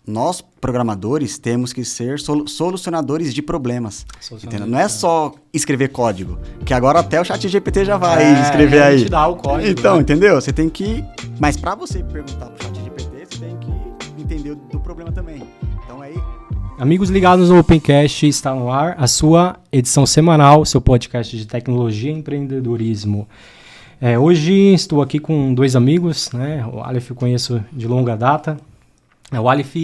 nós, programadores, temos que ser solucionadores de problemas. Entendeu? Não é só escrever código, que agora até o ChatGPT já vai escrever aí. Te dá o código, então, né? entendeu? Você tem que... Mas para você perguntar pro ChatGPT, você tem que entender do problema também. Então, aí... Amigos ligados no Opencast, está no ar a sua edição semanal, seu podcast de tecnologia e empreendedorismo. Hoje estou aqui com dois amigos, né? O Aleph eu conheço de longa data. O Aleph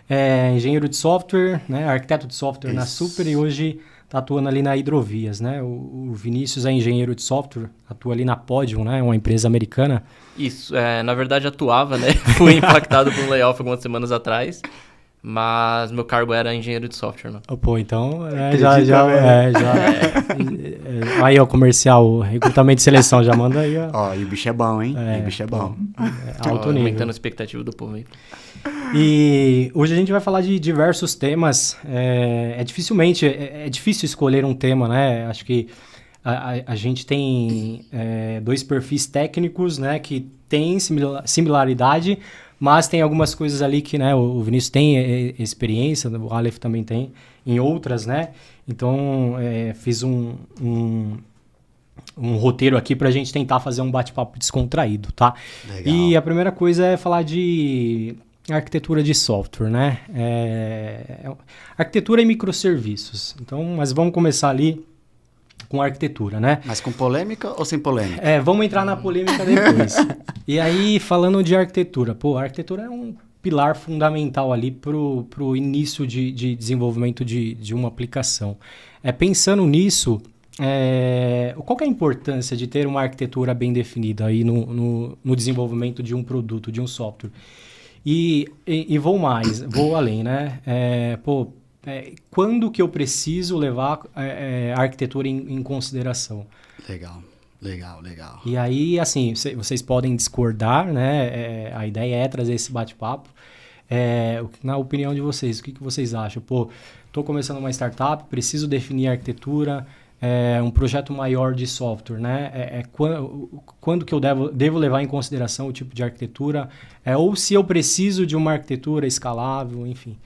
é engenheiro de software, né? Arquiteto de software na Super e hoje está atuando ali na Hidrovias, né? O Vinícius é engenheiro de software, atua ali na Podium, né? Uma empresa americana. Isso, na verdade atuava, né? Fui impactado por um layoff algumas semanas atrás, mas meu cargo era engenheiro de software, né? Pô, então aí ó, comercial, recrutamento e seleção, já manda aí, ó. Ó, e o bicho é bom, hein? E o bicho é bom. Alto nível. Aumentando a expectativa do povo aí. E hoje a gente vai falar de diversos temas. É difícil escolher um tema, né? Acho que a gente tem dois perfis técnicos, né? Que têm similaridade, mas tem algumas coisas ali que, né? O Vinícius tem experiência, o Aleph também tem em outras, né? Então, fiz um roteiro aqui pra gente tentar fazer um bate-papo descontraído, tá? Legal. E a primeira coisa é falar de arquitetura de software, né? Arquitetura e microserviços. Então, mas vamos começar ali com arquitetura, né? Mas com polêmica ou sem polêmica? Vamos entrar na polêmica depois. E aí, falando de arquitetura. Pô, a arquitetura é um pilar fundamental ali pro início de desenvolvimento de uma aplicação. Pensando nisso, qual que é a importância de ter uma arquitetura bem definida aí no desenvolvimento de um produto, de um software? E vou além, né? Quando que eu preciso levar a arquitetura em consideração? Legal. E aí, assim, vocês podem discordar, né? A ideia é trazer esse bate-papo. Na opinião de vocês, o que vocês acham? Pô, estou começando uma startup, preciso definir a arquitetura, um projeto maior de software, né? Quando que eu devo levar em consideração o tipo de arquitetura? Ou se eu preciso de uma arquitetura escalável, enfim.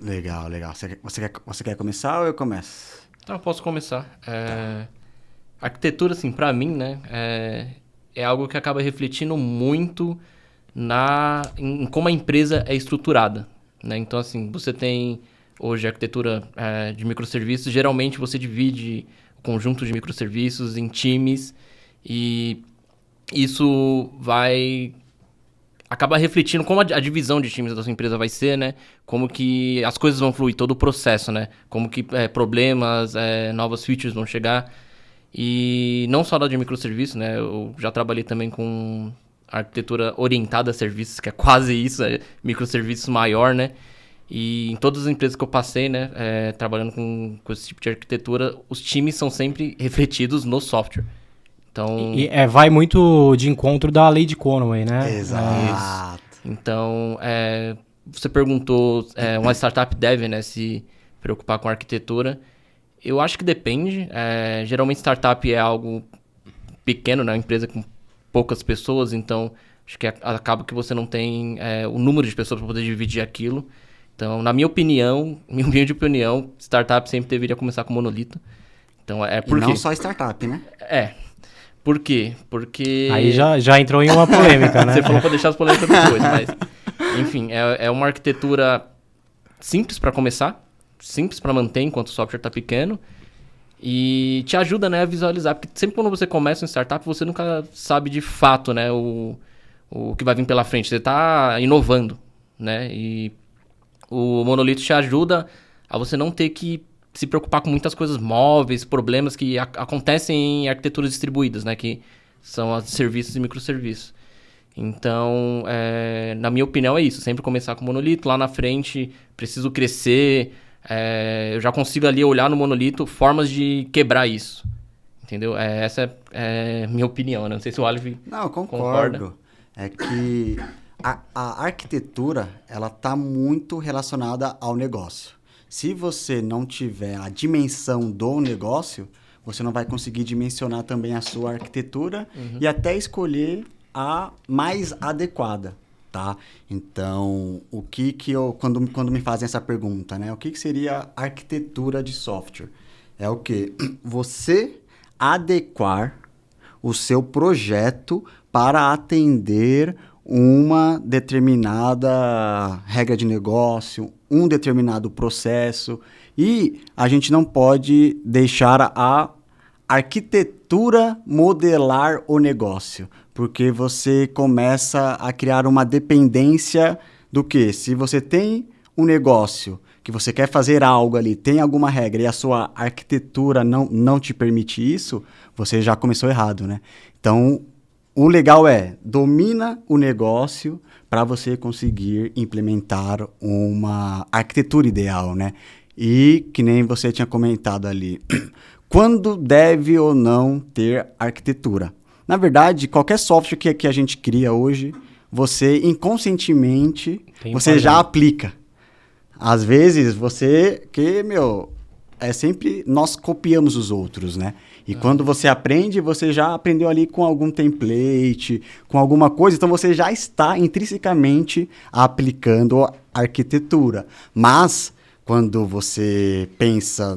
Legal. Você quer começar ou eu começo? Então, eu posso começar. Arquitetura, assim, pra mim, né? É algo que acaba refletindo muito em como a empresa é estruturada, né? Então, assim, você tem hoje a arquitetura de microserviços. Geralmente, você divide o conjunto de microserviços em times e isso acaba refletindo como a divisão de times da sua empresa vai ser, né? Como que as coisas vão fluir, todo o processo, né? Como que problemas, novas features vão chegar. E não só da de microserviços, né? Eu já trabalhei também com arquitetura orientada a serviços, que é quase isso, microserviços maior, né? E em todas as empresas que eu passei, né, trabalhando com esse tipo de arquitetura, os times são sempre refletidos no software. Então, vai muito de encontro da lei de Conway, né? Exato. Então, você perguntou, uma startup deve, né, se preocupar com arquitetura. Eu acho que depende. Geralmente, startup é algo pequeno, né, uma empresa com poucas pessoas, então acho que acaba que você não tem o número de pessoas para poder dividir aquilo. Então, na minha humilde opinião, startup sempre deveria começar com monolito. Então, E não só startup, né? Por quê? Porque... Aí já entrou em uma polêmica, né? Você falou para deixar as polêmicas depois, mas... Enfim, é uma arquitetura simples para começar, simples para manter enquanto o software está pequeno e te ajuda, né, a visualizar. Porque sempre quando você começa um startup, você nunca sabe de fato, né, o que vai vir pela frente. Você está inovando, né? E o monolito te ajuda a você não ter que se preocupar com muitas coisas móveis, problemas que acontecem em arquiteturas distribuídas, né? Que são as serviços e microserviços. Então, na minha opinião, é isso. Sempre começar com monolito. Lá na frente, preciso crescer. Eu já consigo ali olhar no monolito formas de quebrar isso. Entendeu? Essa é minha opinião, né? Não sei se o Aleph Não, eu concordo. concorda. É que a arquitetura, ela está muito relacionada ao negócio. Se você não tiver a dimensão do negócio, você não vai conseguir dimensionar também a sua arquitetura e até escolher a mais adequada. tá? Então, o que eu... Quando me fazem essa pergunta, né? O que seria arquitetura de software? É o quê? Você adequar o seu projeto para atender uma determinada regra de negócio, um determinado processo, e a gente não pode deixar a arquitetura modelar o negócio, porque você começa a criar uma dependência do quê? Se você tem um negócio que você quer fazer algo ali, tem alguma regra e a sua arquitetura não te permite isso, você já começou errado, né? Então, o legal é, domina o negócio para você conseguir implementar uma arquitetura ideal, né? E, que nem você tinha comentado ali, quando deve ou não ter arquitetura? Na verdade, qualquer software que a gente cria hoje, você inconscientemente, você já aplica. Às vezes, é sempre nós copiamos os outros, né? E quando você aprende, você já aprendeu ali com algum template, com alguma coisa, então você já está intrinsecamente aplicando a arquitetura. Mas, quando você pensa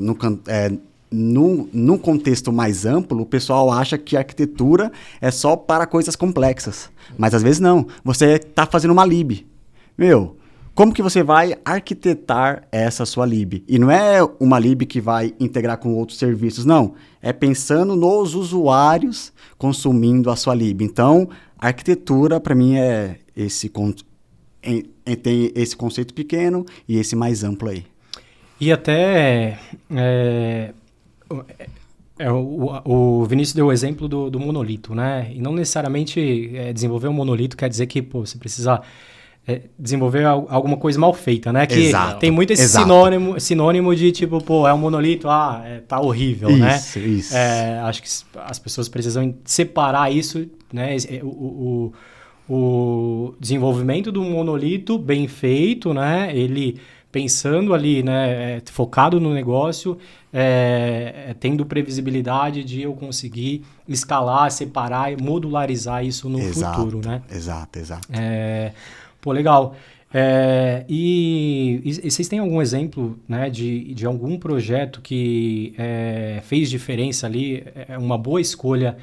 num contexto mais amplo, o pessoal acha que a arquitetura é só para coisas complexas. Mas às vezes não. Você está fazendo uma lib. Como que você vai arquitetar essa sua lib? E não é uma lib que vai integrar com outros serviços, não. É pensando nos usuários consumindo a sua lib. Então, arquitetura, para mim, é tem esse conceito pequeno e esse mais amplo aí. E até... o Vinícius deu o exemplo do monolito, né? E não necessariamente desenvolver um monolito quer dizer que você precisa desenvolver alguma coisa mal feita, né? Que Exato, tem muito esse sinônimo de tipo, é um monolito, tá horrível, né? Isso. Acho que as pessoas precisam separar isso, né? O desenvolvimento do monolito bem feito, né? Ele pensando ali, né? Focado no negócio, tendo previsibilidade de eu conseguir escalar, separar e modularizar isso no futuro, né? Exato. Pô, legal. E vocês têm algum exemplo, né, de algum projeto que fez diferença ali, uma boa escolha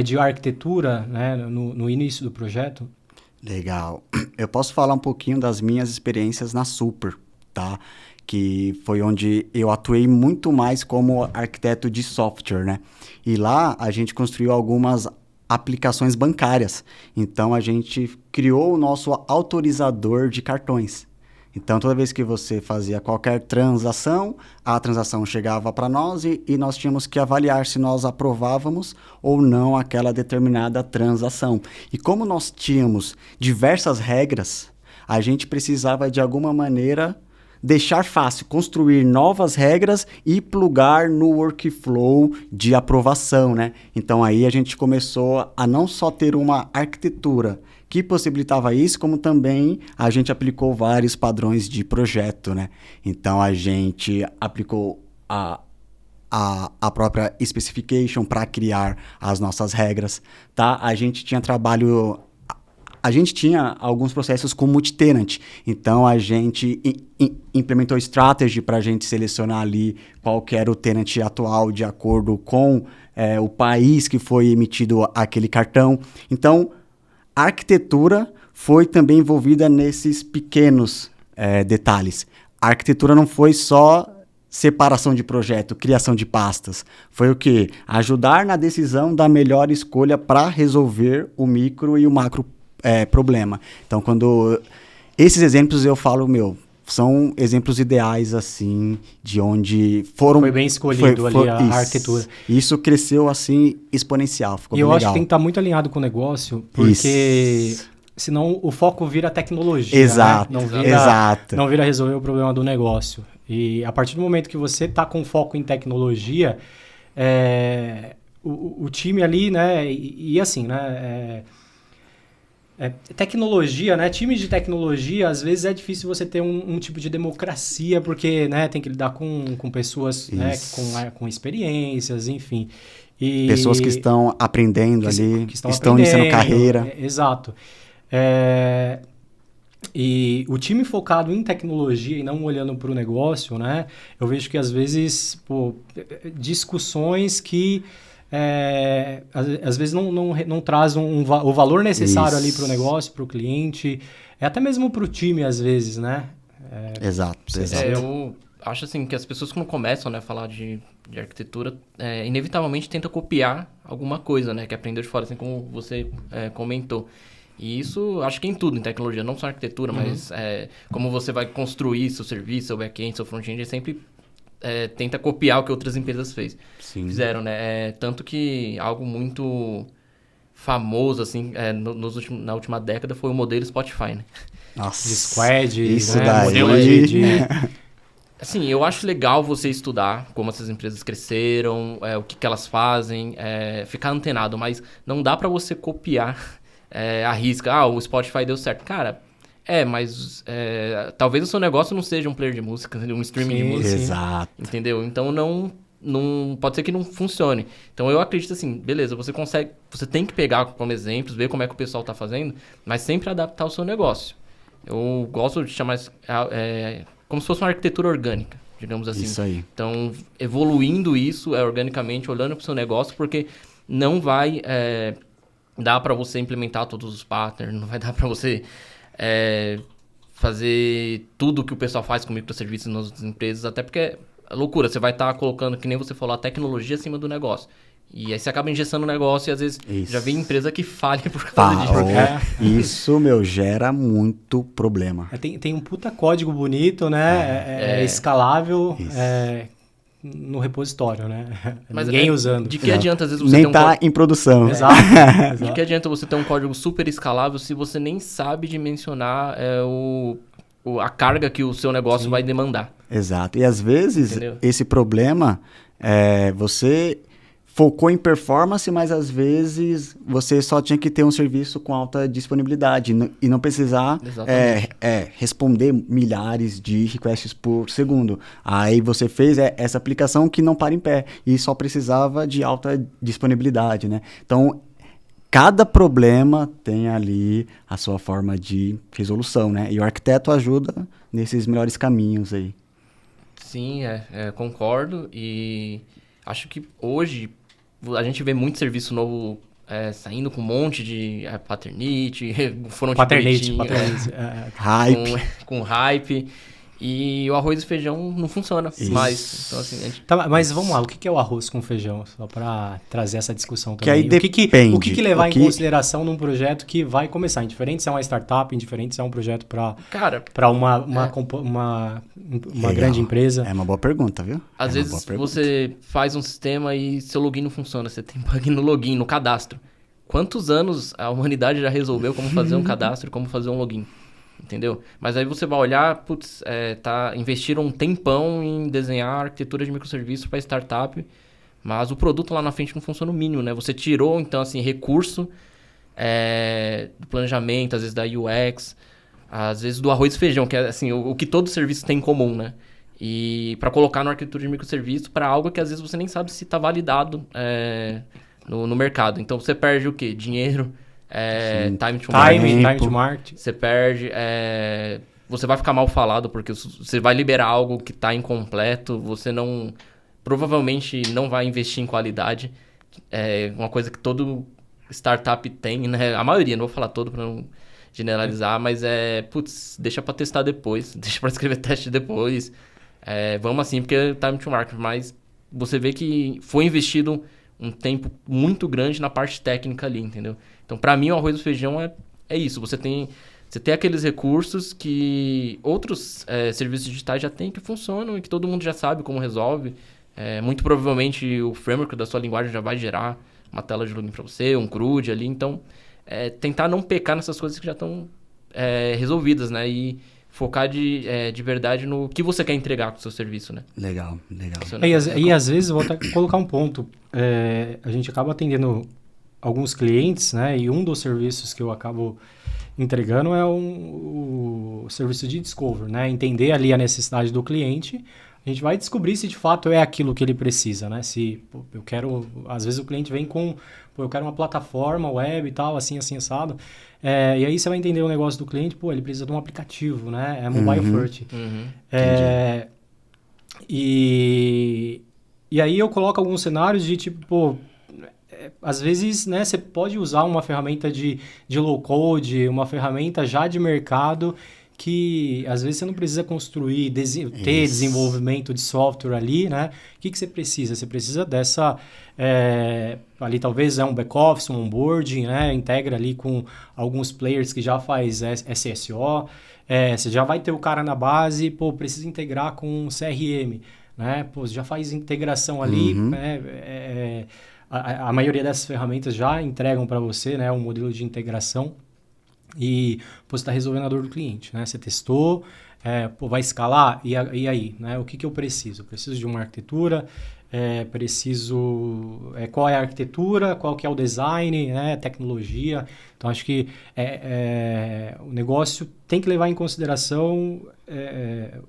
de arquitetura, né, no início do projeto? Legal. Eu posso falar um pouquinho das minhas experiências na Super, tá? Que foi onde eu atuei muito mais como arquiteto de software, né? E lá a gente construiu algumas aplicações bancárias. Então, a gente criou o nosso autorizador de cartões. Então, toda vez que você fazia qualquer transação, a transação chegava para nós e nós tínhamos que avaliar se nós aprovávamos ou não aquela determinada transação. E como nós tínhamos diversas regras, a gente precisava, de alguma maneira, deixar fácil, construir novas regras e plugar no workflow de aprovação, né? Então aí a gente começou a não só ter uma arquitetura que possibilitava isso, como também a gente aplicou vários padrões de projeto, né? Então a gente aplicou a própria specification para criar as nossas regras, tá? A gente tinha alguns processos com multi-tenant, então a gente implementou strategy para a gente selecionar ali qual que era o tenant atual de acordo com o país que foi emitido aquele cartão. Então, a arquitetura foi também envolvida nesses pequenos detalhes. A arquitetura não foi só separação de projeto, criação de pastas. Foi o quê? Ajudar na decisão da melhor escolha para resolver o micro e o macro problema. Então, quando esses exemplos eu falo, são exemplos ideais, assim, de onde foram... Foi bem escolhido ali a arquitetura. Isso cresceu, assim, exponencial, ficou bem legal. E eu acho que tem que estar muito alinhado com o negócio, porque senão o foco vira tecnologia, exato, né? Não vira resolver o problema do negócio. E a partir do momento que você está com foco em tecnologia, o time ali, né, e assim, né... tecnologia, né? Time de tecnologia, às vezes é difícil você ter um tipo de democracia, porque, né, tem que lidar com pessoas, né, com experiências, enfim. E pessoas que estão aprendendo que estão iniciando carreira. Exato. E o time focado em tecnologia e não olhando para o negócio, né? Eu vejo que às vezes, pô, discussões que às vezes não traz o valor necessário ali para o negócio, para o cliente, até mesmo para o time às vezes, né? Exato. Eu acho assim que as pessoas quando começam, né, a falar de arquitetura, inevitavelmente tenta copiar alguma coisa, né, que aprendeu de fora, assim como você comentou. E isso, acho que em tudo, em tecnologia, não só arquitetura, mas como você vai construir seu serviço, seu back-end, seu front-end, sempre tenta copiar o que outras empresas fizeram, né? Tanto que algo muito famoso, assim, na última década foi o modelo Spotify, né? Nossa, de squad, isso né? daí. Modelo Assim, eu acho legal você estudar como essas empresas cresceram, o que elas fazem, ficar antenado, mas não dá pra você copiar a risca. O Spotify deu certo. Cara, mas talvez o seu negócio não seja um player de música, um streaming de música. Exato. Entendeu? Então não pode ser que não funcione. Então eu acredito assim, beleza, você tem que pegar como exemplos, ver como é que o pessoal tá fazendo, mas sempre adaptar o seu negócio. Eu gosto de chamar como se fosse uma arquitetura orgânica, digamos assim. Isso aí. Então, evoluindo isso organicamente, olhando para o seu negócio, porque não vai dar para você implementar todos os patterns, não vai dar para você fazer tudo que o pessoal faz com microserviços nas outras empresas, até porque é loucura, você vai estar colocando, que nem você falou, a tecnologia acima do negócio. E aí você acaba engessando o negócio e às vezes já vem empresa que falha por causa disso. Isso, gera muito problema. Tem um puta código bonito, né? Escalável no repositório, né? Mas ninguém usando. De que adianta às vezes você nem ter tá em produção. Exato. De que adianta você ter um código super escalável se você nem sabe dimensionar a carga que o seu negócio vai demandar? Exato. E às vezes, Entendeu? esse problema, você focou em performance, mas às vezes você só tinha que ter um serviço com alta disponibilidade e não precisar responder milhares de requests por segundo. Aí você fez essa aplicação que não para em pé e só precisava de alta disponibilidade, né? Então, cada problema tem ali a sua forma de resolução, né? E o arquiteto ajuda nesses melhores caminhos aí. Sim, concordo. E acho que hoje a gente vê muito serviço novo saindo com um monte de paternity, paternity. Hype. Com hype. E o arroz e feijão não funciona mais. Então, assim, mas vamos lá, o que é o arroz com feijão? Só para trazer essa discussão também. Que aí depende. O que levar em consideração num projeto que vai começar? Indiferente se é uma startup, indiferente se é um projeto para uma grande empresa. É uma boa pergunta, viu? Às vezes você faz um sistema e seu login não funciona. Você tem bug no login, no cadastro. Quantos anos a humanidade já resolveu como fazer um cadastro, como fazer um login? Entendeu? Mas aí você vai olhar, investiram um tempão em desenhar a arquitetura de microserviço para startup, mas o produto lá na frente não funciona o mínimo, né? Você tirou, então, assim, recurso do planejamento, às vezes da UX, às vezes do arroz e feijão, que é, assim, o que todo serviço tem em comum, né? E para colocar na arquitetura de microserviço para algo que às vezes você nem sabe se está validado no mercado. Então, você perde o quê? Dinheiro. Time to market. Você perde. Você vai ficar mal falado porque você vai liberar algo que está incompleto. Você provavelmente não vai investir em qualidade. É uma coisa que todo startup tem, né? A maioria, não vou falar todo para não generalizar, mas deixa para testar depois, deixa para escrever teste depois. Vamos assim, porque é time to market. Mas você vê que foi investido um tempo muito grande na parte técnica ali, entendeu? Então, para mim, o arroz e feijão é isso. Você tem aqueles recursos que outros serviços digitais já têm, que funcionam e que todo mundo já sabe como resolve. Muito provavelmente o framework da sua linguagem já vai gerar uma tela de login para você, um CRUD ali. Então, tentar não pecar nessas coisas que já estão resolvidas, né? E focar de verdade no que você quer entregar com o seu serviço, né? Legal. E às vezes, vou até colocar um ponto. A gente acaba atendendo alguns clientes, né? E um dos serviços que eu acabo entregando é o serviço de discover, né? Entender ali a necessidade do cliente, A gente vai descobrir se de fato é aquilo que ele precisa, né? Se pô, eu quero... Às vezes o cliente vem com... Pô, eu quero uma plataforma web e tal, assim, assado. E aí você vai entender o negócio do cliente. Pô, ele precisa de um aplicativo, né? É mobile first. E aí eu coloco alguns cenários de tipo, pô... Às vezes, né, você pode usar uma ferramenta de low code, uma ferramenta já de mercado, que às vezes você não precisa construir, ter desenvolvimento de software ali, né? O que você precisa? Você precisa dessa... ali talvez é um back-office, um onboarding, né? Integra ali com alguns players que já faz SSO. Você já vai ter o cara na base, pô, precisa integrar com CRM, né? Pô, você já faz integração ali, A maioria dessas ferramentas já entregam para você, né, um modelo de integração e você está resolvendo a dor do cliente, né? Você testou, vai escalar, e aí? Né? O que eu preciso? Eu preciso de uma arquitetura, qual é a arquitetura, qual que é o design, né? Tecnologia. Então, acho que o negócio tem que levar em consideração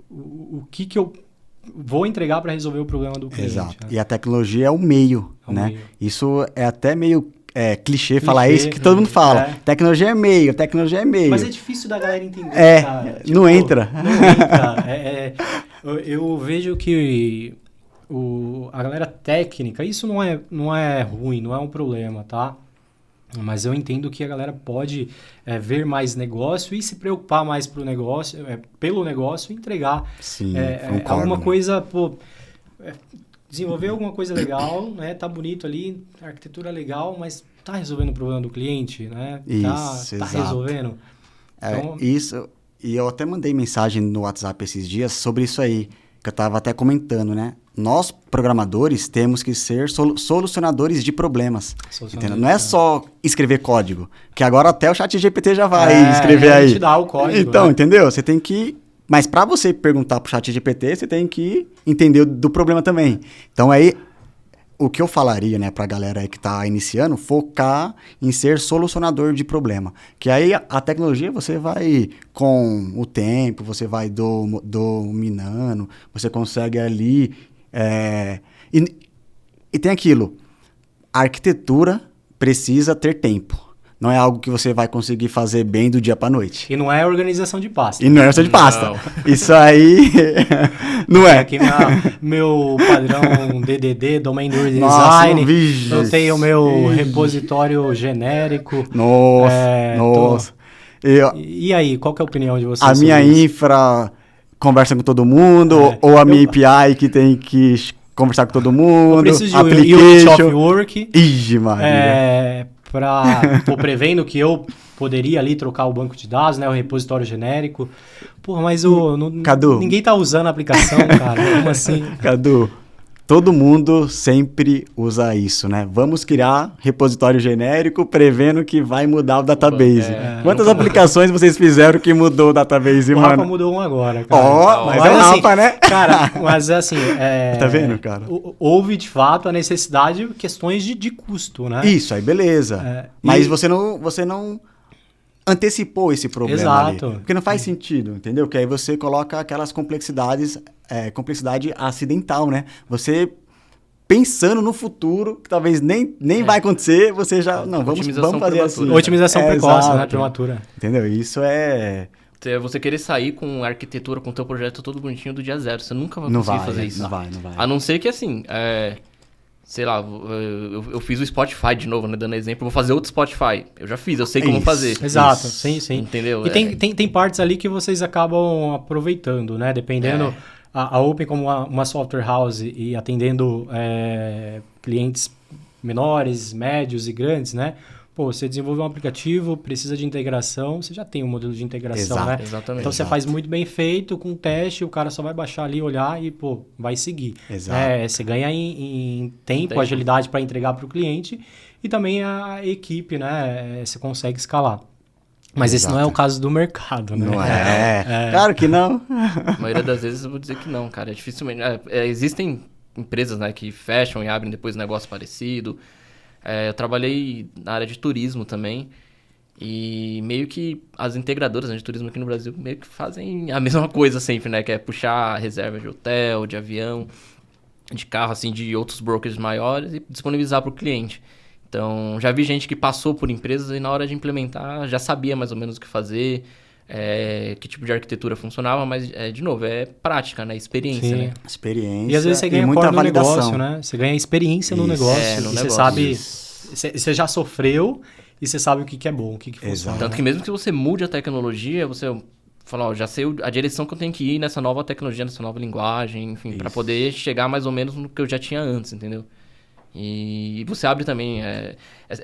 o que eu vou entregar para resolver o problema do cliente. Exato. Né? E a tecnologia é o meio, né? Meio. Isso é até meio clichê falar isso, que todo mundo fala. Tecnologia é meio. Mas é difícil da galera entender, cara. Tipo, não entra. Não entra. Eu vejo que a galera técnica, isso não é ruim, não é um problema, tá? Mas eu entendo que a galera pode ver mais negócio e se preocupar mais pelo negócio e entregar. Sim, alguma coisa, desenvolver alguma coisa legal, né? Tá bonito ali, arquitetura legal, mas tá resolvendo o problema do cliente, né? Isso, tá resolvendo. Então, isso, e eu até mandei mensagem no WhatsApp esses dias sobre isso aí, que eu estava até comentando, né? Nós, programadores, temos que ser solucionadores de problemas. Entendeu? Não é só escrever código, que agora até o ChatGPT já vai escrever aí. Te dá o código, então, né? entendeu? Você tem que... Mas para você perguntar pro ChatGPT, você tem que entender do problema também. Então, aí, o que eu falaria, né, pra galera aí que tá iniciando, focar em ser solucionador de problema. Que aí a tecnologia você vai, com o tempo, você vai dominando, você consegue ali... E tem aquilo, a arquitetura precisa ter tempo. Não é algo que você vai conseguir fazer bem do dia para noite. E não é organização de pasta. E não é organização de pasta. Isso aí não é. Aqui meu padrão DDD, Domain Driven Design. Eu tenho o meu repositório genérico. Nossa. E aí, qual que é a opinião de vocês? A minha infra conversa com todo mundo, ou a minha API que tem que conversar com todo mundo. Eu preciso de application. Unit of Work. Ixi, Maria. Tô prevendo que eu poderia ali trocar o banco de dados, né? O repositório genérico. Porra, mas Cadu, ninguém tá usando a aplicação, cara. Como assim? Cadu, todo mundo sempre usa isso, né? Vamos criar repositório genérico prevendo que vai mudar o database. Quantas aplicações vocês fizeram que mudou o database, o mano? Rafa mudou um agora, cara. Mas é o assim, Rafa, né? Cara, mas assim... Tá vendo, cara? Houve, de fato, a necessidade, questões de custo, né? Isso, aí beleza. Mas você não antecipou esse problema. Exato. Ali. Porque não faz sentido, entendeu? Porque aí você coloca aquelas complexidade acidental, né? Você pensando no futuro, que talvez nem vai acontecer, você já... Não, vamos fazer assim. Otimização precoce, né? Prematura. Entendeu? Isso é... Você querer sair com arquitetura, com o teu projeto todo bonitinho do dia zero. Você nunca vai conseguir fazer isso. Não vai. A não ser que, assim... sei lá, eu fiz o Spotify de novo, né? Dando exemplo, eu vou fazer outro Spotify. Eu já fiz, eu sei como fazer. Exato, sim. Entendeu? E tem partes ali que vocês acabam aproveitando, né? Dependendo, a Open como uma software house e atendendo clientes menores, médios e grandes, né? Pô, você desenvolve um aplicativo, precisa de integração, você já tem um modelo de integração, né? Exatamente. Então, você faz muito bem feito, com teste, o cara só vai baixar ali, olhar e, pô, vai seguir. Exato. Você ganha em tempo, agilidade para entregar para o cliente e também a equipe, né? Você consegue escalar. Mas esse não é o caso do mercado, né? Não é. Claro que não. A maioria das vezes eu vou dizer que não, cara. Dificilmente. Existem empresas, né, que fecham e abrem depois um negócio parecido. Eu trabalhei na área de turismo também. E meio que as integradoras, né, de turismo aqui no Brasil meio que fazem a mesma coisa sempre, né? Que é puxar reserva de hotel, de avião, de carro, assim, de outros brokers maiores e disponibilizar para o cliente. Então, já vi gente que passou por empresas e na hora de implementar já sabia mais ou menos o que fazer, que tipo de arquitetura funcionava, mas, de novo, é prática, né? Experiência, Sim. né? Experiência E às vezes você ganha muita core no validação. negócio, né? Você ganha experiência no Isso. negócio. No E você negócio. sabe... Isso. Você já sofreu e você sabe o que é bom, o que funciona. Exato. Tanto que mesmo que você mude a tecnologia, você fala, ó, já sei a direção que eu tenho que ir nessa nova tecnologia, nessa nova linguagem, enfim, para Isso. poder chegar mais ou menos no que eu já tinha antes, entendeu? E você abre também, é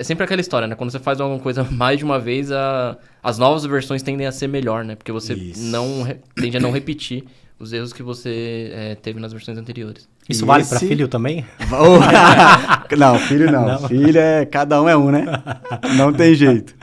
sempre aquela história, né? Quando você faz alguma coisa mais de uma vez, as novas versões tendem a ser melhor, né? Porque você Isso. tende a não repetir os erros que você teve nas versões anteriores. Isso E vale esse- para filho também? Não, filho não. Não. Filho cada um é um, né? Não tem jeito.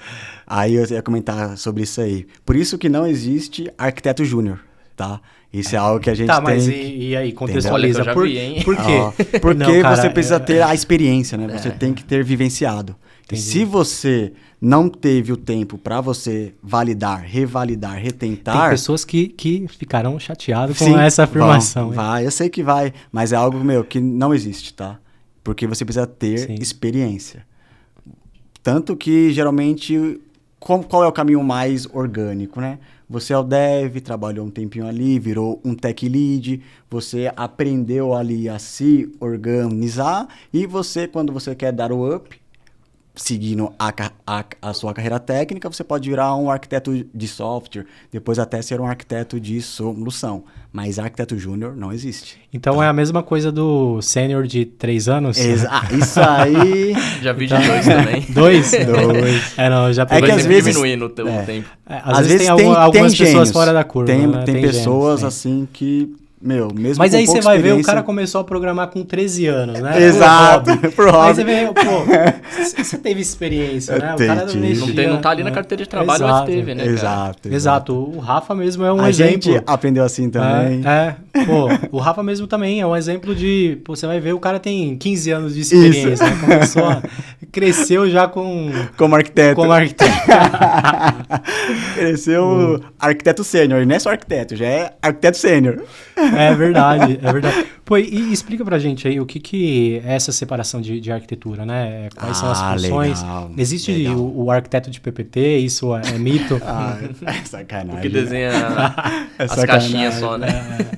Aí eu ia comentar sobre isso aí. Por isso que não existe arquiteto júnior, tá? Isso é algo que a gente Tá, tem... mas e aí, contextualiza. Olha que eu já vi, hein? Por quê? Ó, porque Não, cara, você precisa ter a experiência, né? Você tem que ter vivenciado. E Entendi. se você não teve o tempo para você validar, revalidar, Tem retentar... pessoas que ficarão chateadas com Sim, essa afirmação. hein? vai, eu sei que vai, mas é algo, que não existe, tá? Porque você precisa ter Sim. experiência. Tanto que, geralmente, qual é o caminho mais orgânico, né? Você é o dev, trabalhou um tempinho ali, virou um tech lead, você aprendeu ali a se organizar e você, quando você quer dar o up, seguindo a sua carreira técnica, você pode virar um arquiteto de software, depois até ser um arquiteto de solução. Mas arquiteto júnior não existe. Então é a mesma coisa do sênior de 3 anos? Isso aí... Já vi de dois também. Dois? Dois. Não, já É peguei. que às sempre vezes- diminuindo o tempo. Às vezes tem algumas pessoas gênios. fora da curva. Tem, né? tem gênios, pessoas tem. assim que, mesmo Mas com aí você pouca vai ver, o experiência- cara começou a programar com 13 anos, né? Exato, por Aí hobby. você vê, pô, você teve experiência, né? O cara Tive. Não tá ali na carteira de trabalho, Exato. mas teve, né, cara? Exato. Exato, o Rafa mesmo é um A exemplo. gente aprendeu assim também. Pô, o Rafa mesmo também é um exemplo de, pô, você vai ver, o cara tem 15 anos de experiência, Isso. né? Cresceu já Como arquiteto. como arquiteto. Cresceu arquiteto sênior. E não é só arquiteto, já é arquiteto sênior. É verdade, é verdade. Pô, e explica pra gente aí o que é essa separação de arquitetura, né? Quais são as funções? Legal, Existe legal. o arquiteto de PPT, isso é mito? Sacanagem. Que desenha as sacanagem. caixinhas só, né?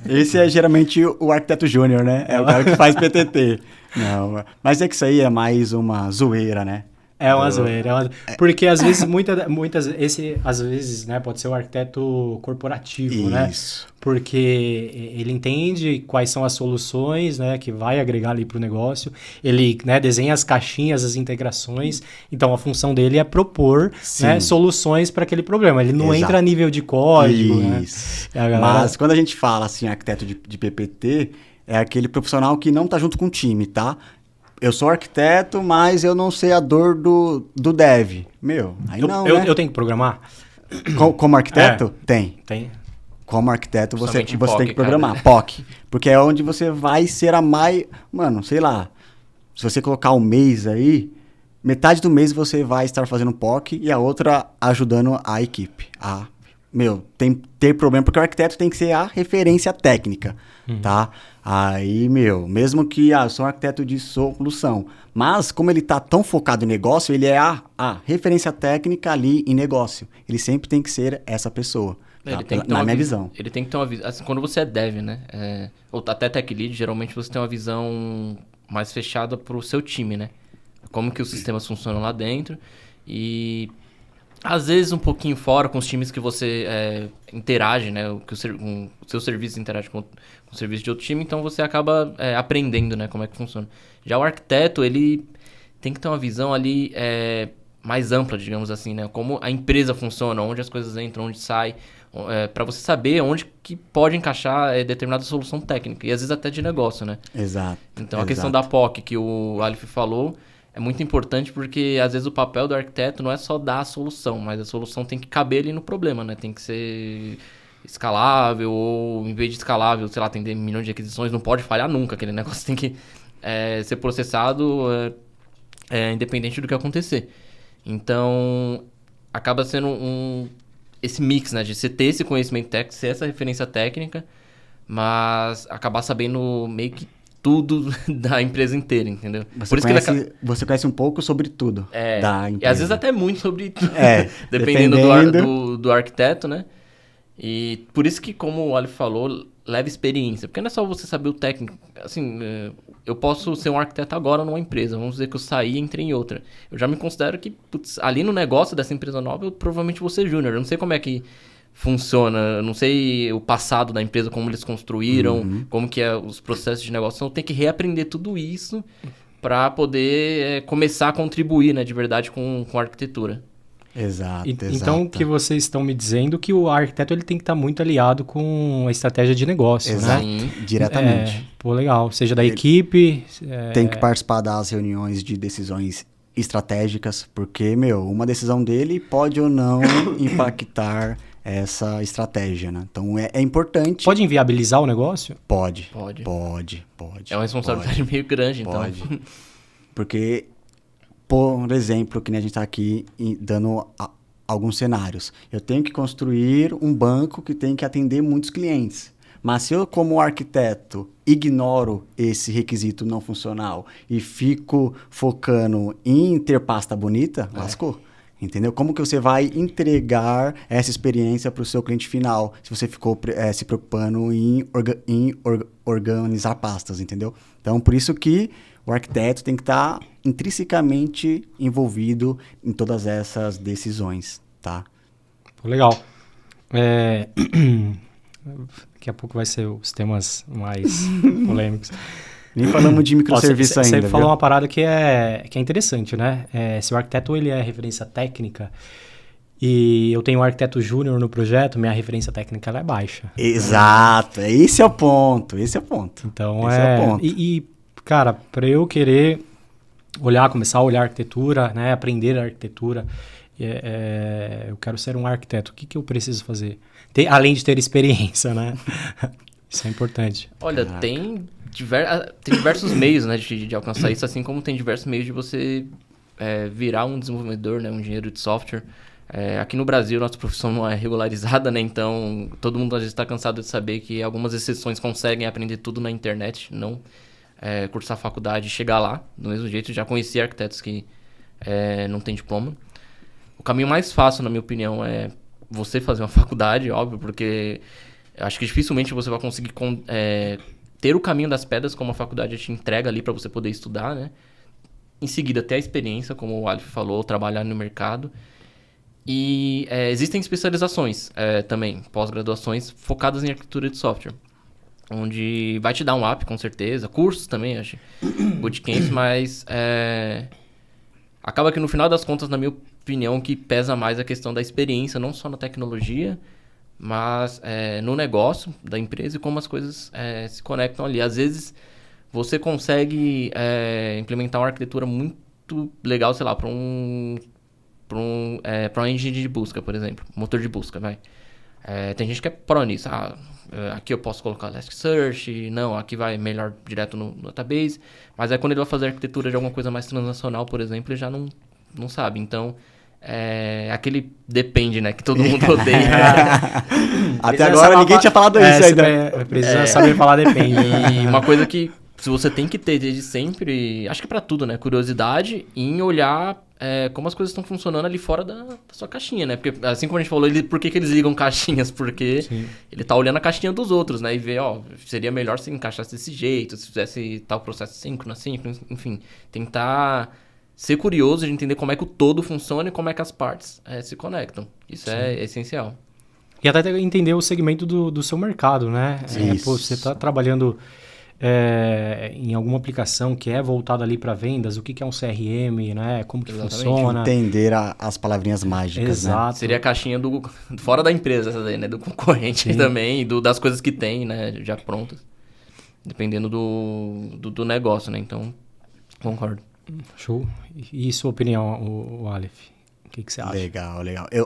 Esse é geralmente o arquiteto júnior, né? É o cara que faz PTT. Não, mas é que isso aí é mais uma zoeira, né? É uma zoeira. Porque às vezes, às vezes, né, pode ser o arquiteto corporativo, né? Isso. Porque ele entende quais são as soluções, né, que vai agregar ali para o negócio. Ele, né, desenha as caixinhas, as integrações. Então, a função dele é propor, né, soluções para aquele problema. Ele não Exato. entra a nível de código, né? Isso. E a galera- Mas quando a gente fala assim, arquiteto de PPT, é aquele profissional que não tá junto com o time, tá? Eu sou arquiteto, mas eu não sei a dor do dev. Aí não, né? eu tenho que programar? Como arquiteto? Tem. Tem. Como arquiteto, você Somente tem POC, que programar. cara. POC. Porque é onde você vai ser a mais... Mano, sei lá. Se você colocar um mês aí, metade do mês você vai estar fazendo POC e a outra ajudando a equipe. Ter problema, porque o arquiteto tem que ser a referência técnica, tá? Aí, mesmo que eu sou um arquiteto de solução, mas como ele tá tão focado em negócio, ele é a referência técnica ali em negócio. Ele sempre tem que ser essa pessoa, tá? Ele tem que ter Na uma minha vis- visão. Ele tem que ter uma visão. Assim, quando você é dev, né? Ou até tech lead, geralmente você tem uma visão mais fechada pro seu time, né? Como que os sistemas funcionam lá dentro. E às vezes um pouquinho fora com os times que você interage, né? O seu serviço interage com o serviço de outro time, então você acaba aprendendo, né? Como é que funciona. Já o arquiteto, ele tem que ter uma visão ali mais ampla, digamos assim, né? Como a empresa funciona, onde as coisas entram, onde saem, para você saber onde que pode encaixar determinada solução técnica, e às vezes até de negócio, né? Exato. Então a questão da POC que o Aleph falou é muito importante porque às vezes o papel do arquiteto não é só dar a solução, mas a solução tem que caber ali no problema, né? Tem que ser escalável ou em vez de escalável, sei lá, tem milhões de requisições, não pode falhar nunca, aquele negócio tem que ser processado independente do que acontecer. Então acaba sendo esse mix, né? De você ter esse conhecimento técnico, ser essa referência técnica, mas acabar sabendo meio que tudo da empresa inteira, entendeu? Você conhece um pouco sobre tudo da empresa. E às vezes até muito sobre tudo, dependendo do arquiteto, né? E por isso que, como o Aleph falou, leva experiência. Porque não é só você saber o técnico. Assim, eu posso ser um arquiteto agora numa empresa. Vamos dizer que eu saí e entrei em outra. Eu já me considero que, ali no negócio dessa empresa nova, eu provavelmente vou ser júnior. Eu não sei como é que funciona, eu não sei o passado da empresa, como eles construíram, como que é os processos de negócio. Então, eu tenho que reaprender tudo isso para poder começar a contribuir, né, de verdade com a arquitetura. Exato. Então, o que vocês estão me dizendo que o arquiteto ele tem que estar muito aliado com a estratégia de negócio, né? Diretamente. Legal. Seja da equipe... Tem que participar das reuniões de decisões estratégicas, porque, uma decisão dele pode ou não impactar essa estratégia, né? Então, é importante... Pode inviabilizar o negócio? Pode. É uma responsabilidade meio grande, então. Pode. Porque... Por exemplo, que nem a gente está aqui dando alguns cenários. Eu tenho que construir um banco que tem que atender muitos clientes. Mas se eu, como arquiteto, ignoro esse requisito não funcional e fico focando em ter pasta bonita, lascou. Entendeu? Como que você vai entregar essa experiência para o seu cliente final se você ficou se preocupando em organizar pastas, entendeu? Então, por isso que o arquiteto tem que estar intrinsecamente envolvido em todas essas decisões, tá? Legal. Daqui a pouco vai ser os temas mais polêmicos. Nem falamos de microserviço ainda. Você falou uma parada que é interessante, né? Se o arquiteto ele é referência técnica e eu tenho um arquiteto júnior no projeto, minha referência técnica ela é baixa. Exato. Esse é o ponto. Então, é o ponto. Cara, para eu querer começar a olhar arquitetura, né, aprender a arquitetura, eu quero ser um arquiteto. O que eu preciso fazer? Além de ter experiência, né? Isso é importante. Olha, tem diversos meios, né, de alcançar isso, assim como tem diversos meios de você virar um desenvolvedor, né, um engenheiro de software. Aqui no Brasil, nossa profissão não é regularizada, né? Então, todo mundo às vezes está cansado de saber que algumas exceções conseguem aprender tudo na internet, não cursar faculdade e chegar lá. Do mesmo jeito, já conheci arquitetos que não têm diploma. O caminho mais fácil, na minha opinião, é você fazer uma faculdade, óbvio, porque eu acho que dificilmente você vai conseguir ter o caminho das pedras como a faculdade te entrega ali para você poder estudar, né? Em seguida, ter a experiência, como o Aleph falou, trabalhar no mercado. E existem especializações também, pós-graduações focadas em arquitetura de software, onde vai te dar um up, com certeza, cursos também, acho, bootcamps, mas acaba que no final das contas, na minha opinião, que pesa mais a questão da experiência, não só na tecnologia, mas no negócio da empresa e como as coisas se conectam ali. Às vezes, você consegue implementar uma arquitetura muito legal, sei lá, para uma engine de busca, por exemplo, motor de busca, vai. Tem gente que é pró nisso. Aqui eu posso colocar Elasticsearch, não, aqui vai melhor direto no database. Mas quando ele vai fazer arquitetura de alguma coisa mais transacional, por exemplo, ele já não sabe. Então, aquele depende, né, que todo mundo odeia. Até agora ninguém tinha falado isso ainda. Precisa saber falar depende. E uma coisa que se você tem que ter desde sempre, acho que pra tudo, né, curiosidade em olhar como as coisas estão funcionando ali fora da sua caixinha, né? Porque, assim como a gente falou, por que eles ligam caixinhas? Porque ele tá olhando a caixinha dos outros, né? E vê, seria melhor se encaixasse desse jeito, se fizesse tal processo síncrono, enfim. Tentar ser curioso de entender como é que o todo funciona e como é que as partes se conectam. Isso é essencial. E até entender o segmento do seu mercado, né? Você tá trabalhando em alguma aplicação que é voltada ali para vendas, o que é um CRM, né? Como que funciona. Entender as palavrinhas mágicas, Exato. Né? Seria a caixinha fora da empresa, essa daí, né? Do concorrente também, das coisas que tem, né? Já prontas. Dependendo do negócio, né? Então, concordo. Show. E sua opinião, o Aleph? O que você acha? Legal.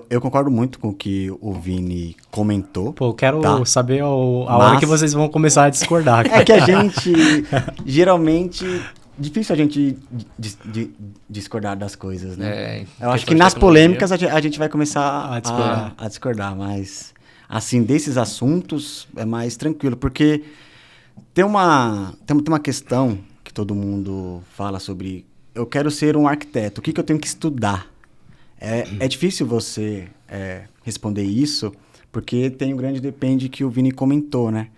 Eu concordo muito com o que o Vini comentou. Pô, eu quero saber a hora que vocês vão começar a discordar. É que a gente, geralmente, difícil a gente discordar das coisas, né? Eu acho questão que de nas tecnologia. polêmicas a gente vai começar A discordar. a discordar, mas assim, desses assuntos é mais tranquilo, porque tem uma questão que todo mundo fala sobre, eu quero ser um arquiteto, o que eu tenho que estudar? É difícil você responder isso, porque tem um grande depende que o Vini comentou, né?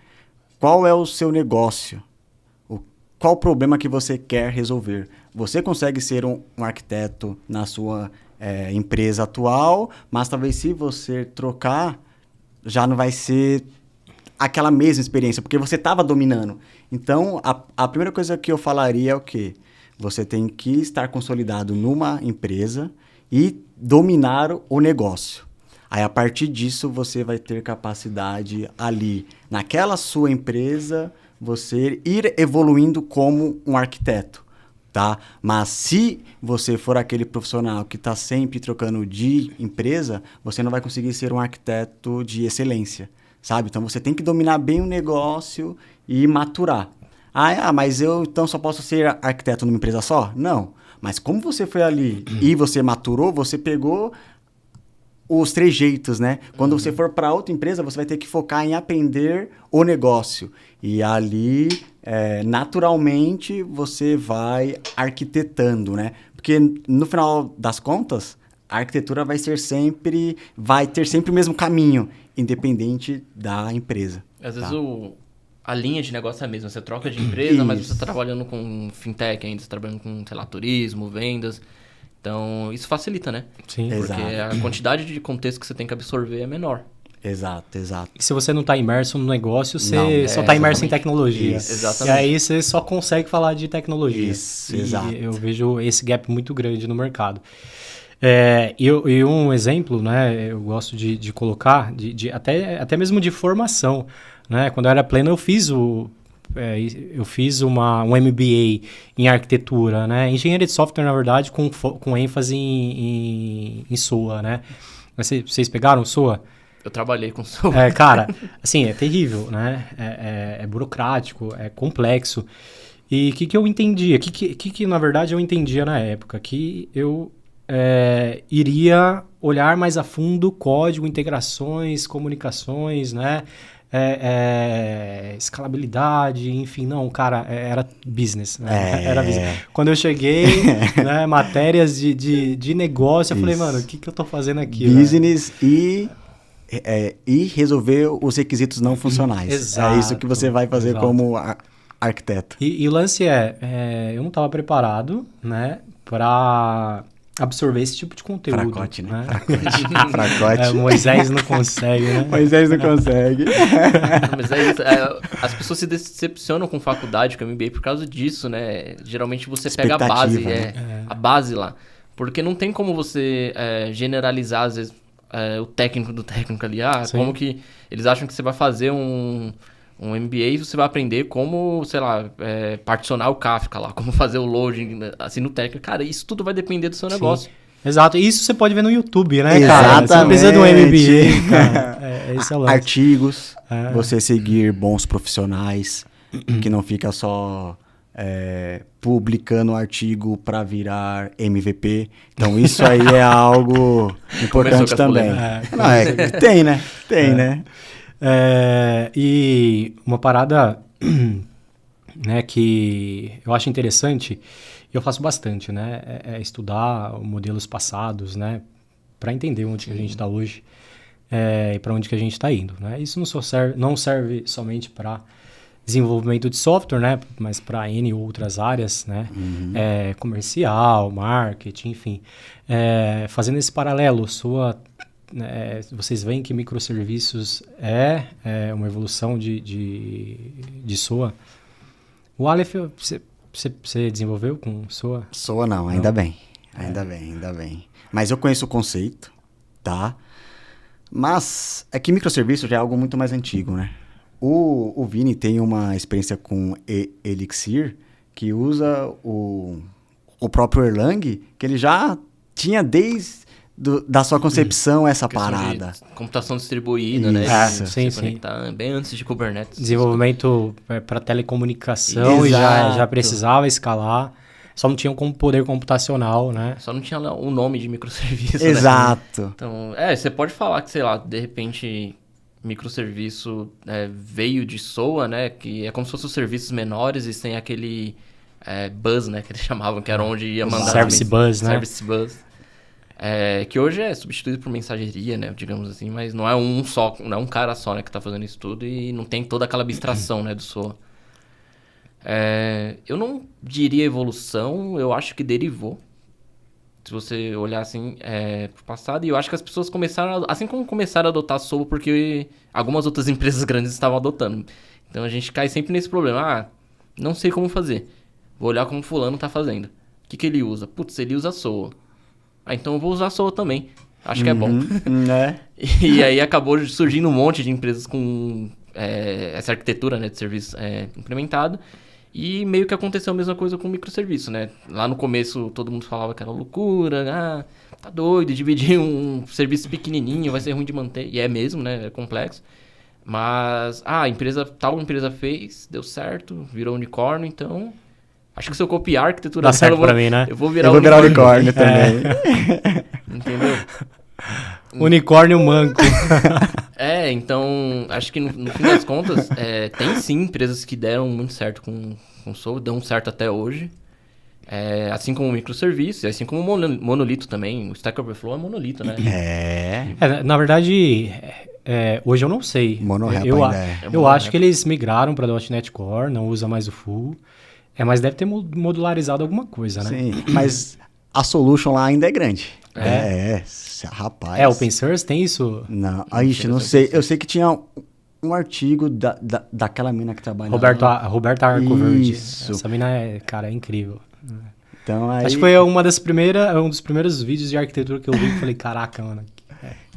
Qual é o seu negócio? Qual o problema que você quer resolver? Você consegue ser um arquiteto na sua empresa atual, mas talvez se você trocar, já não vai ser aquela mesma experiência, porque você estava dominando. Então, a primeira coisa que eu falaria é o quê? Você tem que estar consolidado numa empresa e dominar o negócio. Aí, a partir disso, você vai ter capacidade ali, naquela sua empresa, você ir evoluindo como um arquiteto, tá? Mas se você for aquele profissional que está sempre trocando de empresa, você não vai conseguir ser um arquiteto de excelência, sabe? Então, você tem que dominar bem o negócio e maturar. Mas eu então só posso ser arquiteto numa empresa só? Não. Mas como você foi ali e você maturou, você pegou os trejeitos, né? Quando você for para outra empresa, você vai ter que focar em aprender o negócio. E ali, naturalmente, você vai arquitetando, né? Porque no final das contas, a arquitetura vai ter sempre o mesmo caminho, independente da empresa. Às vezes tá? a linha de negócio é a mesma. Você troca de empresa, mas você Isso. está trabalhando com fintech ainda, você está trabalhando com, sei lá, turismo, vendas. Então, isso facilita, né? Sim. Exato. Porque a quantidade de contexto que você tem que absorver é menor. Exato. E se você não está imerso no negócio, você Não, só está imerso em exatamente. tecnologia. Isso. Exatamente. E aí você só consegue falar de tecnologia. Isso, E exato. eu vejo esse gap muito grande no mercado. E um exemplo, né, eu gosto de colocar, até mesmo de formação. Né? Quando eu era pleno, eu fiz um MBA em arquitetura, né? Engenharia de software, na verdade, com ênfase em SOA, né? Vocês pegaram SOA? Eu trabalhei com software. Cara, assim, é terrível, né? É burocrático, é complexo. E o que eu entendia? O que, na verdade, eu entendia na época? Que eu iria olhar mais a fundo código, integrações, comunicações, né? Escalabilidade, enfim, não, cara, era business, né? Era business. Quando eu cheguei, né, matérias de negócio, eu falei, mano, o que eu tô fazendo aqui? Business, né? E resolver os requisitos não funcionais. Exato, é isso que você vai fazer exato. como arquiteto. E o lance eu não estava preparado, né, para absorver esse tipo de conteúdo. Fracote, né? Fracote. Moisés não consegue, né? Moisés não consegue. Mas as pessoas se decepcionam com faculdade, com MBA, por causa disso, né? Geralmente você pega a base, Expectativa, a base lá. Porque não tem como você generalizar, às vezes, o técnico do técnico ali. Sim. Como que eles acham que você vai fazer um MBA e você vai aprender como, sei lá, particionar o Kafka lá, como fazer o loading, assim, no técnico. Cara, isso tudo vai depender do seu negócio. Exato, e isso você pode ver no YouTube, né, cara? Exatamente. Você não precisa de um MBA, cara. Esse é o lance. Artigos, você seguir bons profissionais, que não fica só publicando artigo para virar MVP. Então, isso aí é algo importante também. Tem, né? Tem, né? E uma parada né, que eu acho interessante, e eu faço bastante, né, é estudar modelos passados, né, para entender onde que a gente está hoje e para onde que a gente está indo. Né? Isso não serve somente para desenvolvimento de software, né, mas para N outras áreas, né, comercial, marketing, enfim. Fazendo esse paralelo, vocês veem que microserviços é uma evolução de SOA. O Aleph, você desenvolveu com SOA? SOA não, ainda bem. Ainda bem. Mas eu conheço o conceito, tá? Mas é que microserviço já é algo muito mais antigo, né? O Vini tem uma experiência com Elixir, que usa o próprio Erlang, que ele já tinha da sua concepção essa Questão parada. de computação distribuída, né? Isso. De Sim, se sim. conectar bem antes de Kubernetes. Desenvolvimento para telecomunicação e já Exato. precisava escalar. Só não tinham como poder computacional, né? Só não tinha lá o nome de microserviço, né? Exato. Então, você pode falar que, sei lá, de repente, microserviço veio de SOA, né? Que é como se fossem os serviços menores e sem aquele bus, né? Que eles chamavam, que era onde ia mandar... Service bus, né? Service bus. Que hoje é substituído por mensageria, né? Digamos assim, mas não é não é um cara só, né? Que tá fazendo isso tudo e não tem toda aquela abstração, né? Do SOA. Eu não diria evolução, eu acho que derivou. Se você olhar assim pro passado, e eu acho que as pessoas começaram, assim como começaram a adotar SOA, porque algumas outras empresas grandes estavam adotando. Então a gente cai sempre nesse problema. Não sei como fazer. Vou olhar como fulano tá fazendo. O que ele usa? Putz, ele usa SOA. Então eu vou usar SOA também. Acho que é bom. Né? E aí acabou surgindo um monte de empresas com essa arquitetura, né, de serviço implementado. E meio que aconteceu a mesma coisa com o microserviço, né? Lá no começo todo mundo falava que era loucura, tá doido, dividir um serviço pequenininho vai ser ruim de manter. E é mesmo, né? É complexo. Mas, tal empresa fez, deu certo, virou unicórnio, então... Acho que se eu copiar a arquitetura Dá certo pra mim, né? eu vou virar unicórnio também. Entendeu? Unicórnio manco. Então, acho que no fim das contas, tem sim empresas que deram muito certo com SOA, dão certo até hoje. Assim como o microserviço, assim como o monolito também. O Stack Overflow é monolito, né? Na verdade, hoje eu não sei. Monorep eu ainda é. eu acho que eles migraram para .NET Core, não usa mais o full. Mas deve ter modularizado alguma coisa, né? Sim, mas a solution lá ainda é grande. Rapaz. Open source tem isso? Não, não sei. Eu sei que tinha um artigo daquela mina que trabalha Roberta Arcoverde. Isso. Essa mina é incrível. Então, aí... Acho que foi um dos primeiros vídeos de arquitetura que eu vi e falei, caraca, mano,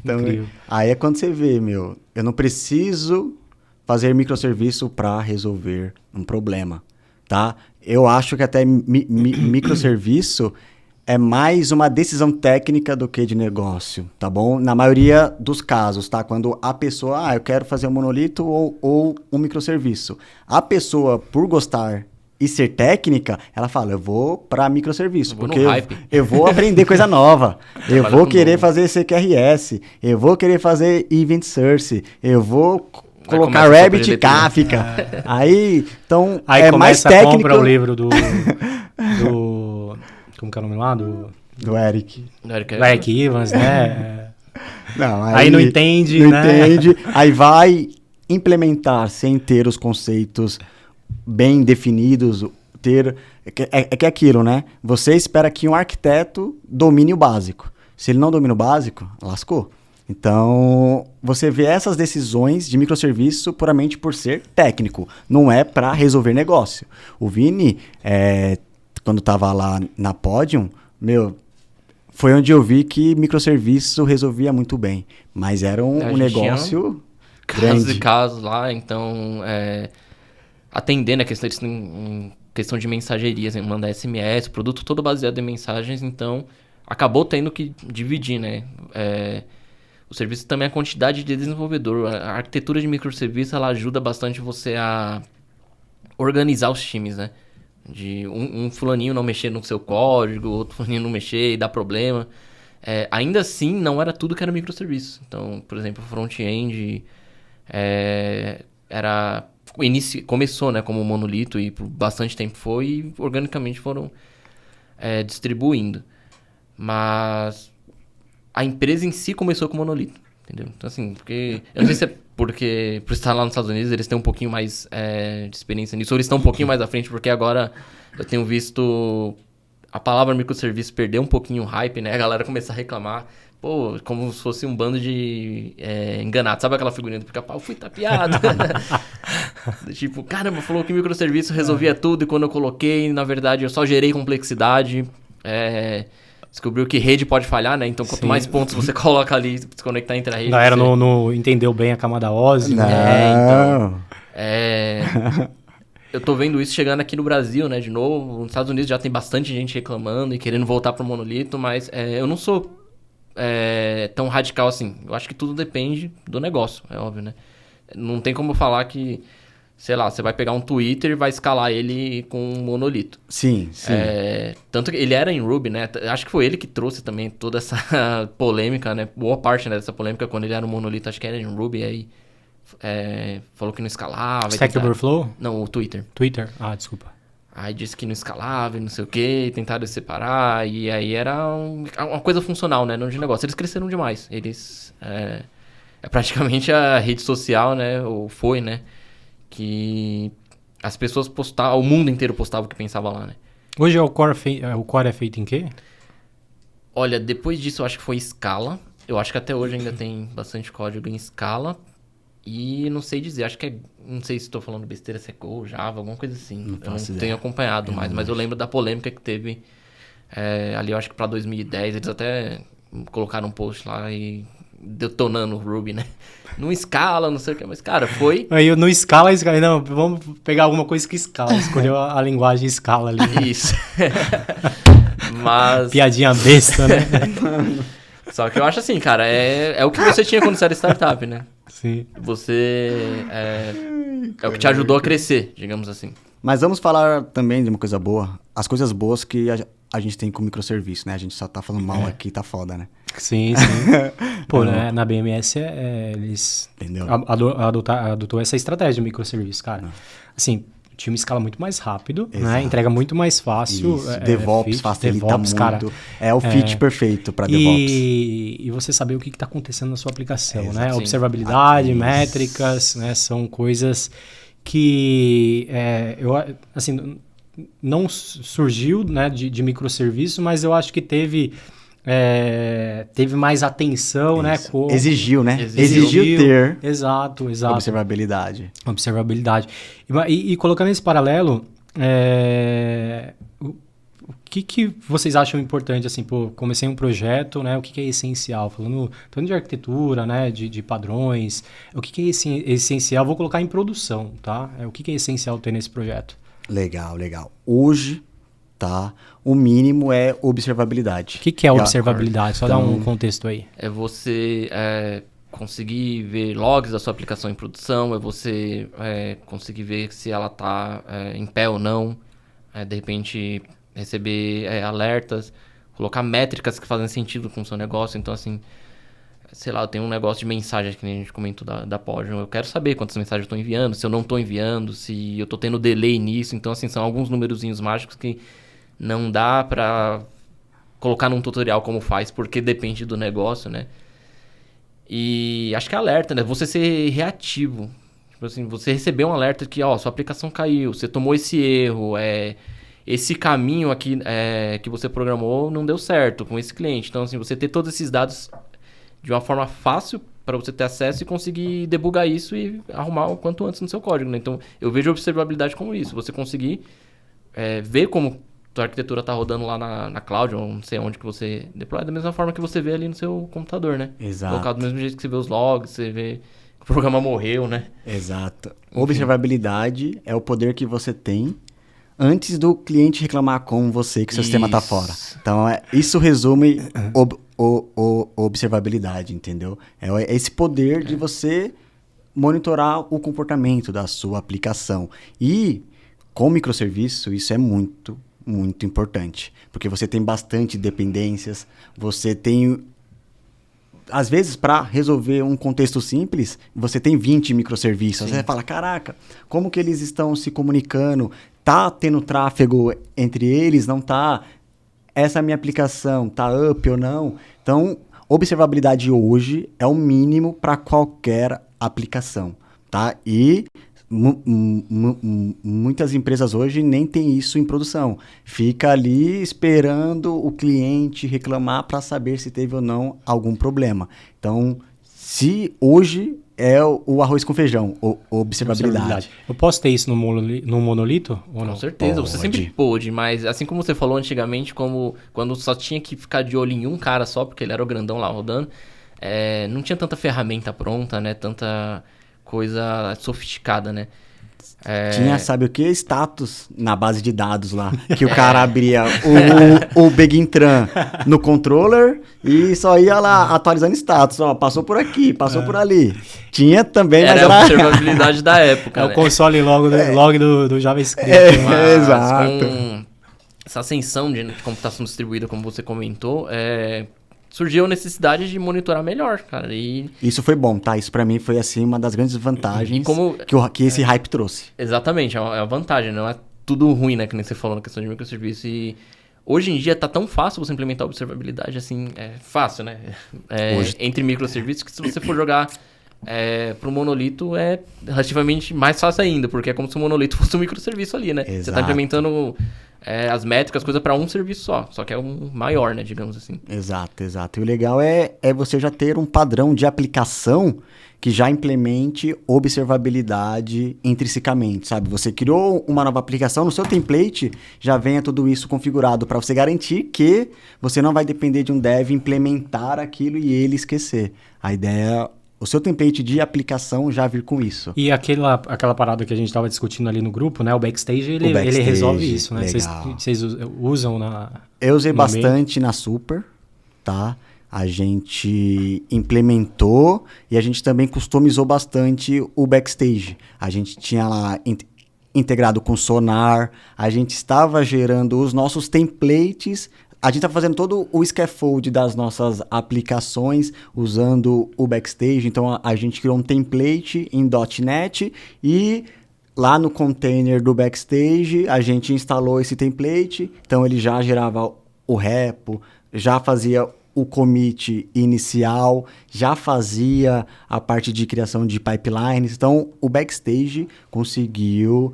incrível. Aí é quando você vê, eu não preciso fazer microserviço para resolver um problema, tá? Eu acho que até microserviço é mais uma decisão técnica do que de negócio, tá bom? Na maioria dos casos, tá? Quando a pessoa, eu quero fazer um monolito ou um microserviço. A pessoa, por gostar e ser técnica, ela fala, eu vou para microserviço, porque eu vou aprender coisa nova. Eu vou querer fazer CQRS, eu vou querer fazer Event Source, eu vou colocar Rabbit e Kafka. Aí, então, aí é mais técnico. Compra o livro do como que é o nome lá? Do Eric. Do Eric Evans, né? Não, aí não entende, não né? entende, aí vai implementar sem ter os conceitos bem definidos, que é aquilo, né? Você espera que um arquiteto domine o básico. Se ele não domina o básico, lascou. Então, você vê essas decisões de microserviço puramente por ser técnico, não é para resolver negócio. O Vini, quando estava lá na Podium, foi onde eu vi que microserviço resolvia muito bem, mas era um negócio grande. Casos e casos lá, então, atendendo a questão de mensagerias, mandar SMS, o produto todo baseado em mensagens, então, acabou tendo que dividir, né? O serviço também é a quantidade de desenvolvedor. A arquitetura de microserviço, ela ajuda bastante você a organizar os times, né? De um fulaninho não mexer no seu código, outro fulaninho não mexer e dar problema. Ainda assim, não era tudo que era microserviço. Então, por exemplo, o front-end começou, né, como monolito e por bastante tempo foi e organicamente foram distribuindo. Mas a empresa em si começou com monolito, entendeu? Então, assim, porque... Eu não sei se é porque, por estar lá nos Estados Unidos, eles têm um pouquinho mais de experiência nisso, ou eles estão um pouquinho mais à frente, porque agora eu tenho visto a palavra microserviço perder um pouquinho o hype, né? A galera começar a reclamar, como se fosse um bando de enganados. Sabe aquela figurinha do pica-pau? Fui tapeado. Tipo, caramba, falou que microserviço resolvia tudo, e quando eu coloquei, na verdade, eu só gerei complexidade. Descobriu que rede pode falhar, né? Então, quanto mais pontos você coloca ali, se conectar entre a rede... A galera não entendeu bem a camada OSI. Não. Eu tô vendo isso chegando aqui no Brasil, né? De novo, nos Estados Unidos já tem bastante gente reclamando e querendo voltar pro monolito, mas eu não sou tão radical assim. Eu acho que tudo depende do negócio, é óbvio, né? Não tem como falar que, sei lá, você vai pegar um Twitter e vai escalar ele com um monolito. Sim, sim. Tanto que ele era em Ruby, né? Acho que foi ele que trouxe também toda essa polêmica, né? Boa parte, né, dessa polêmica quando ele era um monolito, acho que era em Ruby, aí falou que não escalava. Stack Overflow? Não, o Twitter. Twitter? Ah, desculpa. Aí disse que não escalava e não sei o que, tentaram separar, e aí era uma coisa funcional, né? Não de negócio. Eles cresceram demais. Eles... É praticamente a rede social, né? Ou foi, né? Que as pessoas postavam... O mundo inteiro postava o que pensava lá, né? Hoje o core é feito em quê? Olha, depois disso eu acho que foi Scala. Eu acho que até hoje ainda tem bastante código em Scala. E não sei dizer, acho que é... Não sei se estou falando besteira, se é Go, Java, alguma coisa assim. Eu não tenho acompanhado mais, mas eu lembro da polêmica que teve ali, eu acho que para 2010. Eles até colocaram um post lá e detonando o Ruby, né? Não escala, não sei o que, mas, cara, foi... Aí no Scala, não, vamos pegar alguma coisa que escala. Escolheu a linguagem Scala ali. Né? Isso. Mas... Piadinha besta, né? Só que eu acho assim, cara, é o que você tinha quando você era startup, né? Sim. Você... É o que te ajudou a crescer, digamos assim. Mas vamos falar também de uma coisa boa. As coisas boas que a gente tem com microserviço, né? A gente só tá falando mal aqui, tá foda, né? Sim, sim. Pô, né, na BMS eles adotou essa estratégia de microserviço, cara. Assim, o time escala muito mais rápido, né? Entrega muito mais fácil. DevOps facilita muito. Cara, é o fit perfeito para DevOps. E você saber o que está acontecendo na sua aplicação, né? Sim. Observabilidade, métricas, né? São coisas que assim, não surgiu, né, de microserviço, mas eu acho que teve mais atenção, né? Exigiu, né? Exigiu ter exato. observabilidade. E colocando esse paralelo, o que vocês acham importante, assim, pô, comecei um projeto, né? O que é essencial? Falando de arquitetura, né? De padrões, o que é essencial? Vou colocar em produção, tá? O que é essencial ter nesse projeto? Legal. Hoje, tá? O mínimo é observabilidade. O que é observabilidade? Só dar um contexto aí. É você conseguir ver logs da sua aplicação em produção, é você conseguir ver se ela está em pé ou não, de repente receber alertas, colocar métricas que fazem sentido com o seu negócio. Então, assim, sei lá, eu tenho um negócio de mensagem que nem a gente comentou da Podium. Eu quero saber quantas mensagens eu estou enviando, se eu não estou enviando, se eu estou tendo delay nisso. Então, assim, são alguns numerozinhos mágicos que não dá para colocar num tutorial como faz, porque depende do negócio, né? E acho que é alerta, né? Você ser reativo. Tipo assim, você receber um alerta que, sua aplicação caiu, você tomou esse erro, esse caminho aqui que você programou não deu certo com esse cliente. Então, assim, você ter todos esses dados de uma forma fácil para você ter acesso e conseguir debugar isso e arrumar o quanto antes no seu código, né? Então, eu vejo a observabilidade como isso. Você conseguir ver como a arquitetura está rodando lá na cloud, ou não sei onde que você deploy, da mesma forma que você vê ali no seu computador, né? Exato. Colocado do mesmo jeito que você vê os logs, você vê que o programa morreu, né? Exato. Observabilidade é o poder que você tem antes do cliente reclamar com você que seu sistema está fora. Então, isso resume observabilidade, entendeu? É esse poder de você monitorar o comportamento da sua aplicação. E, com microserviço, isso é muito importante. Porque você tem bastante dependências, você tem... Às vezes, para resolver um contexto simples, você tem 20 microserviços. Sim. Você fala, caraca, como que eles estão se comunicando? Tá tendo tráfego entre eles? Não tá? Essa minha aplicação tá up ou não? Então, observabilidade hoje é o mínimo para qualquer aplicação, tá? E muitas empresas hoje nem tem isso em produção. Fica ali esperando o cliente reclamar para saber se teve ou não algum problema. Então, se hoje é o arroz com feijão, observabilidade. Eu posso ter isso no monolito ou não? Com certeza, você sempre pôde, mas assim como você falou antigamente, quando só tinha que ficar de olho em um cara só, porque ele era o grandão lá rodando, não tinha tanta ferramenta pronta, né? Tanta coisa sofisticada, né? Tinha, sabe o que? Status na base de dados lá. Que o cara abria o Begintran no controller e só ia lá atualizando status. Ó, passou por aqui, passou por ali. Tinha também, mas era a observabilidade da época, É né? o console log do JavaScript. Exato. Com essa ascensão de computação distribuída, como você comentou, surgiu a necessidade de monitorar melhor, cara. E Isso foi bom, tá? Isso pra mim foi, assim, uma das grandes vantagens que esse hype trouxe. exatamente, é uma vantagem, não é tudo ruim, né? Que nem você falou na questão de microserviço. E hoje em dia tá tão fácil você implementar observabilidade, assim, fácil, né? Entre microserviços, que se você for jogar pro monolito é relativamente mais fácil ainda, porque é como se o monolito fosse um microserviço ali, né? Você tá Exato. implementando as métricas, coisa para um serviço só que é um maior, né? Digamos assim. Exato, exato. E o legal é você já ter um padrão de aplicação que já implemente observabilidade intrinsecamente, sabe? Você criou uma nova aplicação, no seu template já venha tudo isso configurado para você garantir que você não vai depender de um dev implementar aquilo e ele esquecer. A ideia é o seu template de aplicação já vir com isso. E aquela parada que a gente estava discutindo ali no grupo, né? O Backstage, ele resolve isso, né? Vocês usam na... Eu usei no bastante na Super, tá? A gente implementou e a gente também customizou bastante o Backstage. A gente tinha lá integrado com Sonar, a gente estava gerando os nossos templates. A gente está fazendo todo o scaffold das nossas aplicações usando o Backstage. Então, a gente criou um template em .NET e lá no container do Backstage a gente instalou esse template. Então, ele já gerava o repo, já fazia o commit inicial, já fazia a parte de criação de pipelines. Então, o Backstage conseguiu...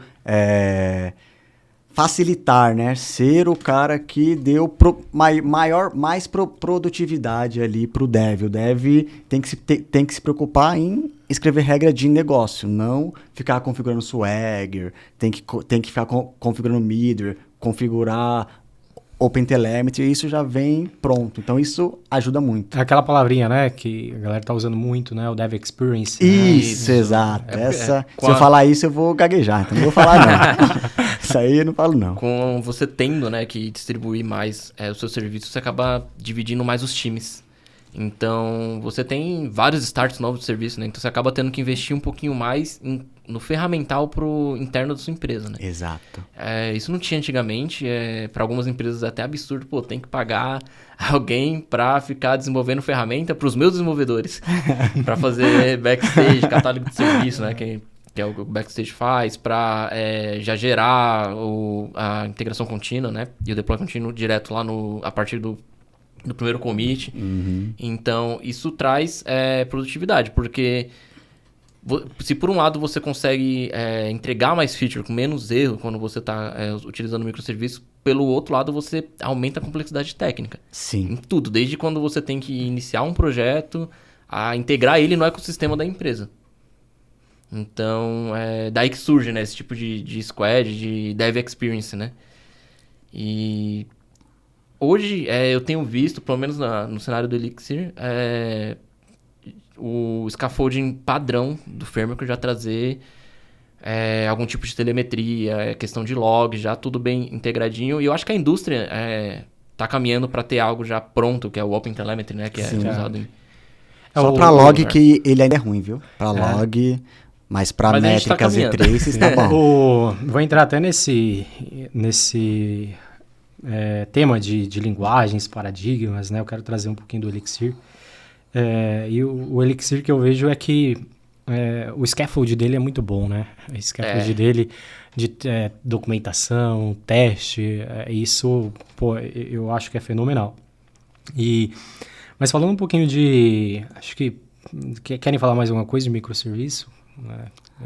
facilitar, né? Ser o cara que deu mais produtividade ali pro dev. O dev tem que se preocupar em escrever regra de negócio, não ficar configurando Swagger, tem que ficar configurando middleware, configurar OpenTelemetry, isso já vem pronto. Então, isso ajuda muito. É aquela palavrinha, né? Que a galera tá usando muito, né? O Dev Experience. Isso, exato. Se eu falar isso, eu vou gaguejar. Então, não vou falar, não. Isso aí eu não falo, não. Com você tendo, né, que distribuir mais o seu serviço, você acaba dividindo mais os times. Então, você tem vários starts novos de serviço, né? Então, você acaba tendo que investir um pouquinho mais no ferramental pro interno da sua empresa, né? Exato. Isso não tinha antigamente. Para algumas empresas é até absurdo. Pô, tem que pagar alguém para ficar desenvolvendo ferramenta para os meus desenvolvedores. Para fazer backstage, catálogo de serviço, né? Que é o que o Backstage faz, para já gerar a integração contínua, né? E o deploy contínuo direto lá a partir do primeiro commit. Uhum. Então, isso traz produtividade, porque se por um lado você consegue entregar mais feature com menos erro quando você está utilizando o microserviço, pelo outro lado você aumenta a complexidade técnica. Sim. Em tudo, desde quando você tem que iniciar um projeto, a integrar ele no ecossistema da empresa. Então, daí que surge, né, esse tipo de squad, de dev experience, né? E hoje eu tenho visto, pelo menos no cenário do Elixir, o scaffolding padrão do framework já trazer algum tipo de telemetria, questão de log, já tudo bem integradinho. E eu acho que a indústria está caminhando para ter algo já pronto, que é o OpenTelemetry, né? Que usado em... Só para log que ele ainda é ruim, viu? Para log... Mas para métricas e traces tá bom. Vou entrar até nesse tema de linguagens, paradigmas, né? Eu quero trazer um pouquinho do Elixir. E o Elixir que eu vejo é que o scaffold dele é muito bom, né? O scaffold dele de documentação, teste, isso, pô, eu acho que é fenomenal. Mas falando um pouquinho acho que querem falar mais alguma coisa de microserviço?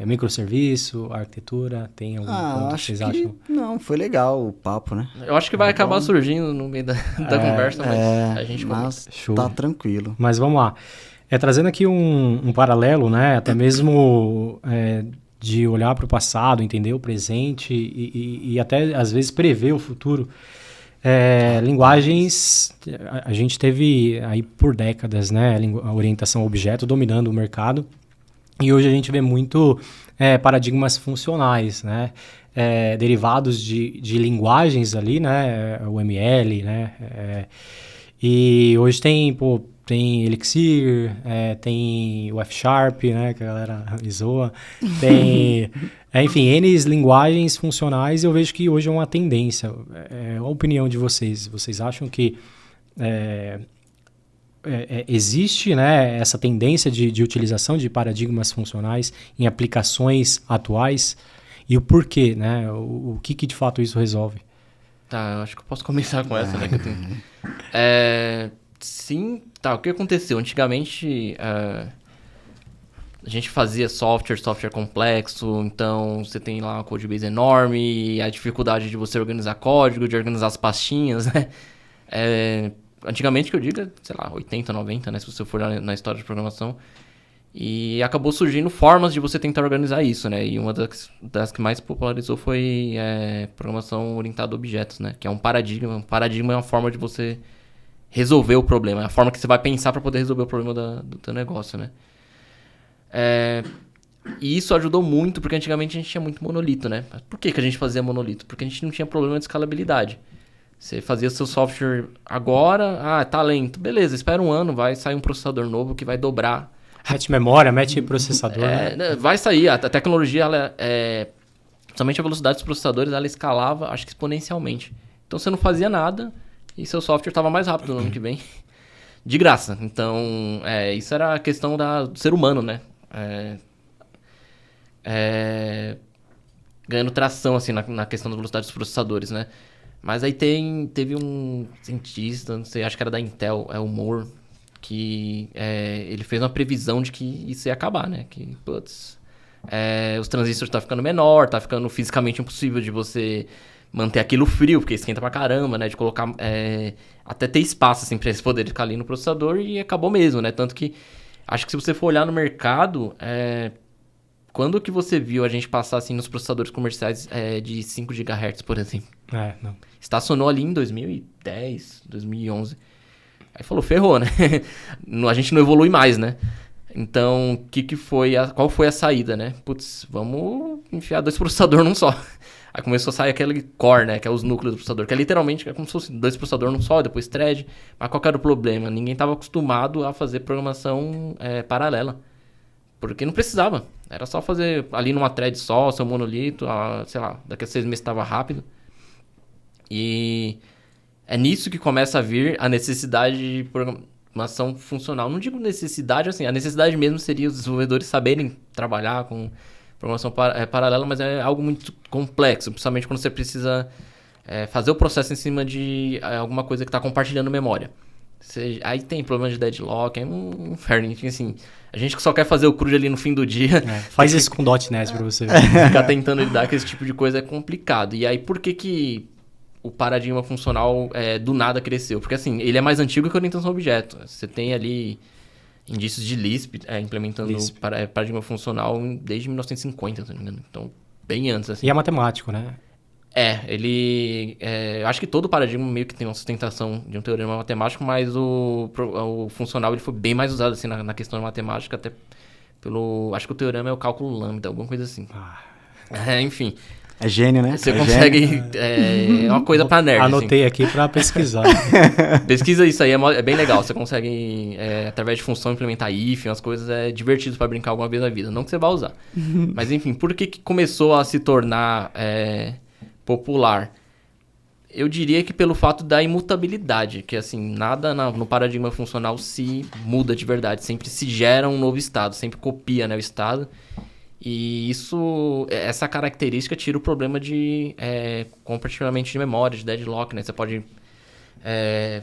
Microserviço, arquitetura, tem algum ponto que vocês acham? Não, foi legal o papo, né? Eu acho que vai acabar surgindo no meio da conversa, mas a gente mas tá tranquilo. Mas vamos lá. Trazendo aqui um paralelo, né? Até mesmo de olhar para o passado, entender o presente e até, às vezes, prever o futuro. Linguagens, a gente teve aí por décadas, né? A orientação a objeto dominando o mercado. E hoje a gente vê muito paradigmas funcionais, né? Derivados de linguagens ali, né? O ML, né? E hoje tem Elixir, tem o F#, né? Que a galera me zoa. Tem, enfim, N linguagens funcionais. E eu vejo que hoje é uma tendência. A opinião de vocês. Vocês acham que existe, né, essa tendência de utilização de paradigmas funcionais em aplicações atuais e o porquê, né? O que de fato isso resolve? Tá, eu acho que eu posso começar com essa, né? Que eu tenho... sim, tá, o que aconteceu? Antigamente, a gente fazia software complexo, então você tem lá uma codebase enorme, a dificuldade de você organizar código, de organizar as pastinhas, né? Antigamente, que eu diga, sei lá, 80, 90, né? Se você for na história de programação. E acabou surgindo formas de você tentar organizar isso, né? E uma das que mais popularizou foi programação orientada a objetos, né? Que é um paradigma. Um paradigma é uma forma de você resolver o problema. É a forma que você vai pensar para poder resolver o problema do teu negócio, né? E isso ajudou muito, porque antigamente a gente tinha muito monolito, né? Por que a gente fazia monolito? Porque a gente não tinha problema de escalabilidade. Você fazia seu software agora, tá lento. Beleza, espera um ano, vai sair um processador novo que vai dobrar. Mete memória, mete processador. Né? Vai sair. A tecnologia, principalmente a velocidade dos processadores, ela escalava, acho que exponencialmente. Então você não fazia nada e seu software estava mais rápido no ano que vem. De graça. Então, isso era a questão do ser humano, né? Ganhando tração assim, na questão da velocidade dos processadores, né? Mas aí teve um cientista, não sei, acho que era da Intel, o Moore, que ele fez uma previsão de que isso ia acabar, né? Que, putz, os transistores estão ficando menor, tá ficando fisicamente impossível de você manter aquilo frio, porque esquenta pra caramba, né? De colocar, até ter espaço, assim, pra eles poderem ficar ali no processador, e acabou mesmo, né? Tanto que, acho que se você for olhar no mercado, quando que você viu a gente passar, assim, nos processadores comerciais de 5 GHz, por exemplo? Não. Estacionou ali em 2010, 2011. Aí falou, ferrou, né? A gente não evolui mais, né? Então, qual foi a saída, né? Putz, vamos enfiar 2 processadores num só. Aí começou a sair aquele core, né? Que é os núcleos do processador. Que é literalmente como se fosse 2 processadores num só, depois thread. Mas qual que era o problema? Ninguém estava acostumado a fazer programação paralela. Porque não precisava. Era só fazer ali numa thread só, seu monolito. Sei lá, daqui a 6 meses estava rápido. E é nisso que começa a vir a necessidade de programação funcional. Não digo necessidade, assim, a necessidade mesmo seria os desenvolvedores saberem trabalhar com programação paralela, mas é algo muito complexo, principalmente quando você precisa fazer o processo em cima de alguma coisa que está compartilhando memória. Aí tem problema de deadlock, é um inferno, assim, a gente que só quer fazer o CRUD ali no fim do dia. Faz isso com .NET pra você ver. Ficar tentando lidar com esse tipo de coisa é complicado. E aí, por que o paradigma funcional do nada cresceu? Porque assim, ele é mais antigo que a orientação a objeto. Você tem ali indícios de Lisp implementando o paradigma funcional desde 1950, se não me engano. Então, bem antes. Assim. E é matemático, né? Eu acho que todo paradigma meio que tem uma sustentação de um teorema matemático, mas o funcional ele foi bem mais usado assim, na questão da matemática, até acho que o teorema é o cálculo lambda, alguma coisa assim. Enfim. É gênio, né? Você consegue... É uma coisa pra nerd. Anotei aqui pra pesquisar. Pesquisa isso aí, é bem legal. Você consegue, através de função, implementar if, umas coisas divertidas pra brincar alguma vez na vida. Não que você vá usar. Mas enfim, por que começou a se tornar popular? Eu diria que pelo fato da imutabilidade. Que assim, nada no paradigma funcional se muda de verdade. Sempre se gera um novo estado. Sempre copia, né, o estado. E essa característica tira o problema de compartilhamento de memória, de deadlock, né? Você pode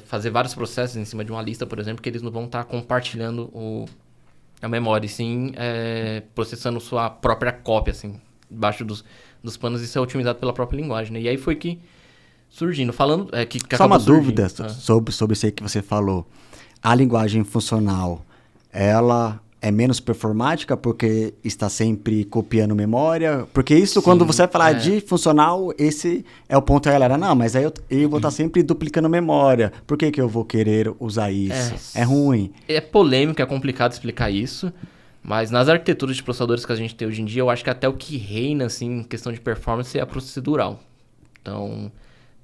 fazer vários processos em cima de uma lista, por exemplo, que eles não vão estar compartilhando a memória, e sim processando sua própria cópia, assim, debaixo dos panos. Isso é otimizado pela própria linguagem, né? E aí foi que surgindo. Falando que só uma dúvida sobre isso aí que você falou. A linguagem funcional, ela é menos performática porque está sempre copiando memória? Porque isso, sim, quando você vai falar de funcional, esse é o ponto da galera. Não, mas aí eu vou estar sempre duplicando memória. Por que eu vou querer usar isso? É ruim. É polêmico, é complicado explicar isso. Mas nas arquiteturas de processadores que a gente tem hoje em dia, eu acho que até o que reina, assim, em questão de performance é a procedural. Então,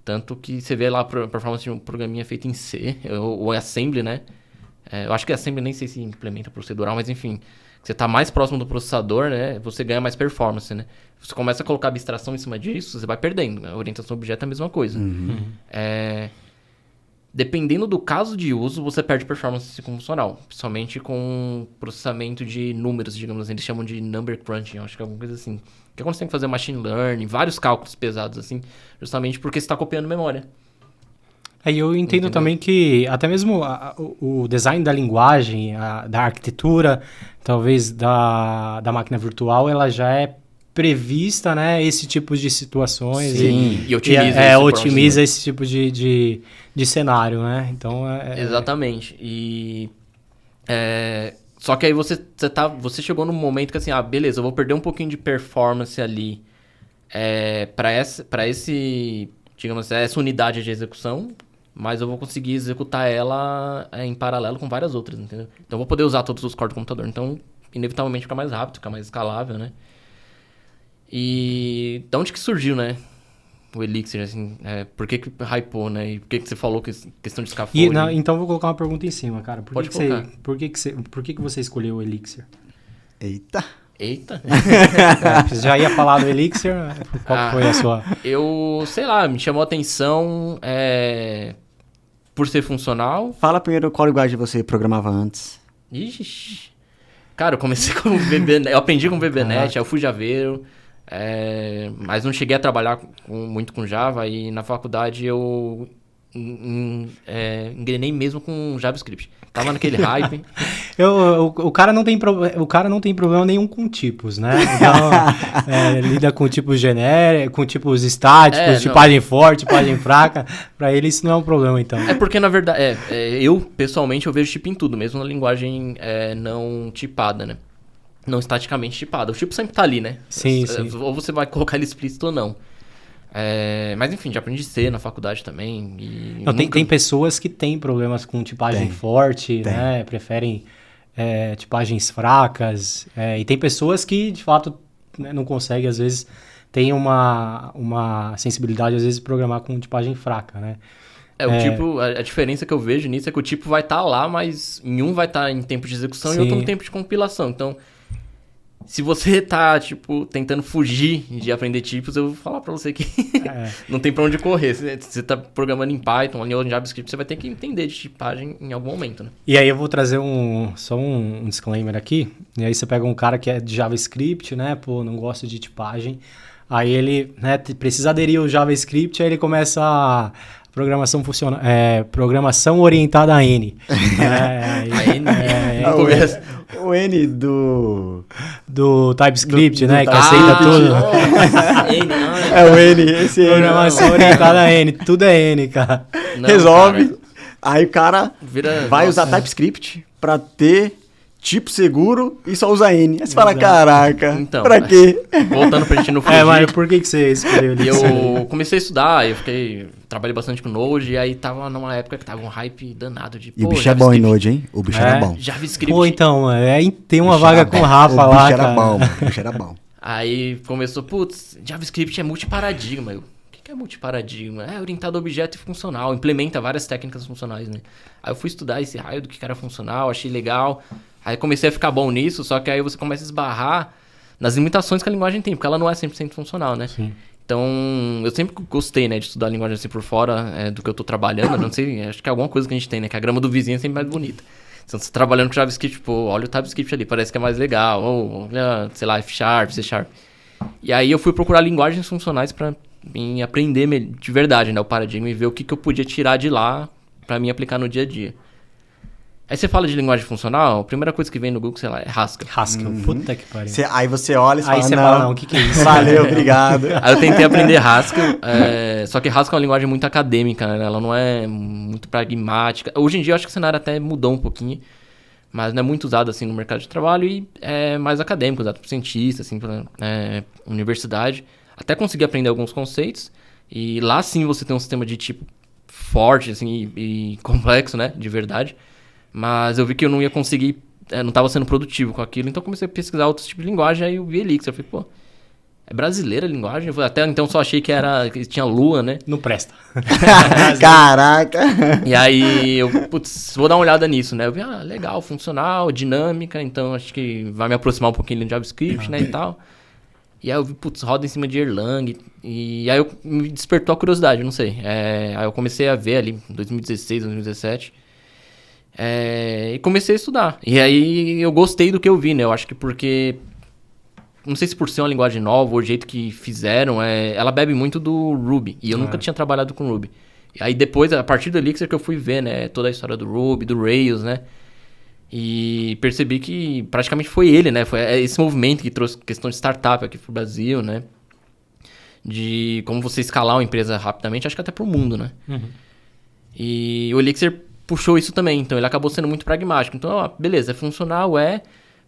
tanto que você vê lá a performance de um programinha feito em C, ou Assembly, né? Eu acho que Assembly nem sei se implementa procedural, mas enfim, você está mais próximo do processador, né? Você ganha mais performance, né? Você começa a colocar abstração em cima disso, você vai perdendo. A orientação objeto é a mesma coisa. Dependendo do caso de uso, você perde performance funcional. Principalmente com processamento de números, digamos assim. Eles chamam de number crunching, acho que é alguma coisa assim. Que é quando você tem que fazer machine learning, vários cálculos pesados, assim. Justamente porque você está copiando memória. Aí eu entendo também que até mesmo o design da linguagem, da arquitetura, talvez da máquina virtual, ela já é prevista, né, esse tipo de situações. Sim, e otimiza esse tipo de cenário, né? Então, exatamente. Só que aí você chegou num momento que assim, beleza, eu vou perder um pouquinho de performance ali para digamos assim, essa unidade de execução, mas eu vou conseguir executar ela em paralelo com várias outras, entendeu? Então eu vou poder usar todos os cores do computador. Então, inevitavelmente fica mais rápido, fica mais escalável, né? E de onde que surgiu, né? O Elixir, assim, por que hypou, né? E por que você falou que questão de scaffolding? Então vou colocar uma pergunta em cima, cara. Pode colocar. Por que você escolheu o Elixir? Eita! Você já ia falar do Elixir? Qual foi a sua... Sei lá, me chamou a atenção por ser funcional. Fala primeiro qual linguagem você programava antes. Ixi. Cara, eu comecei com VBNet, eu aprendi com VBNet, aí eu fui Javeiro, mas não cheguei a trabalhar muito com Java, e na faculdade eu engrenei mesmo com JavaScript. Tava naquele hype. O cara não tem problema nenhum com tipos, né? Então, lida com tipos genéricos, com tipos estáticos, tipagem forte, tipagem fraca. Pra ele isso não é um problema, então. Porque, na verdade, eu, pessoalmente, eu vejo tipo em tudo, mesmo na linguagem não tipada, né? Não estaticamente tipada. O tipo sempre tá ali, né? Sim. Ou você vai colocar ele explícito ou não. Mas enfim, já aprendi C na faculdade também. Tem pessoas que têm problemas com tipagem forte, né? Preferem tipagens fracas. E tem pessoas que, de fato, né, não conseguem, às vezes, tem uma sensibilidade, às vezes, de programar com tipagem fraca, né? O tipo, a diferença que eu vejo nisso é que o tipo vai estar lá, mas em um vai estar em tempo de execução e outro no tempo de compilação. Então, se você tá, tipo, tentando fugir de aprender tipos, eu vou falar pra você que não tem pra onde correr. Se você tá programando em Python ou em JavaScript, você vai ter que entender de tipagem em algum momento, né? E aí eu vou trazer só um disclaimer aqui. E aí você pega um cara que é de JavaScript, né? Pô, não gosta de tipagem. Aí ele, né, precisa aderir ao JavaScript, aí ele começa a... Programação orientada a N. O N do TypeScript, né? Que aceita tudo. O N, esse N. Programação orientada a N. Tudo é N, cara. Resolve. Cara. Aí o cara vai usar TypeScript pra ter tipo seguro e só usa N. Aí você fala, caraca, então, pra quê? Voltando pra gente no fugir. Mas por que você escolheu isso? Eu comecei a estudar, trabalhei bastante com Node, e aí tava numa época que tava um hype danado de... E o bicho é bom em Node, hein? O bicho era bom. JavaScript. Pô, então, tem uma vaga com o Rafa lá, cara. O bicho era bom. Aí começou, JavaScript é multiparadigma. O que é multiparadigma? É orientado a objeto e funcional, implementa várias técnicas funcionais, né? Aí eu fui estudar esse raio do que era funcional, achei legal... Aí comecei a ficar bom nisso, só que aí você começa a esbarrar nas limitações que a linguagem tem, porque ela não é 100% funcional, né? Sim. Então, eu sempre gostei, né, de estudar a linguagem assim por fora do que eu tô trabalhando. Não sei, acho que é alguma coisa que a gente tem, né? Que a grama do vizinho é sempre mais bonita. Então, você tá trabalhando com JavaScript, olha o TypeScript ali, parece que é mais legal. Ou, olha, sei lá, F#, C#. E aí eu fui procurar linguagens funcionais pra mim aprender de verdade, né, o paradigma, e ver o que eu podia tirar de lá pra mim aplicar no dia a dia. Aí você fala de linguagem funcional, a primeira coisa que vem no Google, sei lá, é Haskell. Haskell, puta que pariu. Aí você olha e fala, não, o que é isso? Valeu, obrigado. Aí eu tentei aprender Haskell, só que Haskell é uma linguagem muito acadêmica, né? Ela não é muito pragmática. Hoje em dia eu acho que o cenário até mudou um pouquinho, mas não é muito usado assim no mercado de trabalho e é mais acadêmico, usado por cientista, assim, pra universidade. Até consegui aprender alguns conceitos, e lá sim você tem um sistema de tipo forte, assim, e complexo, né, de verdade. Mas eu vi que eu não ia conseguir não estava sendo produtivo com aquilo, então eu comecei a pesquisar outros tipos de linguagem, aí eu vi Elixir, eu falei, pô, é brasileira a linguagem? Até então só achei que tinha Lua, né? Não presta. Caraca! E aí eu, vou dar uma olhada nisso, né? Eu vi, legal, funcional, dinâmica, então acho que vai me aproximar um pouquinho do JavaScript, né, e tal. E aí eu vi, roda em cima de Erlang, e aí me despertou a curiosidade, não sei. Aí eu comecei a ver ali, em 2016, 2017, e comecei a estudar. E aí eu gostei do que eu vi, né? Eu acho que porque... Não sei se por ser uma linguagem nova, ou o jeito que fizeram, ela bebe muito do Ruby. E eu nunca tinha trabalhado com Ruby. E aí depois, a partir do Elixir, que eu fui ver, né? Toda a história do Ruby, do Rails, né? E percebi que praticamente foi ele, né? Foi esse movimento que trouxe questão de startup aqui pro Brasil, né? De como você escalar uma empresa rapidamente, acho que até pro mundo, né? Uhum. E o Elixir puxou isso também. Então ele acabou sendo muito pragmático. Então, beleza, é funcional,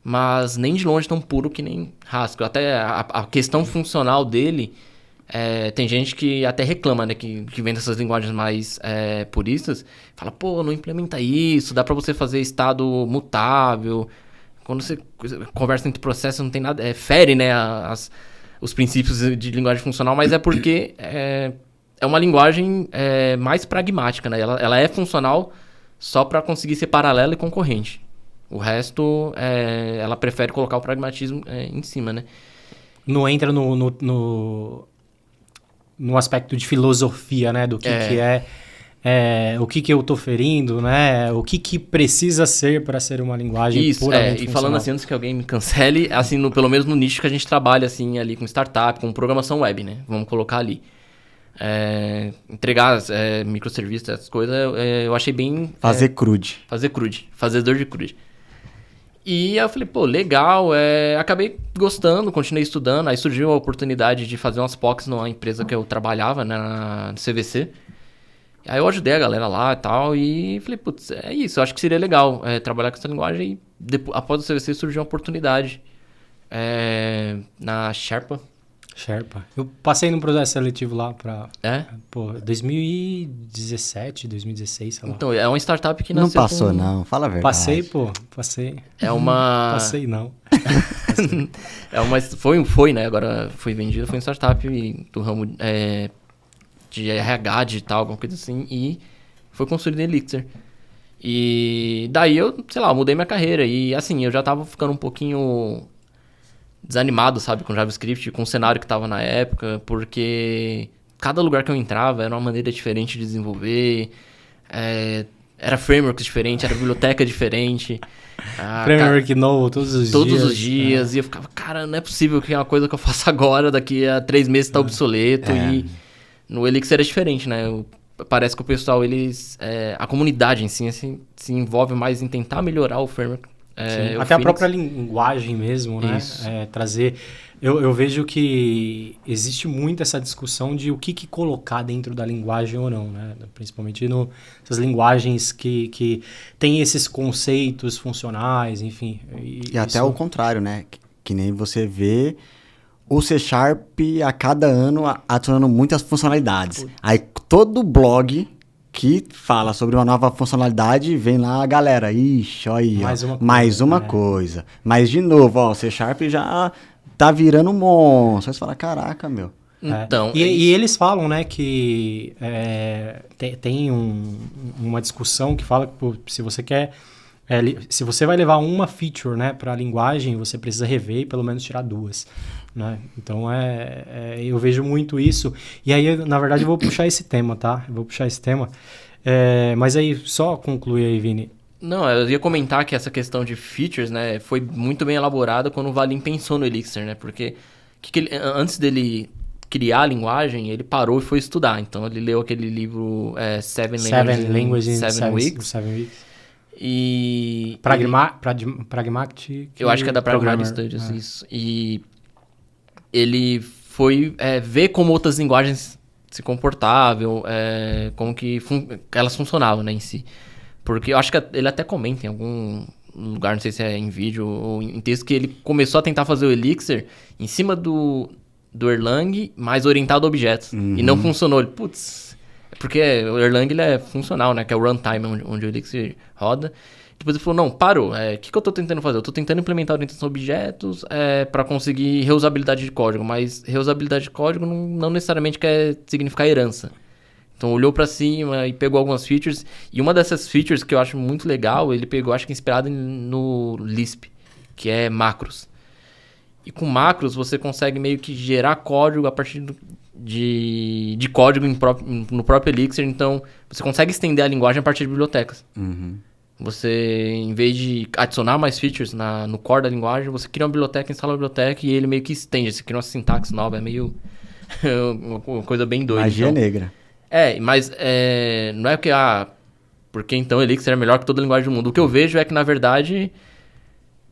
mas nem de longe tão puro que nem Haskell. Até a questão funcional dele, tem gente que até reclama, né, que vem dessas linguagens mais puristas, fala, pô, não implementa isso, dá pra você fazer estado mutável. Quando você conversa entre processos, não tem nada, fere, né, os princípios de linguagem funcional, mas é porque é uma linguagem mais pragmática, né, ela é funcional só para conseguir ser paralela e concorrente. O resto, ela prefere colocar o pragmatismo em cima, né? Não entra no aspecto de filosofia, né? Do que o que eu tô ferindo, né? O que precisa ser para ser uma linguagem puramente funcional. E falando assim, antes que alguém me cancele, assim, pelo menos no nicho que a gente trabalha, assim, ali com startup, com programação web, né? Vamos colocar ali. Entregar microserviços, essas coisas, eu achei bem... Fazer CRUD. Fazedor de CRUD. E aí eu falei, pô, legal, acabei gostando, continuei estudando, aí surgiu a oportunidade de fazer umas POCs numa empresa que eu trabalhava, né, na CVC. Aí eu ajudei a galera lá e tal, e falei, putz, é isso, eu acho que seria legal trabalhar com essa linguagem, e após o CVC surgiu uma oportunidade na Sherpa. Eu passei num processo seletivo lá pra... 2017, 2016, sei lá. Então, é uma startup que nasceu... Não passou, não. Fala a verdade. Passei. É uma... Passei, não. Foi, né? Agora foi vendida. Foi uma startup do ramo de RH digital, alguma coisa assim. E foi construída em Elixir. E daí eu, sei lá, mudei minha carreira. E assim, eu já tava ficando um pouquinho... desanimado, sabe, com JavaScript, com o cenário que tava na época, porque cada lugar que eu entrava era uma maneira diferente de desenvolver, era framework diferente, era biblioteca diferente. Framework novo todos os dias. E eu ficava, cara, não é possível que é uma coisa que eu faço agora, daqui a 3 meses tá obsoleto. E no Elixir era diferente, né? Parece que o pessoal, a comunidade em si, assim, se envolve mais em tentar melhorar o framework. Até a própria linguagem mesmo, né? Trazer... Eu vejo que existe muito essa discussão de o que colocar dentro da linguagem ou não, né? Principalmente nessas linguagens que tem esses conceitos funcionais, enfim. E até o contrário, né? Que nem você vê o C# a cada ano adicionando muitas funcionalidades. Aí todo blog... que fala sobre uma nova funcionalidade, vem lá a galera, ixi, olha aí, mais uma coisa. Mas, de novo, ó, o C# já tá virando um monstro. Aí você fala, caraca, meu. Então, e eles falam, né, que tem uma discussão que fala que pô, se você quer... se você vai levar uma feature, né, para a linguagem, você precisa rever e pelo menos tirar 2. Né? Então, eu vejo muito isso. E aí, na verdade, eu vou puxar esse tema, tá? Mas aí, só concluir aí, Vini. Não, eu ia comentar que essa questão de features, né, foi muito bem elaborada quando o Valim pensou no Elixir, né? Porque antes dele criar a linguagem, ele parou e foi estudar. Então, ele leu aquele livro Seven Languages in Seven Weeks. E... Pragmatic... Eu acho que é da Pragmatic Studies, isso. E ele foi ver como outras linguagens se comportavam, como que elas funcionavam, né, em si. Porque eu acho que ele até comenta em algum lugar, não sei se é em vídeo ou em texto, que ele começou a tentar fazer o Elixir em cima do Erlang, mais orientado a objetos. E não funcionou. Ele, porque o Erlang ele é funcional, né, que é o runtime onde o Elixir roda. Depois ele falou, não, parou. O que eu tô tentando fazer? Eu tô tentando implementar orientação a objetos para conseguir reusabilidade de código, mas reusabilidade de código não necessariamente quer significar herança. Então olhou para cima e pegou algumas features, e uma dessas features que eu acho muito legal, ele pegou, acho que inspirado no Lisp, que é macros. E com macros você consegue meio que gerar código a partir de código no próprio Elixir, então você consegue estender a linguagem a partir de bibliotecas. Você, em vez de adicionar mais features no core da linguagem, você cria uma biblioteca, instala a biblioteca e ele meio que estende. Você cria uma sintaxe nova, é meio uma coisa bem doida. Magia negra. Mas não é porque então Elixir é melhor que toda a linguagem do mundo. O que eu vejo é que, na verdade,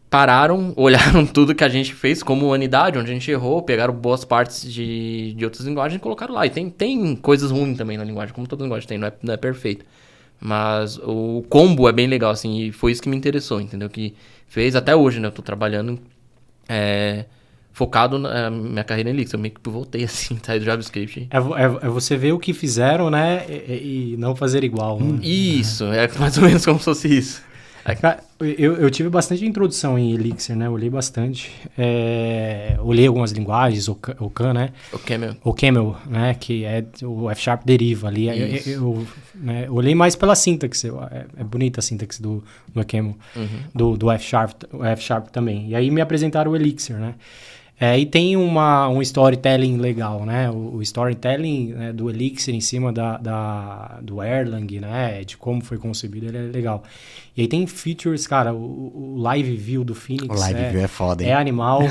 pararam, olharam tudo que a gente fez como humanidade, onde a gente errou, pegaram boas partes de outras linguagens e colocaram lá. E tem coisas ruins também na linguagem, como toda linguagem tem, não é perfeito. Mas o combo é bem legal, assim, e foi isso que me interessou, entendeu? Que fez até hoje, né? Eu tô trabalhando focado na minha carreira em Elixir. Eu meio que voltei, assim, saí do JavaScript. É você ver o que fizeram, né? E não fazer igual. Né? Isso, é mais ou menos como se fosse isso. Eu tive bastante introdução em Elixir, né? Olhei bastante. Olhei algumas linguagens, o Can, né? O Camel, né? Que é o F# deriva ali. Eu olhei mais pela sintaxe. É bonita a sintaxe do Camel. Do F#, o F# também. E aí me apresentaram o Elixir, né? E tem um storytelling legal, né? O storytelling, né, do Elixir em cima do Erlang, né? De como foi concebido, ele é legal. E aí tem features, cara, o Live View do Phoenix. O Live View é foda, hein? É animal.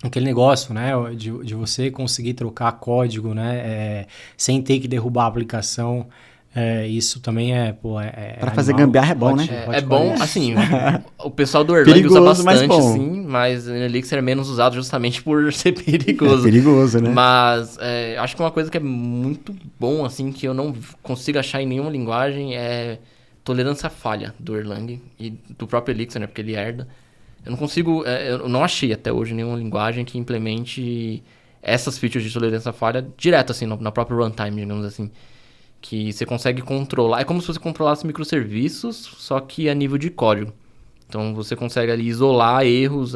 Aquele negócio, né? De você conseguir trocar código, né? Sem ter que derrubar a aplicação. Isso também pra fazer gambiarra é bom, né? É bom, assim, o pessoal do Erlang usa bastante, sim, mas o Elixir é menos usado justamente por ser perigoso. É perigoso, né? Mas acho que uma coisa que é muito bom, assim, que eu não consigo achar em nenhuma linguagem é tolerância à falha do Erlang e do próprio Elixir, né? Porque ele herda. Eu não consigo, eu não achei até hoje nenhuma linguagem que implemente essas features de tolerância à falha direto, assim, na própria runtime, digamos assim. Que você consegue controlar. É como se você controlasse microserviços, só que a nível de código. Então você consegue ali isolar erros.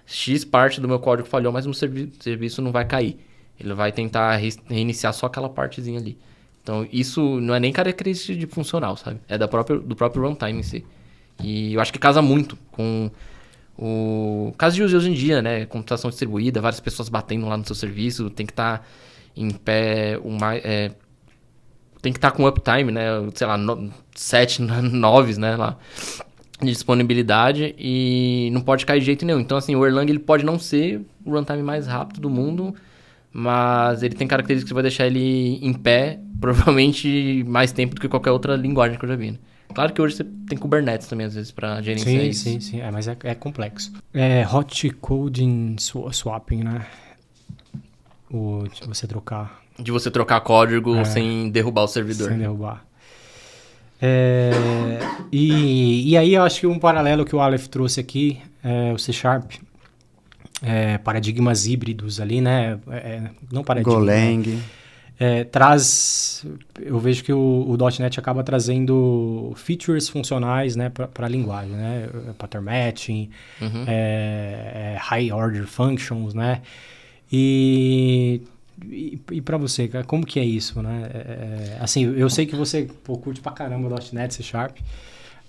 X parte do meu código falhou, mas o serviço não vai cair. Ele vai tentar reiniciar só aquela partezinha ali. Então isso não é nem característica de funcional, sabe? É do próprio runtime em si. E eu acho que casa muito com o caso de hoje em dia, né? Computação distribuída, várias pessoas batendo lá no seu serviço, tem que estar em pé tem que estar com uptime, né? Sei lá, 7, 9, né? Lá, de disponibilidade e não pode cair de jeito nenhum. Então, assim, o Erlang ele pode não ser o runtime mais rápido do mundo, mas ele tem características que vai deixar ele em pé, provavelmente mais tempo do que qualquer outra linguagem que eu já vi. Né? Claro que hoje você tem Kubernetes também, às vezes, para gerenciar isso. Sim. Mas é complexo. Hot coding swapping, né? De você trocar... De você trocar código sem derrubar o servidor. Sem derrubar. E aí eu acho que um paralelo que o Aleph trouxe aqui é o C#. Paradigmas híbridos ali, né? Não paradigma. Golang. Eu vejo que o .NET acaba trazendo features funcionais, né, para a linguagem, né? Pattern matching, high order functions, né? E para você, cara, como que é isso, né? Assim, eu sei que você curte pra caramba o .NET C#,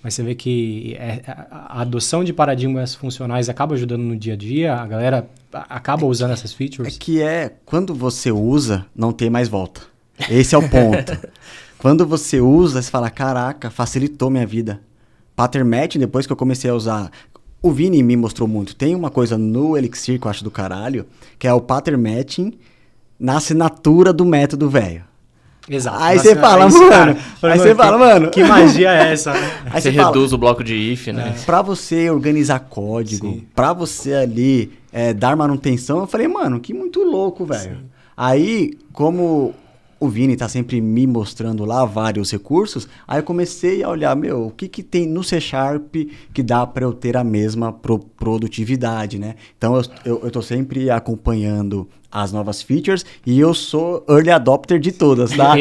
mas você vê que a adoção de paradigmas funcionais acaba ajudando no dia a dia, a galera acaba usando essas features. Quando você usa, não tem mais volta. Esse é o ponto. Quando você usa, você fala, caraca, facilitou minha vida. Pattern matching, depois que eu comecei a usar... O Vini me mostrou muito. Tem uma coisa no Elixir que eu acho do caralho, que é o pattern matching na assinatura do método velho. Exato. Aí você fala, mano... Que magia é essa? Aí você reduz o bloco de if, né? Pra você organizar código, pra você ali dar manutenção, eu falei, mano, que muito louco, velho. Aí, como o Vini tá sempre me mostrando lá vários recursos, aí eu comecei a olhar, o que tem no C# que dá para eu ter a mesma produtividade, né? Então eu tô sempre acompanhando as novas features e eu sou early adopter de todas, tá?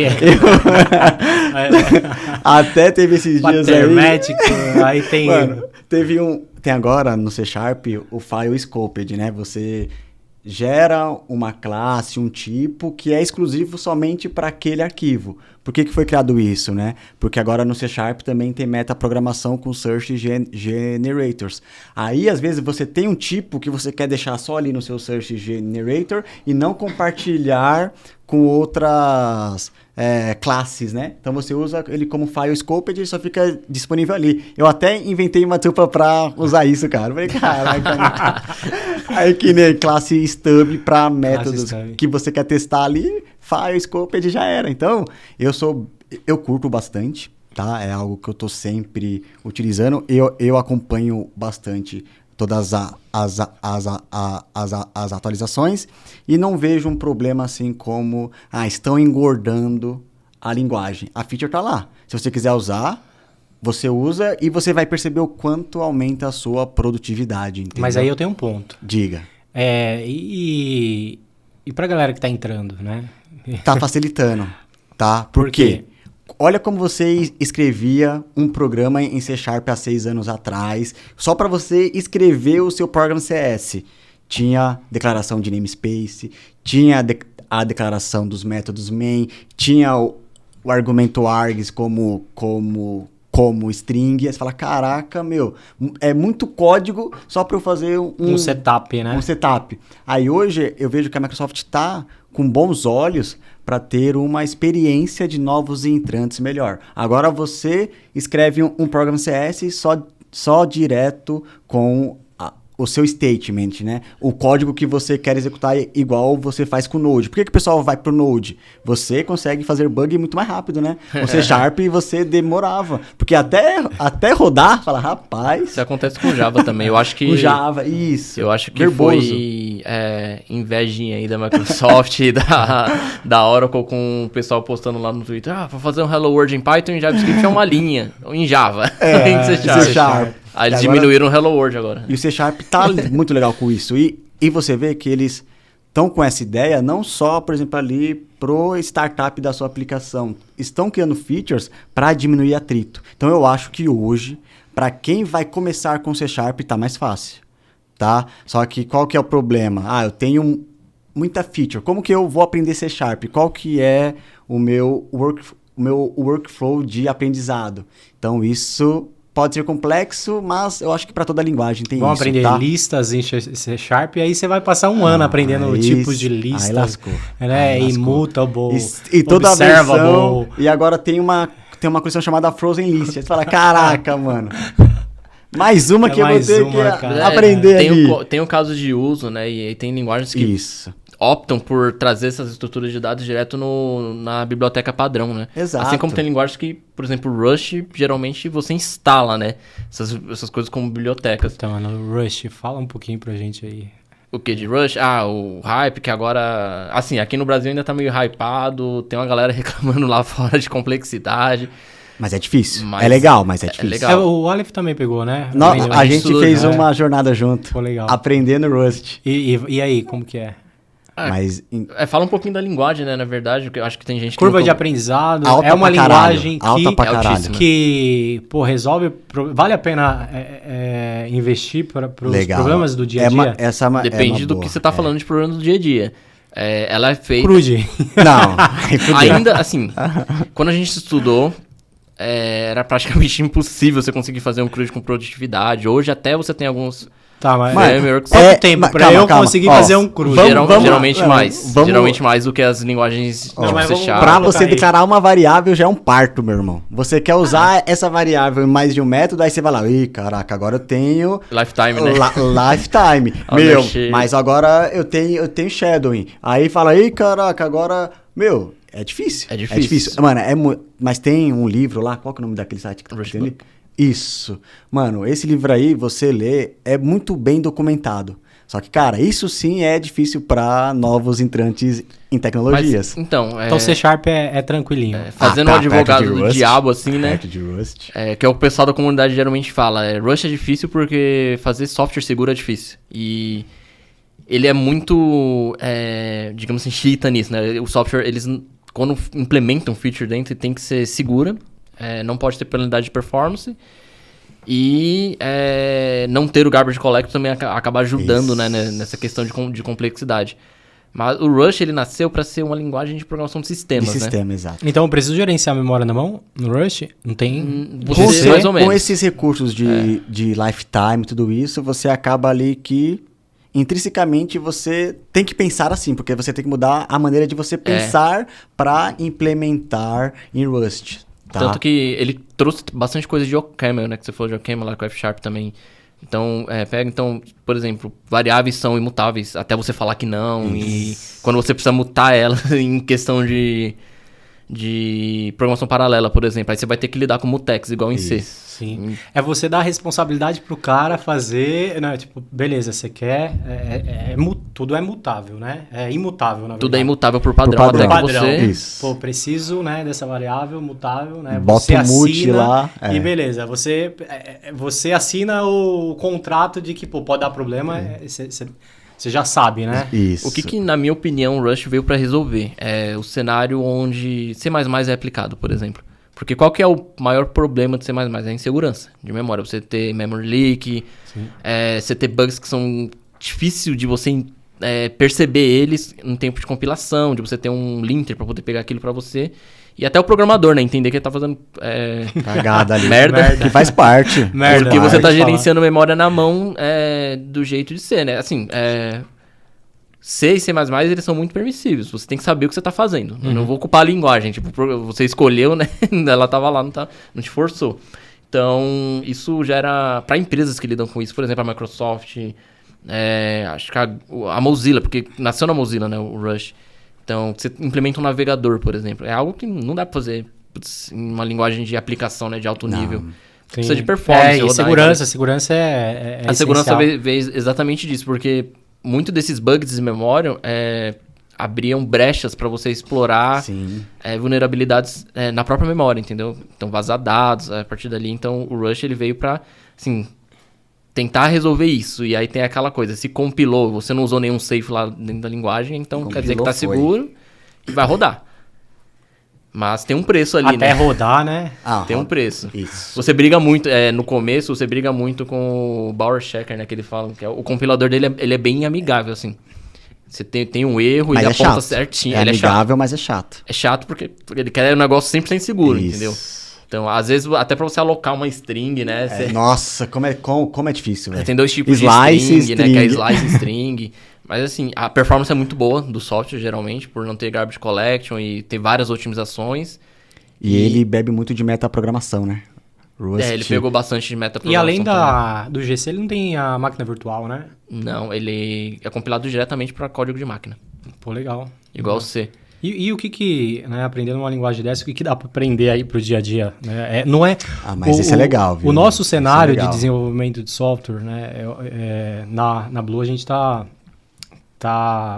Até teve esses dias aí tem... Mano, tem agora no C# o file scoped, né? Você gera uma classe, um tipo que é exclusivo somente para aquele arquivo. Por que foi criado isso, né? Porque agora no C# também tem metaprogramação com Search Generators. Aí, às vezes, você tem um tipo que você quer deixar só ali no seu Search Generator e não compartilhar com outras classes, né? Então, você usa ele como file scoped e ele só fica disponível ali. Eu até inventei uma desculpa para usar isso, cara. Eu falei, caraca. Aí que nem classe stub para métodos que você quer testar ali, file scoped já era. Então, eu curto bastante, tá? É algo que eu tô sempre utilizando. Eu acompanho bastante todas as atualizações e não vejo um problema assim como estão engordando a linguagem. A feature tá lá. Se você quiser usar, você usa e você vai perceber o quanto aumenta a sua produtividade. Entendeu? Mas aí eu tenho um ponto. Diga. E pra galera que tá entrando, né? Tá facilitando, tá? Por quê? Olha como você escrevia um programa em C# há 6 anos atrás, só para você escrever o seu Program CS. Tinha declaração de namespace, tinha a declaração dos métodos main, tinha o argumento args como string. Aí você fala, caraca, é muito código só para eu fazer um setup, né? Um setup. Aí hoje eu vejo que a Microsoft está com bons olhos para ter uma experiência de novos entrantes melhor. Agora você escreve um Program CS só direto com o seu statement, né? O código que você quer executar igual você faz com o Node. Por que o pessoal vai pro Node? Você consegue fazer bug muito mais rápido, né? O C# você demorava. Porque até rodar, fala, rapaz... Isso acontece com o Java também. Eu acho que... O Java, isso. Eu acho que foi invejinha aí da Microsoft e da Oracle com o pessoal postando lá no Twitter. Pra fazer um Hello World em Python, em JavaScript é uma linha. Em Java. Em C#. Aí eles diminuíram o Hello World agora. E o C# tá muito legal com isso. E você vê que eles estão com essa ideia não só, por exemplo, ali pro startup da sua aplicação. Estão criando features para diminuir atrito. Então eu acho que hoje, para quem vai começar com C# tá mais fácil. Tá? Só que qual que é o problema? Eu tenho muita feature. Como que eu vou aprender C#? Qual que é o meu workflow de aprendizado? Então isso... pode ser complexo, mas eu acho que para toda linguagem tem Vamos isso, aprender tá? listas em C# e aí você vai passar um ano aprendendo tipos de listas. Aí lascou. Né? Immutable, e toda a versão. E agora tem uma coisa chamada Frozen List. Aí você fala, caraca, mano. Mais uma que eu vou ter que aprender ali. Tem o caso de uso, né? E tem linguagens que optam por trazer essas estruturas de dados direto na biblioteca padrão, né? Exato. Assim como tem linguagens que, por exemplo, Rust, geralmente você instala, né? Essas coisas como bibliotecas. Então, no Rust, fala um pouquinho pra gente aí. O que de Rust? O hype, que agora... Assim, aqui no Brasil ainda tá meio hypado, tem uma galera reclamando lá fora de complexidade. Mas é difícil. É legal, mas é difícil. Legal. O Aleph também pegou, né? A gente fez uma jornada junto. Foi legal. Aprendendo Rust. E aí, como que é? Mas... fala um pouquinho da linguagem, né? Na verdade, porque eu acho que tem gente que... Curva de aprendizado. Alta é uma linguagem que resolve... Vale a pena investir para os problemas do dia a dia? Depende do que você está falando de problemas do dia a dia. Ela é feita... Crude. Não. Ainda, assim, quando a gente estudou, era praticamente impossível você conseguir fazer um crude com produtividade. Hoje até você tem alguns... Tá, mas quanto tempo pra eu conseguir fazer um crude? Geralmente mais. Geralmente mais do que as linguagens de C#. Pra você declarar uma variável já é um parto, meu irmão. Você quer usar essa variável em mais de um método, aí você vai lá, caraca, agora eu tenho... Lifetime, né? Lifetime. Mas agora eu tenho shadowing. Aí fala, caraca, agora... É difícil. É difícil. Mano, mas tem um livro lá, qual que é o nome daquele site que tá ali? Isso. Mano, esse livro aí, você lê, é muito bem documentado. Só que, cara, isso sim é difícil para novos entrantes em tecnologias. Mas, então, Então C Sharp é tranquilinho. fazendo um advogado do diabo, assim, né? Perto de Rust. Que é o que o pessoal da comunidade geralmente fala. Rust é difícil porque fazer software seguro é difícil. E ele é muito, digamos assim, chita nisso, né? O software, eles, quando implementam feature dentro, tem que ser segura. Não pode ter penalidade de performance. E não ter o garbage collector também acaba ajudando, né, nessa questão de complexidade. Mas o Rust, ele nasceu para ser uma linguagem de programação de sistemas, De sistema, exato. Então eu preciso gerenciar a memória na mão no Rust? Não tem... Você, mais ou menos. Com esses recursos de lifetime e tudo isso, você acaba ali que intrinsecamente você tem que pensar assim, porque você tem que mudar a maneira de você pensar para implementar em Rust. Tá? Tanto que ele trouxe bastante coisa de OCaml, né? Que você falou de OCaml lá com o F Sharp também. Então, por exemplo, variáveis são imutáveis até você falar que não. E quando você precisa mutar ela em questão de programação paralela, por exemplo, aí você vai ter que lidar com mutex, igual em C. Sim. É você dar a responsabilidade pro cara fazer, né? Tipo, beleza, você quer... tudo é mutável, né? É imutável, na verdade. Tudo é imutável por padrão. Por Até padrão. que você... Isso. Pô, preciso, né, dessa variável mutável, né? Bota Você o mute assina lá. e beleza. Você assina o contrato de que, pô, pode dar problema, você já sabe, né? Isso. O que, na minha opinião, o Rust veio para resolver? É o cenário onde C++ é aplicado, por exemplo. Porque qual que é o maior problema de C++? É a insegurança de memória. Você ter memory leak, você ter bugs que são difíceis de você perceber eles no tempo de compilação, de você ter um linter para poder pegar aquilo para você. E até o programador, né? Entender que ele tá fazendo cagada ali. merda. Que faz parte. Merda. Porque você tá Pode falar. gerenciando memória na mão do jeito de ser, né? Assim, C e C++, eles são muito permissivos. Você tem que saber o que você tá fazendo. Eu não vou culpar a linguagem. Tipo, você escolheu, né? Ela tava lá, não te forçou. Então, isso gera... Para empresas que lidam com isso, por exemplo, a Microsoft, acho que a Mozilla, porque nasceu na Mozilla, né? O Rush. Então, você implementa um navegador, por exemplo. É algo que não dá pra fazer em uma linguagem de aplicação, né? De alto nível. Precisa de performance. E segurança. Segurança a segurança veio exatamente disso, porque muito desses bugs de memória abriam brechas para você explorar vulnerabilidades na própria memória, entendeu? Então, vazar dados a partir dali. Então, o Rush ele veio para, assim, tentar resolver isso. E aí tem aquela coisa, se compilou, você não usou nenhum safe lá dentro da linguagem, então quer dizer que tá seguro e vai rodar. Mas tem um preço ali, Até rodar, né? Tem um preço. Isso. Você briga muito, no começo, você briga muito com o Bauer Checker, né? Que ele fala, que o compilador dele ele é bem amigável, assim. Você tem um erro, mas ele aponta chato. certinho. É ele amigável, mas é chato. É chato porque ele quer um negócio 100% seguro, Isso. entendeu? Então, às vezes, até pra você alocar uma string, né? Nossa, como é difícil, velho. Tem dois tipos Slice de string, né? Que é string. slice e string. Mas assim, a performance é muito boa do software, geralmente, por não ter garbage collection e ter várias otimizações. E ele bebe muito de metaprogramação, né? Rust. Ele pegou bastante de E metaprogramação além do GC, ele não tem a máquina virtual, né? Não, ele é compilado diretamente para código de máquina. Pô, legal. Igual o C. E o que né, aprendendo uma linguagem dessa, o que dá para aprender aí pro dia a dia? Né? Não é... Mas isso é legal, viu? O nosso Isso cenário é legal. de desenvolvimento de software, né? Na Blue a gente tá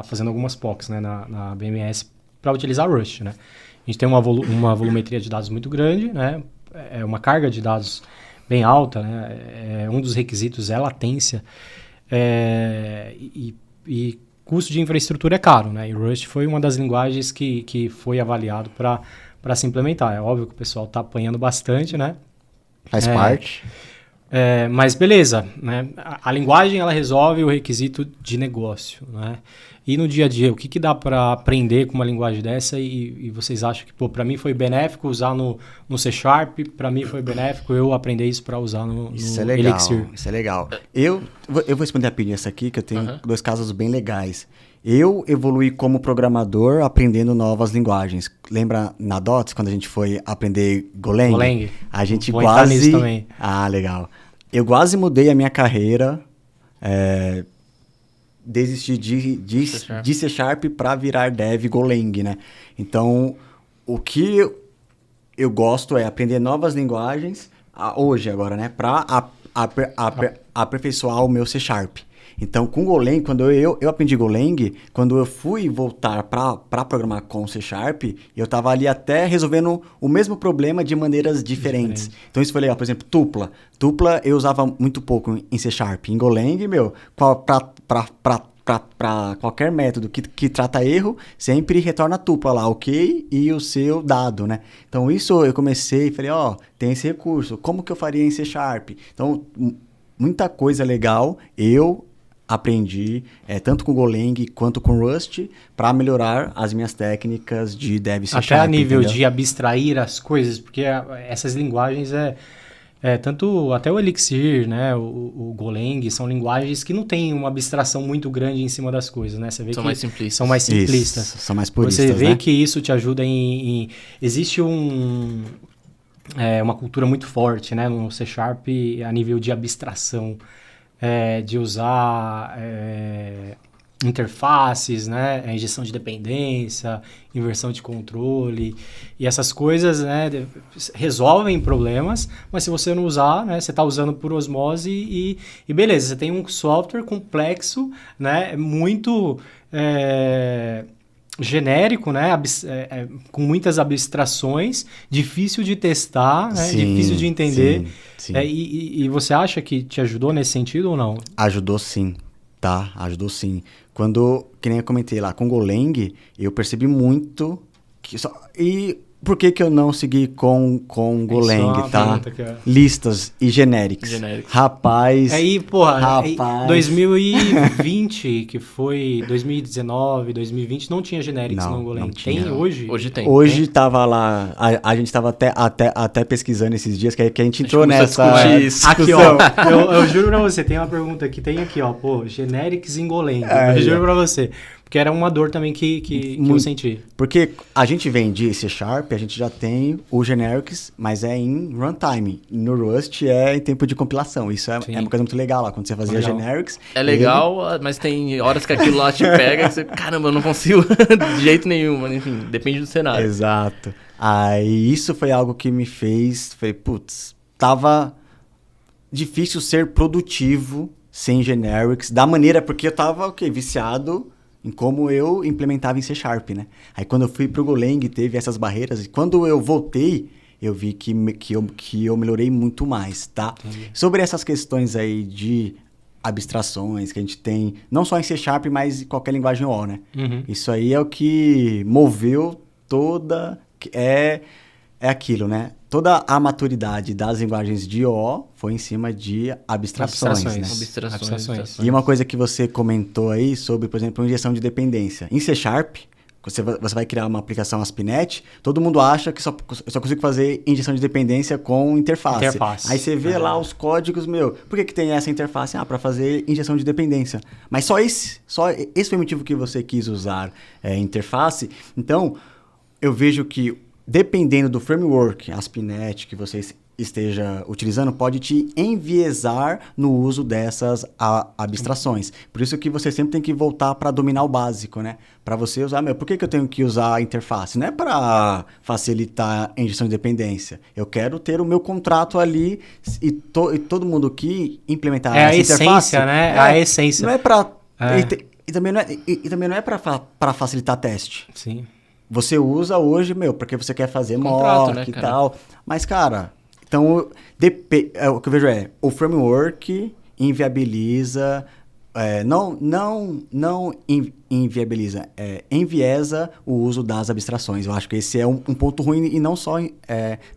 fazendo algumas POCs, né? Na BMS para utilizar Rust, né? A gente tem uma volumetria de dados muito grande, né? É uma carga de dados bem alta, né? Um dos requisitos é latência. E custo de infraestrutura é caro, né? E Rust foi uma das linguagens que foi avaliado para se implementar. É óbvio que o pessoal está apanhando bastante, né? Faz parte. Mas beleza, né? A linguagem ela resolve o requisito de negócio, né? E no dia a dia, o que dá para aprender com uma linguagem dessa e vocês acham que, para mim foi benéfico usar no C Sharp, para mim foi benéfico eu aprender isso para usar no Elixir? Isso é legal. Eu vou responder rapidinho essa aqui, que eu tenho dois casos bem legais. Eu evoluí como programador aprendendo novas linguagens. Lembra na DOTS, quando a gente foi aprender Golang? Golang. A gente Vou entrar nisso também. Ah, legal. Eu quase mudei a minha carreira, desisti de C Sharp para virar dev Golang, né? Então, o que eu gosto é aprender novas linguagens, hoje agora, né? Para aperfeiçoar o meu C Sharp. Então, com Golang, quando eu aprendi Golang, quando eu fui voltar para programar com C Sharp, eu estava ali até resolvendo o mesmo problema de maneiras diferentes. Então, isso foi legal. Por exemplo, tupla. Tupla eu usava muito pouco em C Sharp. Em Golang, para qualquer método que trata erro, sempre retorna a tupla lá, ok, e o seu dado, né? Então, isso eu comecei e falei, tem esse recurso, como que eu faria em C Sharp? Então, muita coisa legal eu aprendi, tanto com Golang quanto com Rust, para melhorar as minhas técnicas de Dev C Sharp. Até a nível entendeu? de abstrair as coisas, porque essas linguagens tanto até o Elixir, né, o Golang, são linguagens que não tem uma abstração muito grande em cima das coisas, né? Você vê São que mais simplistas. são mais simplistas. Isso, são mais puristas, Você vê né? que isso te ajuda existe uma cultura muito forte, né, no C Sharp a nível de abstração, de usar interfaces, né, injeção de dependência, inversão de controle, e essas coisas, né, resolvem problemas, mas se você não usar, né, você está usando por osmose e beleza, você tem um software complexo, né, muito genérico, né, com muitas abstrações, difícil de testar, né, Sim, difícil de entender. sim. E você acha que te ajudou nesse sentido ou não? Ajudou sim, tá? Ajudou sim. Quando, que nem eu comentei lá, com Golang, eu percebi muito que e por que eu não segui com Golang, tá? Listas e generics. Rapaz. Aí, porra, rapaz. 2020, que foi 2019, 2020, não tinha generics no Golang. Não tinha. Tem hoje? Hoje tem. Hoje tava lá, a gente tava até pesquisando esses dias, que a gente entrou nessa Aqui, ó, eu juro pra você, tem uma pergunta que tem aqui, ó, generics em Golang. Eu juro pra você. Porque era uma dor também que eu senti. Porque a gente vem de C Sharp, a gente já tem o generics, mas é em runtime. No Rust é em tempo de compilação. Isso é uma coisa muito legal lá, quando você fazia generics. É legal, mas tem horas que aquilo lá te pega e você, caramba, eu não consigo de jeito nenhum. Mas enfim, depende do cenário. Exato. Aí isso foi algo que me fez, tava difícil ser produtivo sem generics, da maneira, porque eu tava, viciado em como eu implementava em C Sharp, né? Aí quando eu fui pro Golang, teve essas barreiras, e quando eu voltei, eu vi que eu melhorei muito mais, tá? Entendi. Sobre essas questões aí de abstrações que a gente tem, não só em C Sharp, mas em qualquer linguagem O, né? Uhum. Isso aí é o que moveu é aquilo, né? Toda a maturidade das linguagens de O foi em cima de abstrações. Né? Abstrações. E uma coisa que você comentou aí sobre, por exemplo, injeção de dependência. Em C Sharp, você vai criar uma aplicação ASP.NET, todo mundo acha que eu só consigo fazer injeção de dependência com interface. Aí você vê lá os códigos, por que tem essa interface? Para fazer injeção de dependência. Mas só esse foi o motivo que você quis usar interface. Então, eu vejo que dependendo do framework ASP.NET que você esteja utilizando, pode te enviesar no uso dessas abstrações. Por isso que você sempre tem que voltar para dominar o básico, né? Para você usar, por que eu tenho que usar a interface? Não é para facilitar a injeção de dependência. Eu quero ter o meu contrato ali e todo mundo que implementar essa interface... É a essência, né? É a essência. Não é para... E também não é para facilitar teste. Sim. Você usa hoje, porque você quer fazer mock, né, e tal. Mas, cara, então, o que eu vejo o framework inviabiliza, não inviabiliza, enviesa o uso das abstrações. Eu acho que esse é um ponto ruim, e não só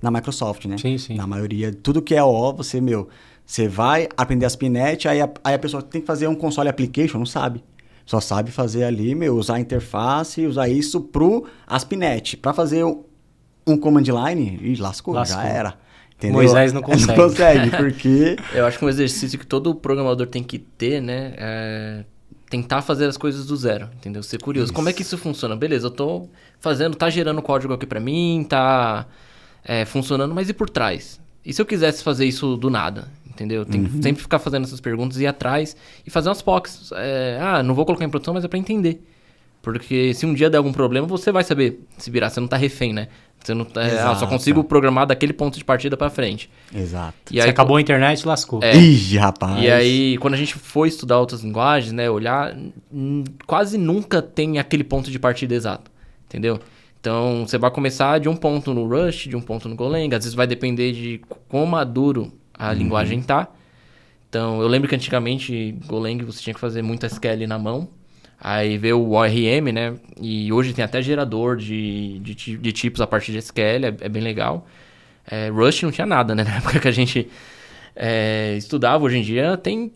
na Microsoft, né? Sim, sim. Na maioria, tudo que é O, você vai aprender ASP.NET, aí a pessoa tem que fazer um console application, não sabe. Só sabe fazer ali, usar a interface, usar isso pro ASP.NET. Para fazer um command line, lascou, já era. Entendeu? Moisés não consegue. Não consegue, porque... Eu acho que um exercício que todo programador tem que ter, né, é tentar fazer as coisas do zero, entendeu? Ser curioso. Isso. Como é que isso funciona? Beleza, eu tô fazendo, tá gerando código aqui para mim, tá funcionando, mas e por trás? E se eu quisesse fazer isso do nada? Entendeu? Tem que sempre ficar fazendo essas perguntas, ir atrás e fazer umas POCs. Não vou colocar em produção, mas é para entender. Porque se um dia der algum problema, você vai saber se virar. Você não tá refém, né? Você não, só Exato. consigo programar daquele ponto de partida para frente. Exato. E Se aí, acabou a internet, lascou. Ih, rapaz. E aí, quando a gente foi estudar outras linguagens, né, olhar, quase nunca tem aquele ponto de partida exato, entendeu? Então, você vai começar de um ponto no Rust, de um ponto no Golang, às vezes vai depender de quão maduro a linguagem tá. Então, eu lembro que antigamente, Golang, você tinha que fazer muito SQL na mão, aí veio o ORM, né, e hoje tem até gerador de tipos a partir de SQL, é bem legal. Rust não tinha nada, né, na época que a gente estudava. Hoje em dia tem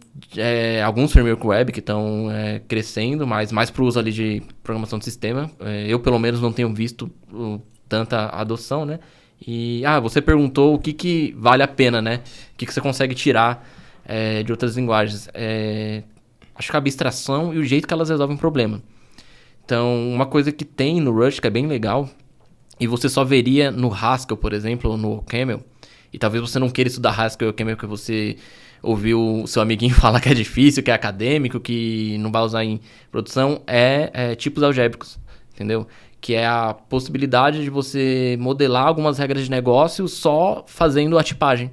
alguns framework web que estão crescendo, mas mais para o uso ali de programação de sistema. Eu, pelo menos, não tenho visto tanta adoção, né? E, você perguntou o que vale a pena, né? O que você consegue tirar de outras linguagens. Acho que a abstração e o jeito que elas resolvem o problema. Então, uma coisa que tem no Rust, que é bem legal, e você só veria no Haskell, por exemplo, ou no Camel, e talvez você não queira estudar Haskell ou Camel porque você ouviu o seu amiguinho falar que é difícil, que é acadêmico, que não vai usar em produção, tipos algébricos, entendeu? Que é a possibilidade de você modelar algumas regras de negócio só fazendo a tipagem.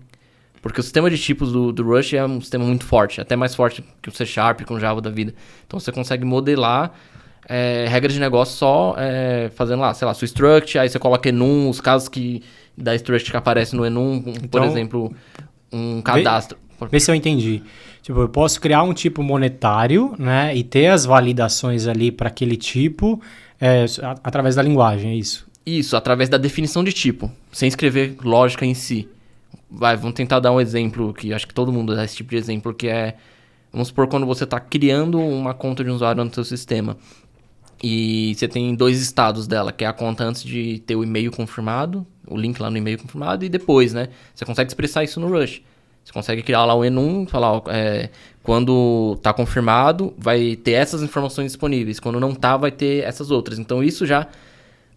Porque o sistema de tipos do Rust é um sistema muito forte, até mais forte que o C Sharp, com o Java da vida. Então você consegue modelar regras de negócio só fazendo lá, sei lá, sua struct, aí você coloca enum, os casos da struct que aparece no enum, por exemplo, um cadastro. Vê se eu entendi. Tipo, eu posso criar um tipo monetário, né, e ter as validações ali para aquele tipo através da linguagem, é isso? Isso, através da definição de tipo, sem escrever lógica em si. Vamos tentar dar um exemplo, que acho que todo mundo dá esse tipo de exemplo, que vamos supor, quando você está criando uma conta de um usuário no seu sistema, e você tem 2 estados dela, que é a conta antes de ter o e-mail confirmado, o link lá no e-mail confirmado, e depois, né? Você consegue expressar isso no Rush. Você consegue criar lá um enum, falar, quando está confirmado, vai ter essas informações disponíveis. Quando não está, vai ter essas outras. Então, isso já,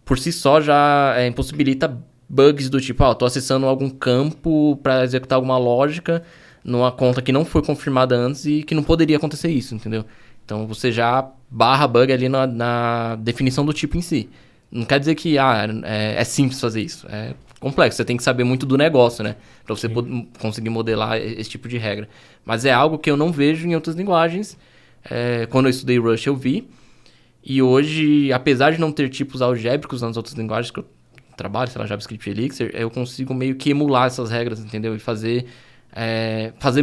por si só, já impossibilita bugs do tipo, estou acessando algum campo para executar alguma lógica numa conta que não foi confirmada antes e que não poderia acontecer isso, entendeu? Então, você já barra bug ali na definição do tipo em si. Não quer dizer que é simples fazer isso. É complexo. Você tem que saber muito do negócio, né? Para você conseguir modelar esse tipo de regra. Mas é algo que eu não vejo em outras linguagens. Quando eu estudei Rust, eu vi. E hoje, apesar de não ter tipos algébricos nas outras linguagens que eu trabalho, sei lá, JavaScript, Elixir, eu consigo meio que emular essas regras, entendeu? E fazer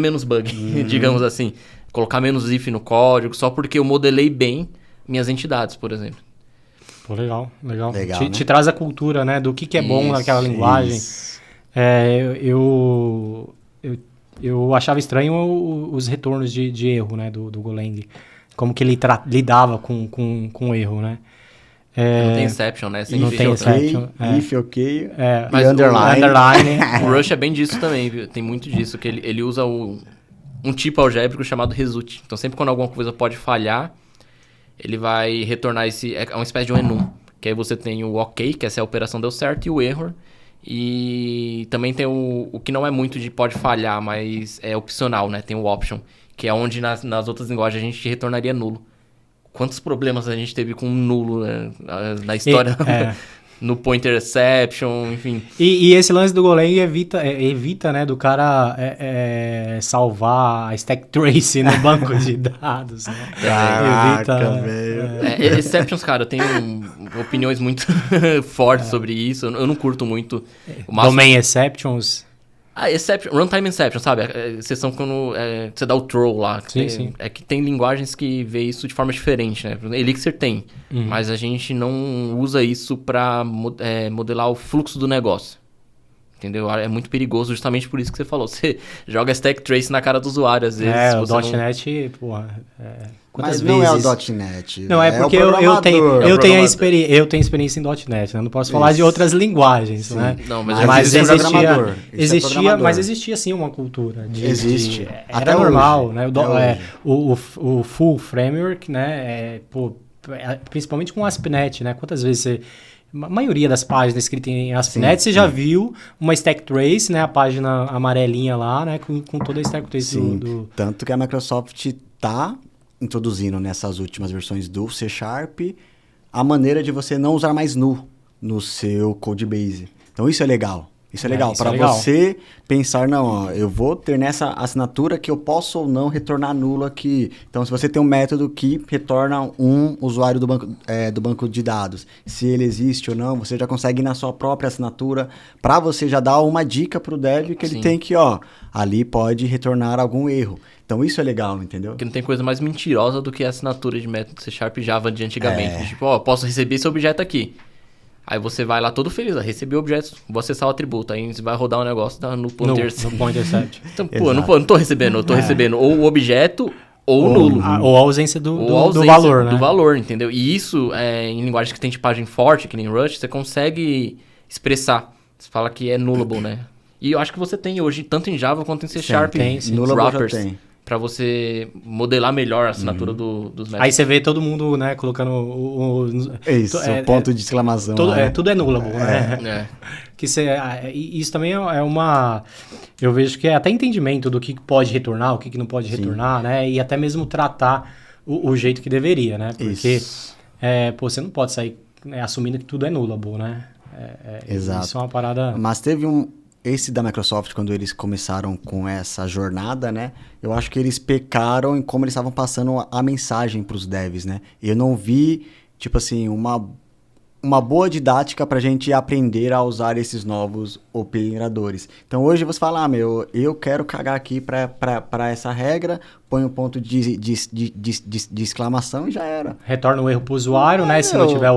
menos bug, digamos assim. Colocar menos if no código, só porque eu modelei bem minhas entidades, por exemplo. Pô, legal. Né? Te traz a cultura, né? Do que é bom naquela linguagem. Eu achava estranho os retornos de erro, né? Do Golang. Como que ele lidava com erro, né? Não tem exception, né? Não tem exception. If, ok. Mas e underline. O Rush é bem disso também, viu? Tem muito disso, que ele usa um tipo algébrico chamado result. Então, sempre quando alguma coisa pode falhar, ele vai retornar uma espécie de um enum. Que aí você tem o ok, que essa a operação deu certo, e o error. E também tem o que não é muito de pode falhar, mas é opcional, né? Tem o option, que é onde nas outras linguagens a gente retornaria nulo. Quantos problemas a gente teve com nulo, né, na história? No pointer exception, enfim. E esse lance do Golang evita né, do cara salvar a stack trace no banco de dados. Né? Caraca, velho. Exceptions, cara, eu tenho opiniões muito fortes sobre isso. Eu não curto muito. Domain exceptions. Runtime exception, sabe? Exceção quando você dá o throw lá. Sim. É que tem linguagens que vê isso de forma diferente, né? Elixir tem, mas a gente não usa isso para modelar o fluxo do negócio. Entendeu? É muito perigoso, justamente por isso que você falou. Você joga stack trace na cara do usuário, às vezes. O .NET, porra... Mas não é o .NET. Não, é porque eu tenho experiência em .NET, né? Não posso falar de outras linguagens, né? Não, mas existia sim uma cultura. Existe. Era normal, né? O full framework, né? Principalmente com o ASP.NET, né? Quantas vezes a maioria das páginas escritas em ASP.NET, você já viu uma stack trace, né? A página amarelinha lá, né? Com toda a stack trace do... Tanto que a Microsoft está introduzindo nessas últimas versões do C Sharp a maneira de você não usar mais null no seu Codebase. Então isso é legal. Isso é legal, isso é para legal. você pensar, não, ó, eu vou ter nessa assinatura que eu posso ou não retornar nulo aqui. Então, se você tem um método que retorna um usuário do banco de dados, se ele existe ou não, você já consegue ir na sua própria assinatura, para você já dar uma dica para o dev que ele tem que, ó, ali pode retornar algum erro. Então, isso é legal, entendeu? Porque não tem coisa mais mentirosa do que a assinatura de método C# e Java de antigamente. Tipo, ó, posso receber esse objeto aqui. Aí você vai lá todo feliz, recebi o objeto, vou acessar o atributo, aí você vai rodar um negócio no pointer No pointer set. Então, pô, eu não tô recebendo, eu tô recebendo ou o objeto ou o nulo. Ou a ausência do ausência valor, né? Do valor, entendeu? E isso, em linguagens que tem tipagem forte, que nem Rush, você consegue expressar. Você fala que é nullable, né? E eu acho que você tem hoje, tanto em Java quanto em C#, Nullable wrappers. já tem. Pra você modelar melhor a assinatura dos métodos. Aí você vê todo mundo, né, colocando Isso, ponto de exclamação. Tudo é nullable, né? Que isso também é uma... Eu vejo que é até entendimento do que pode retornar, o que não pode retornar, né? E até mesmo tratar o jeito que deveria, né? Porque você não pode sair assumindo que tudo é nullable, né? Exato. Isso é uma parada... Mas teve esse da Microsoft, quando eles começaram com essa jornada, né? Eu acho que eles pecaram em como eles estavam passando a mensagem para os devs, né? Eu não vi, tipo assim, uma boa didática para a gente aprender a usar esses novos operadores. Então, hoje você fala, eu quero cagar aqui para essa regra, põe um ponto de exclamação e já era. Retorna o erro para o usuário, né? Se não tiver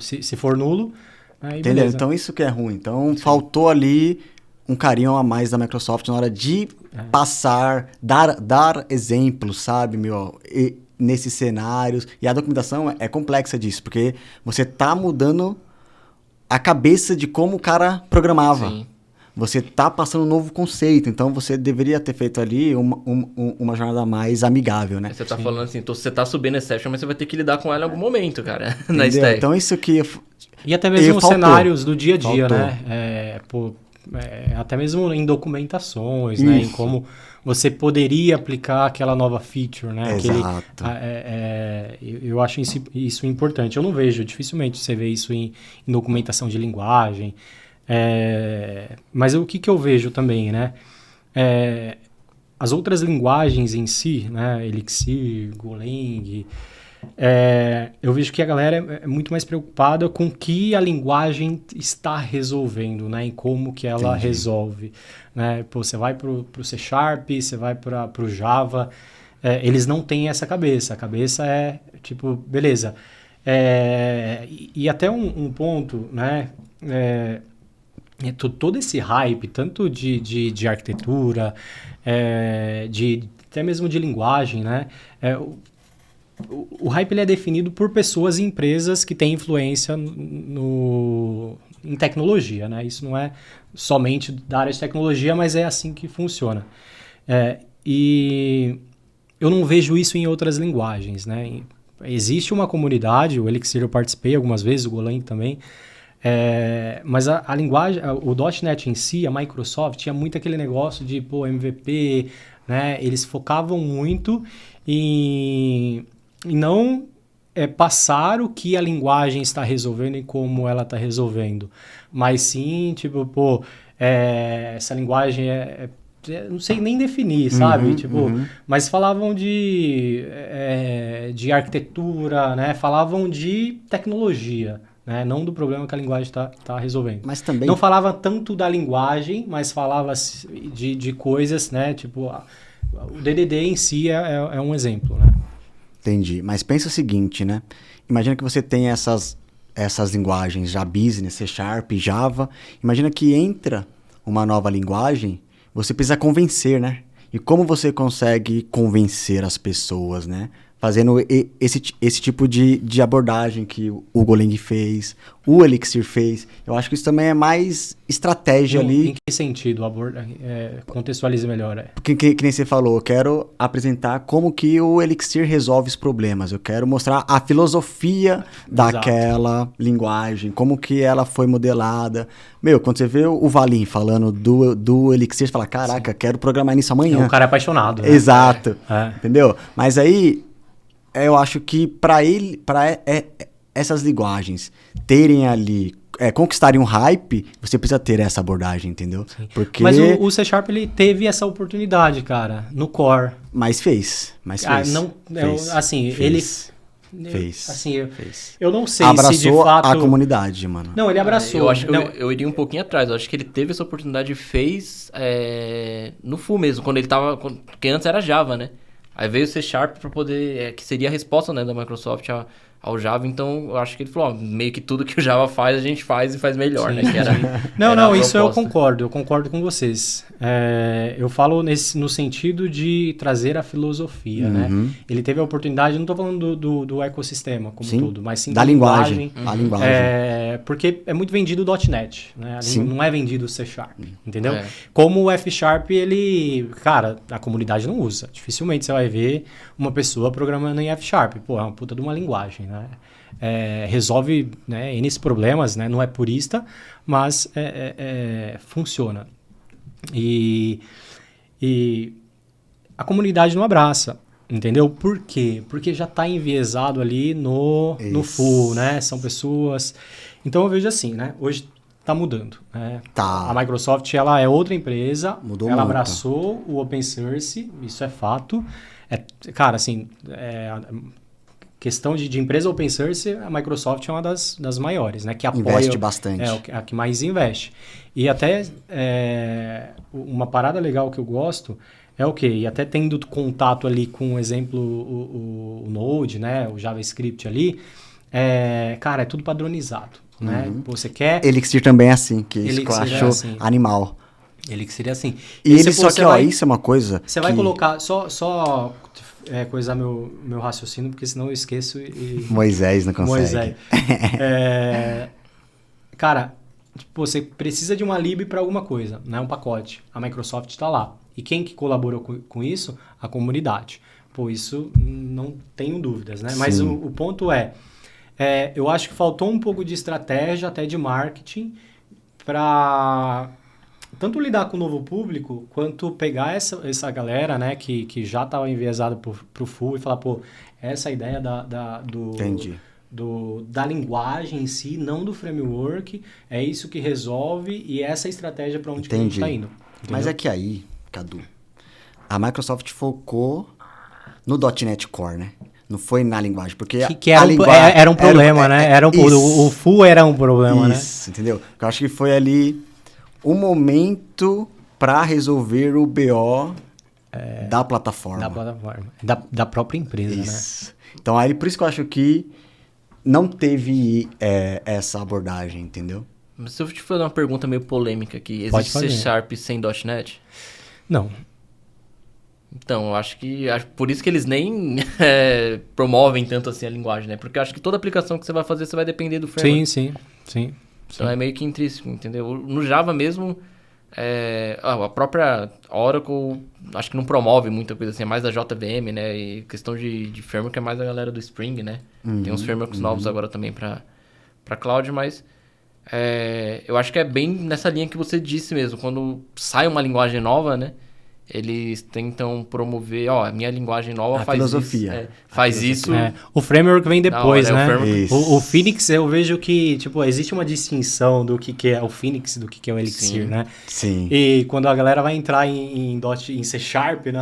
se for nulo. Aí entendeu? beleza. Então isso que é ruim. Então faltou ali um carinho a mais da Microsoft na hora de passar, dar exemplos, sabe, nesses cenários. E a documentação é complexa disso, porque você tá mudando a cabeça de como o cara programava. Sim. Você tá passando um novo conceito, então você deveria ter feito ali uma jornada mais amigável, né? Você tá falando assim, você tá subindo exception, mas você vai ter que lidar com ela em algum momento, cara, na Entendeu? stack. Então isso que... E até mesmo os cenários do dia a dia, Faltou. né? Até mesmo em documentações, né? Em como você poderia aplicar aquela nova feature, né? Exato. Eu acho isso importante. Eu não vejo, dificilmente você vê isso em documentação de linguagem. Mas o que eu vejo também, né? As outras linguagens em si, né? Elixir, Golang... eu vejo que a galera é muito mais preocupada com o que a linguagem está resolvendo, né? Em como que ela resolve, né? Pô, você vai pro C#, você vai pro Java, eles não têm essa cabeça. A cabeça é, tipo, beleza. E até um ponto, né? Todo esse hype, tanto de arquitetura, até mesmo de linguagem, né? O hype ele é definido por pessoas e empresas que têm influência em tecnologia, né? Isso não é somente da área de tecnologia, mas é assim que funciona. E eu não vejo isso em outras linguagens, né? Existe uma comunidade, o Elixir eu participei algumas vezes, o Golang também, mas a linguagem, o .NET em si, a Microsoft, tinha muito aquele negócio de MVP, né? Eles focavam muito em não passar o que a linguagem está resolvendo e como ela está resolvendo, mas sim, tipo, essa linguagem não sei nem definir, sabe? Mas falavam de arquitetura, né? Falavam de tecnologia, né? Não do problema que a linguagem está resolvendo. Mas também... Não falava tanto da linguagem, mas falava de coisas, né? Tipo, o DDD em si é um exemplo, né? Entendi. Mas pensa o seguinte, né? Imagina que você tem essas linguagens já business, C#, Java. Imagina que entra uma nova linguagem, você precisa convencer, né? E como você consegue convencer as pessoas, né? Fazendo esse tipo de abordagem que o Golang fez, o Elixir fez. Eu acho que isso também é mais estratégia ali. Em que sentido? Contextualize melhor. Que nem você falou, eu quero apresentar como que o Elixir resolve os problemas. Eu quero mostrar a filosofia daquela linguagem, como que ela foi modelada. Quando você vê o Valim falando do Elixir, você fala, caraca, quero programar nisso amanhã. Um cara apaixonado. Né? Exato. Entendeu? Mas aí... eu acho que para ele, essas linguagens terem ali, conquistarem um hype, você precisa ter essa abordagem, entendeu? Porque... Mas o C Sharp, ele teve essa oportunidade, cara, no core. Mas fez. Não, fez. Assim, Fez. ele... Fez. Assim, Fez. eu não sei Abraçou se de fato... a comunidade, mano. Não, ele abraçou. Eu acho que não. eu iria um pouquinho atrás. Eu acho que ele teve essa oportunidade e fez no full mesmo, quando ele tava... Porque antes era Java, né? Aí veio o C Sharp para poder... que seria a resposta, né, da Microsoft ao Java. Então, eu acho que ele falou, meio que tudo que o Java faz, a gente faz e faz melhor, né? Que era, não, isso eu concordo com vocês. Eu falo no sentido de trazer a filosofia, né? Ele teve a oportunidade, não estou falando do ecossistema como todo, mas sim da linguagem. A linguagem. Porque é muito vendido o .NET, né? Não é vendido o C Sharp, entendeu? Como o F Sharp, ele... Cara, a comunidade não usa. Dificilmente você vai ver uma pessoa programando em F Sharp. Pô, é uma puta de uma linguagem, né? Resolve, né, N problemas, né? Não é purista, mas funciona. E a comunidade não abraça, entendeu? Por quê? Porque já está enviesado ali no full, né? São pessoas... Então eu vejo assim, né? Hoje está mudando, né? Tá. A Microsoft, ela é outra empresa. Mudou ela muito. abraçou o open source, isso é fato. Cara, assim... Questão de empresa open source, a Microsoft é uma das maiores, né? Que apoia, investe bastante. A que mais investe. E até uma parada legal que eu gosto é o quê? E até tendo contato ali com, por exemplo, o Node, né? O JavaScript ali, cara, é tudo padronizado, né? Você quer... Elixir também é assim, que isso que eu acho assim. Animal. Elixir é assim. E ele só que, isso é uma coisa Você vai colocar... Só coisar meu raciocínio, porque senão eu esqueço e... Moisés não consegue. Moisés. Cara, você precisa de uma lib para alguma coisa, né? Um pacote. A Microsoft está lá. E quem que colaborou com isso? A comunidade. Pô, isso não tenho dúvidas, né? Sim. Mas o ponto eu acho que faltou um pouco de estratégia, até de marketing, para... tanto lidar com o novo público, quanto pegar essa galera, né, que já estava enviesada pro full e falar, pô, essa ideia da linguagem em si, não do framework, é isso que resolve e essa estratégia para onde que a gente está indo. Entendeu? Mas é que aí, Cadu, a Microsoft focou no .NET Core, né? Não foi na linguagem, porque era um problema, né? O full era um problema, isso, entendeu? Eu acho que foi ali o momento para resolver o BO da plataforma. Da plataforma. Da própria empresa, né? Então, aí, por isso que eu acho que não teve essa abordagem, entendeu? Mas se eu te fazer uma pergunta meio polêmica aqui, existe C Sharp sem .NET? Não. Então, eu acho que... por isso que eles nem promovem tanto assim a linguagem, né? Porque eu acho que toda aplicação que você vai fazer, você vai depender do framework. Sim. Então é meio que intrínseco, entendeu? No Java mesmo, a própria Oracle acho que não promove muita coisa assim, é mais da JVM, né? E questão de framework é mais a galera do Spring, né? Tem uns frameworks novos agora também para cloud, mas eu acho que é bem nessa linha que você disse mesmo. Quando sai uma linguagem nova, né? Eles tentam promover, a minha linguagem nova faz filosofia. Isso. Faz isso. O framework vem depois, né? O Phoenix, eu vejo que, existe uma distinção do que é o Phoenix, do que é o Elixir, né? Sim. E quando a galera vai entrar em C Sharp, né?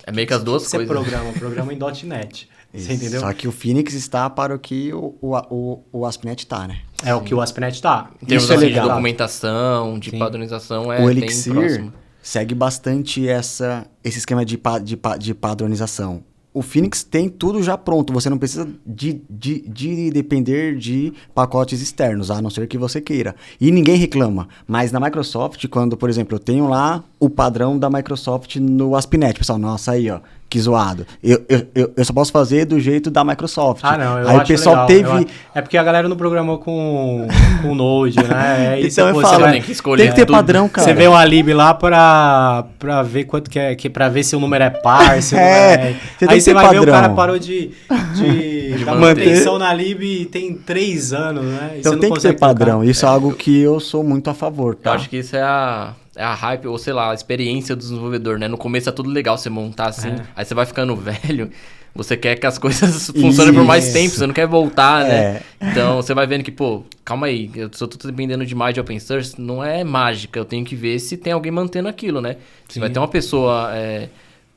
É meio que as duas coisas. Você programa em .NET. Você entendeu? Só que o Phoenix está para o que o ASP.NET está, né? É o que o ASP.NET está. Em termos de documentação, de padronização, o Elixir bem próximo. Segue bastante esse esquema de padronização. O Phoenix tem tudo já pronto. Você não precisa de depender de pacotes externos, a não ser que você queira. E ninguém reclama. Mas na Microsoft, quando, por exemplo, eu tenho lá o padrão da Microsoft no ASP.NET. Pessoal, nossa, aí, ó, que zoado. Eu só posso fazer do jeito da Microsoft. Não, eu aí acho o pessoal legal. teve... É porque a galera não programou com Node, né? Então eu falo, tem que escolher tem que ter tudo. padrão, cara. Você vê uma lib lá pra ver quanto que é, pra ver se o número é par, se o número é... Aí você vai ver o cara parou de dar manutenção na lib tem 3 anos, né? Então tem que ter padrão. Isso é algo que eu sou muito a favor, tá? Eu acho que isso é a hype, ou sei lá, a experiência do desenvolvedor, né? No começo é tudo legal você montar assim, aí você vai ficando velho, você quer que as coisas funcionem por mais tempo, você não quer voltar, né? É. Então, você vai vendo que, pô, calma aí, se eu tô dependendo demais de open source, não é mágica, eu tenho que ver se tem alguém mantendo aquilo, né? Se vai ter uma pessoa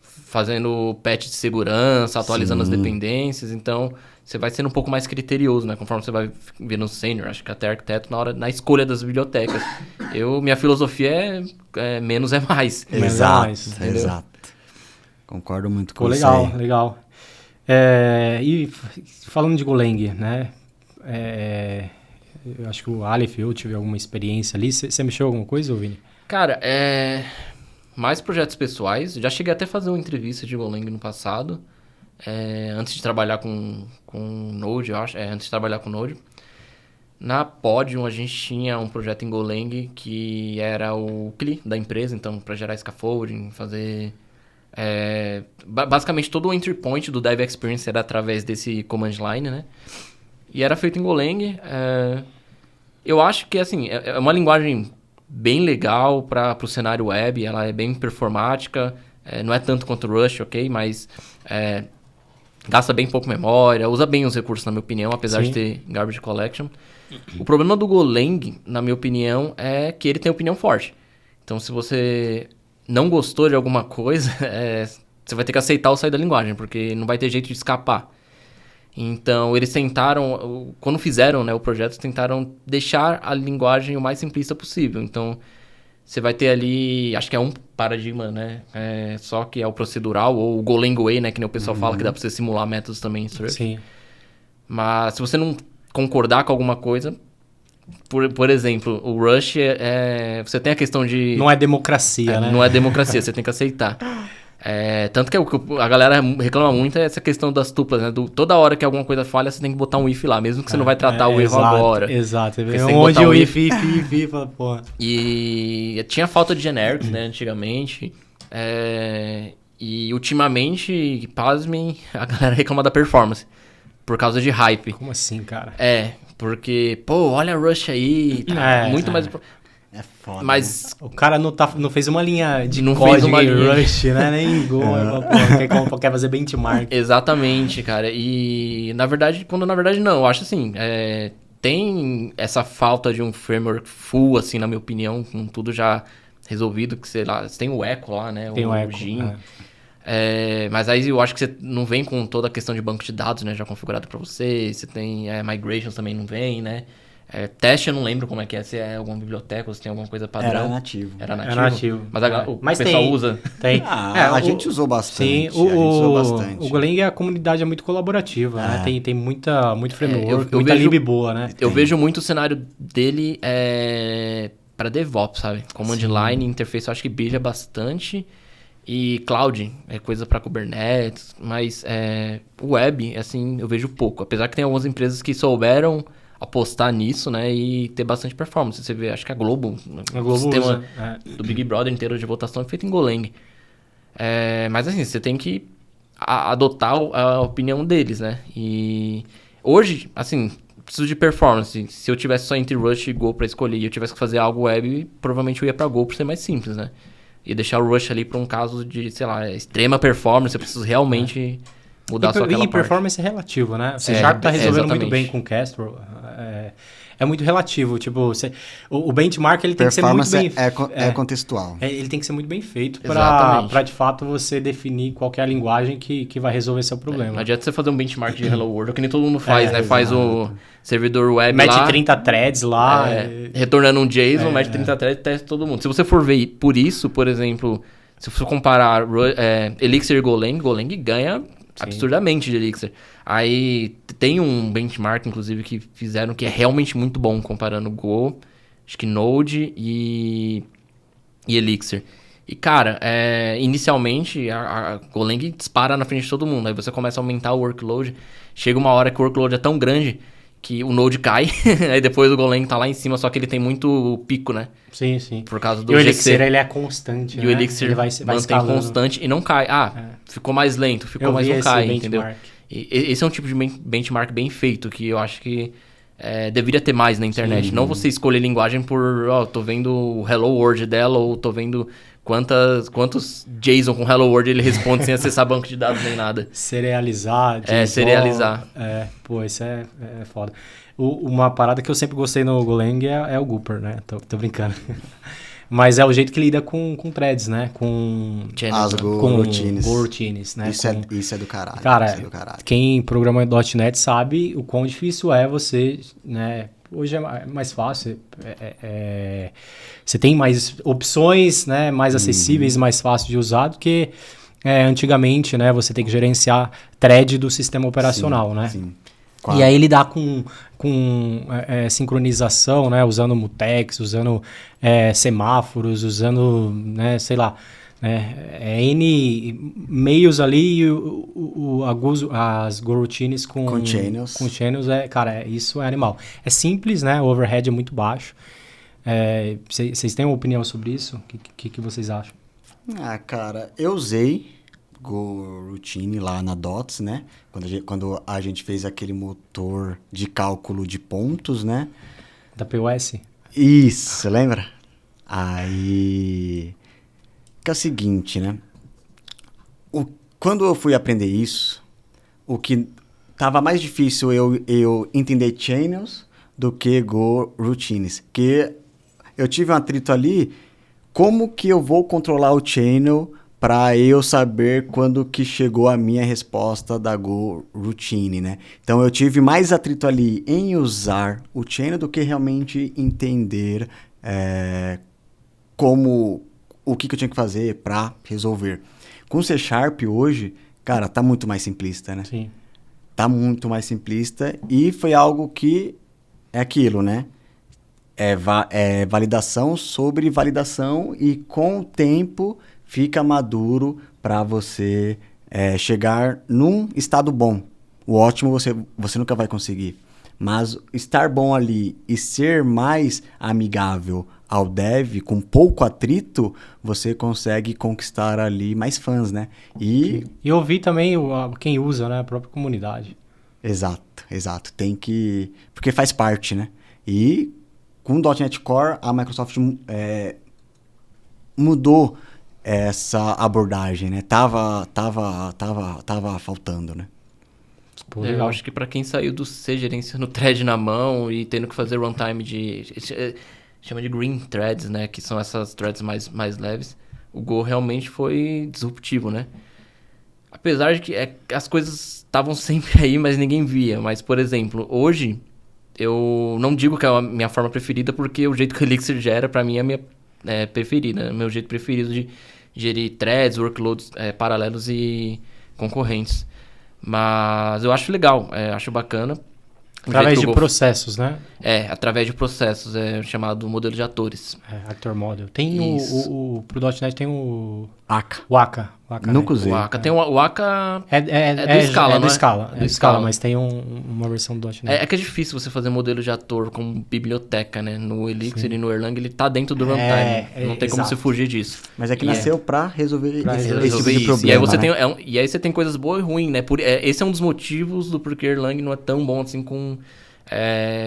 fazendo patch de segurança, atualizando as dependências, então você vai sendo um pouco mais criterioso, né? Conforme você vai vendo sênior, acho que até arquiteto, na escolha das bibliotecas. Minha filosofia é menos é mais. Exato. Concordo muito com você. Legal. E falando de Golang, né? Eu acho que o Aleph, eu tive alguma experiência ali. Você mexeu alguma coisa, Vini? Cara, mais projetos pessoais. Já cheguei até a fazer uma entrevista de Golang no passado. Antes de trabalhar com Node, eu acho. Antes de trabalhar com Node. Na Podium, a gente tinha um projeto em Golang que era o CLI da empresa. Então, para gerar scaffolding, fazer... basicamente, todo o entry point do Dev Experience era através desse command line, né? E era feito em Golang. Eu acho que, assim, é uma linguagem bem legal para o cenário web. Ela é bem performática. Não é tanto quanto o Rush, ok? Mas gasta bem pouco memória. Usa bem os recursos, na minha opinião, apesar de ter garbage collection. O problema do Golang, na minha opinião, é que ele tem opinião forte. Então, se você não gostou de alguma coisa, você vai ter que aceitar ou sair da linguagem, porque não vai ter jeito de escapar. Então, eles tentaram, quando fizeram, né, o projeto, tentaram deixar a linguagem o mais simplista possível. Então, você vai ter ali, acho que é um paradigma, né, só que é o procedural, ou o Golang Way, né, que nem o pessoal fala, que dá pra você simular métodos também em Struct. Sim. Mas, se você não concordar com alguma coisa, por exemplo, o Rush, você tem a questão de... Não é democracia, né? Não é democracia, você tem que aceitar. Tanto que a galera reclama muito essa questão das tuplas, né? Toda hora que alguma coisa falha, você tem que botar um if lá, mesmo que você não vai tratar o erro agora. Exato. Onde o if, fala, porra. E tinha falta de generics, né, antigamente. E ultimamente, pasmem, a galera reclama da performance. Por causa de hype. Como assim, cara? Porque, pô, olha a Rush aí, tá muito mais... É foda. Mas... O cara não fez uma linha de não código fez uma em linha. Rush, né? Nem Go. Quer fazer benchmark. Exatamente, cara. E, na verdade, não. Eu acho assim, tem essa falta de um framework full, assim, na minha opinião, com tudo já resolvido, que, sei lá, você tem o Echo lá, né? Tem o Echo, Gin. Mas aí eu acho que você não vem com toda a questão de banco de dados, né, já configurado para você. Você tem migrations também não vem, né? Teste eu não lembro como é que é, se é alguma biblioteca ou se tem alguma coisa padrão. Era nativo. Era nativo. Mas o pessoal usa. Tem. A gente usou bastante. Sim, o Golang, a comunidade é muito colaborativa, né? Tem muito framework, muita lib boa, né? Eu vejo muito o cenário dele para DevOps, sabe? Command line, interface, eu acho que brilha bastante. E cloud é coisa para Kubernetes, mas web, assim, eu vejo pouco. Apesar que tem algumas empresas que souberam apostar nisso, né, e ter bastante performance. Você vê, acho que a Globo o sistema do Big Brother inteiro de votação é feito em Golang. Mas assim, você tem que adotar a opinião deles, né? E hoje, assim, preciso de performance. Se eu tivesse só entre Rush e Go para escolher e eu tivesse que fazer algo web, provavelmente eu ia para Go por ser mais simples, né? E deixar o Rush ali para um caso de, sei lá, extrema performance, eu preciso realmente mudar só aquela parte. E performance é relativo, né? O C# tá resolvendo muito bem com o Castro. É muito relativo. Tipo, o benchmark ele tem que ser muito bem... É contextual. Ele tem que ser muito bem feito para de fato você definir qual que é a linguagem que vai resolver seu problema. Não adianta você fazer um benchmark de Hello World, que nem todo mundo faz, né? Faz o servidor web mete lá... 30 threads lá... retornando um JSON, mete 30 threads e testa todo mundo. Se você for ver por isso, por exemplo, se você comparar Elixir e Golang ganha absurdamente de Elixir. Aí tem um benchmark, inclusive, que fizeram que é realmente muito bom comparando Go, acho que Node e Elixir. E, cara, inicialmente a Golang dispara na frente de todo mundo. Aí você começa a aumentar o workload. Chega uma hora que o workload é tão grande que o Node cai. Aí depois o Golang tá lá em cima, só que ele tem muito pico, né? Sim, sim. Por causa do E o GC. Elixir, ele é constante, E o Elixir ele vai mantém escalando. constante e não cai. Ficou mais lento, mas não cai, entendeu? E esse é um tipo de benchmark bem feito, que eu acho que deveria ter mais na internet. Não você escolher linguagem por, tô vendo o Hello World dela, ou tô vendo quantos JSON com Hello World ele responde sem acessar banco de dados nem nada. Serializar. Serializar. Pô, isso é foda. Uma parada que eu sempre gostei no Golang é o Gooper, né? Tô brincando. Mas é o jeito que lida com threads, né? Com as goroutines. Goroutines, né? Isso é do caralho. Cara, isso é do caralho. Quem programa em .NET sabe o quão difícil é você, né? Hoje é mais fácil. Você tem mais opções, né? Mais acessíveis, mais fácil de usar do que antigamente, né? Você tem que gerenciar thread do sistema operacional, sim, né? Sim. E aí lidar com sincronização, né? Usando mutex, usando semáforos, usando, né? Sei lá, né? N meios ali e as goroutines com channels. Com channels, cara, isso é animal. É simples, né? O overhead é muito baixo. Vocês têm uma opinião sobre isso? O que vocês acham? Cara, eu usei Goroutine lá na DOTS, né? Quando a gente fez aquele motor de cálculo de pontos, né? Da POS? Isso, lembra? Aí... que é o seguinte, né? Quando eu fui aprender isso, o que tava mais difícil eu entender channels do que goroutines. Porque eu tive um atrito ali, como que eu vou controlar o channel para eu saber quando que chegou a minha resposta da goroutine, né? Então eu tive mais atrito ali em usar o channel do que realmente entender o que eu tinha que fazer para resolver. Com C# hoje, cara, tá muito mais simplista, né? Sim. Tá muito mais simplista e foi algo que é aquilo, né? É validação sobre validação e com o tempo fica maduro para você chegar num estado bom. O ótimo você nunca vai conseguir. Mas estar bom ali e ser mais amigável ao dev, com pouco atrito, você consegue conquistar ali mais fãs, né? E ouvir também quem usa, né? A própria comunidade. Exato. Tem que... porque faz parte, né? E com o .NET Core, a Microsoft mudou essa abordagem, né? Tava faltando, né? Pô, eu acho que para quem saiu do C gerenciando thread na mão e tendo que fazer runtime chama de green threads, né? Que são essas threads mais leves. O Go realmente foi disruptivo, né? Apesar de que as coisas estavam sempre aí, mas ninguém via. Mas, por exemplo, hoje, eu não digo que é a minha forma preferida, porque o jeito que o Elixir gera, para mim, é a minha preferida. Meu jeito preferido de gerir threads, workloads paralelos e concorrentes. Mas eu acho legal, acho bacana. Através de processos, né? Através de processos, chamado modelo de atores. Actor Model. Tem pro .NET tem o Aka. O Aka. Nunca usei. O Aka. Tem o Aka... É do Scala, não é? Do Scala, mas tem uma versão do .NET. É que é difícil você fazer modelo de ator com biblioteca, né? No Elixir e no Erlang, ele tá dentro do runtime. Não tem como você fugir disso. Mas é que nasceu pra resolver esse tipo de isso. problema, e aí você né? e aí você tem coisas boas e ruins, né? Esse é um dos motivos do porquê Erlang não é tão bom assim com...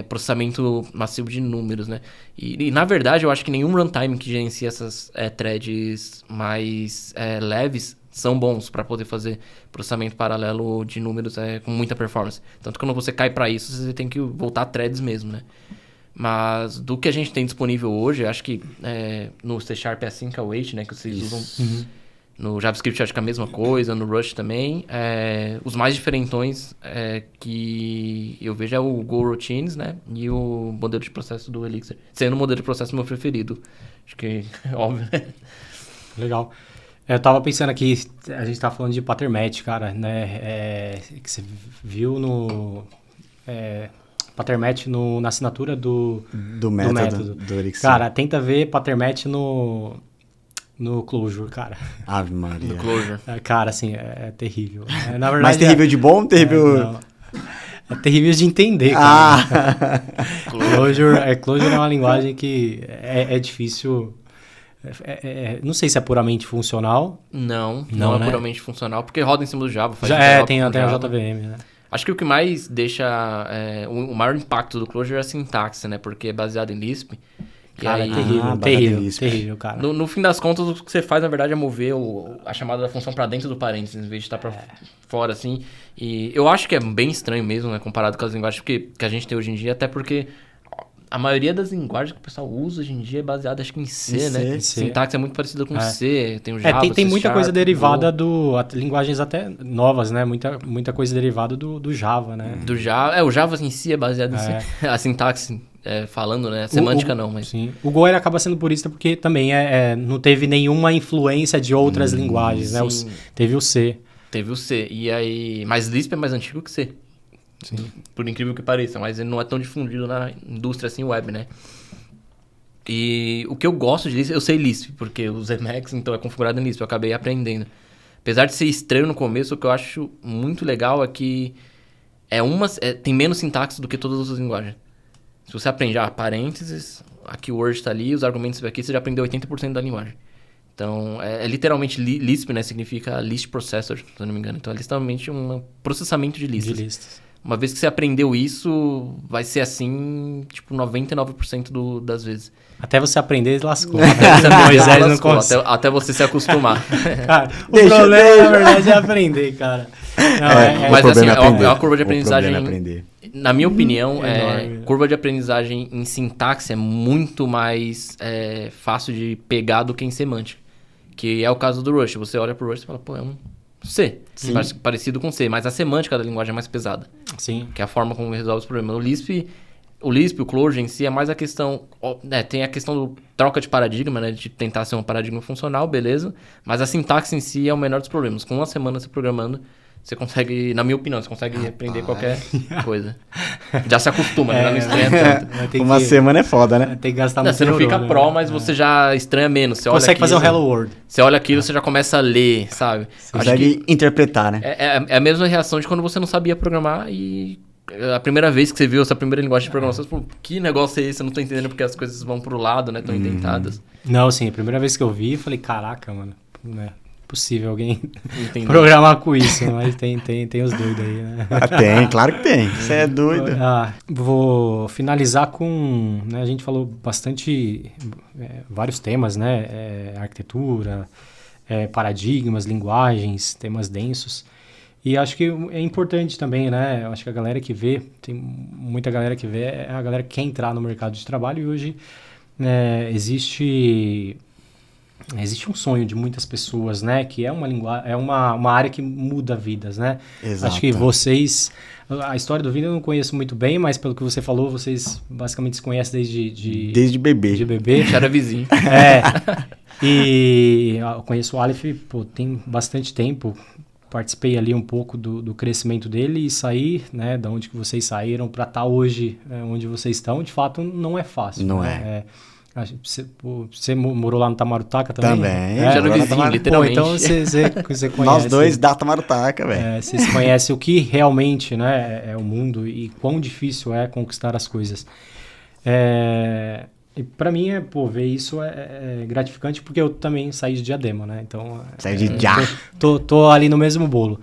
processamento massivo de números, né? E na verdade eu acho que nenhum runtime que gerencia essas threads mais leves são bons para poder fazer processamento paralelo de números com muita performance. Tanto que quando você cai para isso, você tem que voltar a threads mesmo, né? Mas do que a gente tem disponível hoje, eu acho que no C# é async await, né? Que vocês usam... No JavaScript acho que é a mesma coisa, no Rush também. Os mais diferentões que eu vejo é o Goroutines, né? E o modelo de processo do Elixir. Sendo o modelo de processo meu preferido. Acho que é óbvio, né? Legal. Eu tava pensando aqui, a gente tá falando de pattern match, cara, né? Que você viu no... pattern match na assinatura do método. Do Elixir. Cara, tenta ver pattern match no Clojure, cara. Ave Maria. No Clojure. Cara, assim, é terrível. Na verdade, Mas terrível de bom ou terrível... não. É terrível de entender, cara. Clojure é uma linguagem que é difícil... não sei se é puramente funcional. Não é né? puramente funcional, porque roda em cima do Java. Tem a JVM, né? Acho que o que mais deixa... o maior impacto do Clojure é a sintaxe, né? Porque é baseado em Lisp. Cara, aí, é terrível, barra terrível, de Lisp. terrível, cara. no fim das contas, o que você faz, na verdade, é mover a chamada da função pra dentro do parênteses, em vez de estar pra fora, assim. E eu acho que é bem estranho mesmo, né, comparado com as linguagens que a gente tem hoje em dia, até porque a maioria das linguagens que o pessoal usa hoje em dia é baseada, acho que em C, né? C. Em C. Sintaxe é muito parecida com C, tem o Java, tem C muita Sharp, coisa derivada Go. linguagens até novas, né? Muita coisa derivada do Java, né? Do Java. O Java em si é baseado em C. A sintaxe, falando, né? A semântica não, mas... Sim. O Go ele acaba sendo purista porque também não teve nenhuma influência de outras linguagens, né? sim. Teve o C. Teve o C. E aí... Mas Lisp é mais antigo que C. Sim. Por incrível que pareça. Mas ele não é tão difundido na indústria assim, web, né? E o que eu gosto de Lisp... Eu sei Lisp, porque o Emacs, então, é configurado em Lisp. Eu acabei aprendendo. Apesar de ser estranho no começo, o que eu acho muito legal é que tem menos sintaxe do que todas as outras linguagens. Se você aprende, parênteses, a keyword está ali, os argumentos aqui, você já aprendeu 80% da linguagem. Então, literalmente Lisp, né? Significa List Processor, se eu não me engano. Então, é literalmente um processamento de listas. De listas. Uma vez que você aprendeu isso, vai ser assim, tipo, 99% das vezes. Até você aprender, lascou. Você Moisés não lascou, consegue. até você se acostumar. Cara, o problema, na verdade, é aprender, cara. Não, mas assim, problema é uma curva de O problema aprendizagem... é aprender. Na minha opinião, enorme. curva de aprendizagem em sintaxe é muito mais fácil de pegar do que em semântica. Que é o caso do Rush. Você olha pro Rush e fala, pô, é um C. Parecido com C. Mas a semântica da linguagem é mais pesada. Sim. Que é a forma como resolve os problemas. O Lisp, o Clojure em si é mais a questão... tem a questão do troca de paradigma, né? De tentar ser um paradigma funcional, beleza. Mas a sintaxe em si é o menor dos problemas. Com uma semana você programando, você consegue... Na minha opinião, você consegue aprender qualquer coisa. Já se acostuma, né? Já não estranha tanto. Uma semana é foda, né? Tem que gastar Não, muito você não fica neurônio, pró, né? mas você já estranha menos. Você Consegue olha fazer um aquilo, Hello World. Você olha aquilo, você já começa a ler, sabe? Acho Consegue que interpretar, né? é a mesma reação de quando você não sabia programar e a primeira vez que você viu essa primeira linguagem de programação, você falou, que negócio é esse? Eu não tô entendendo porque as coisas vão pro lado, né? Tão indentadas. Não, sim, a primeira vez que eu vi, eu falei, caraca, mano, não é possível alguém Entendi. programar com isso, mas tem os doidos aí, né? Tem, claro que tem. Você é doido. Vou finalizar com, né, a gente falou bastante, vários temas, né, arquitetura, paradigmas, linguagens, temas densos. E acho que é importante também, né? Eu acho que a galera que vê, tem muita galera que vê, é a galera que quer entrar no mercado de trabalho e hoje existe um sonho de muitas pessoas, né? Que é uma área que muda vidas, né? Exato. Acho que vocês... A história do Vini eu não conheço muito bem, mas pelo que você falou, vocês basicamente se conhecem desde bebê. de bebê. Já era vizinho. E eu conheço o Aleph, tem bastante tempo. Participei ali um pouco do crescimento dele e sair, né, da onde que vocês saíram para estar hoje onde vocês estão, de fato não é fácil. Não né? Você morou lá no Tamarutaca também? Também. Já era vizinho, literalmente. Então você conhece. Nós dois da Tamarutaca, velho. Vocês conhecem o que realmente, né, é o mundo e quão difícil é conquistar as coisas. E pra mim, ver isso é gratificante, porque eu também saí de Diadema, né? Então... Saí de já. Tô ali no mesmo bolo.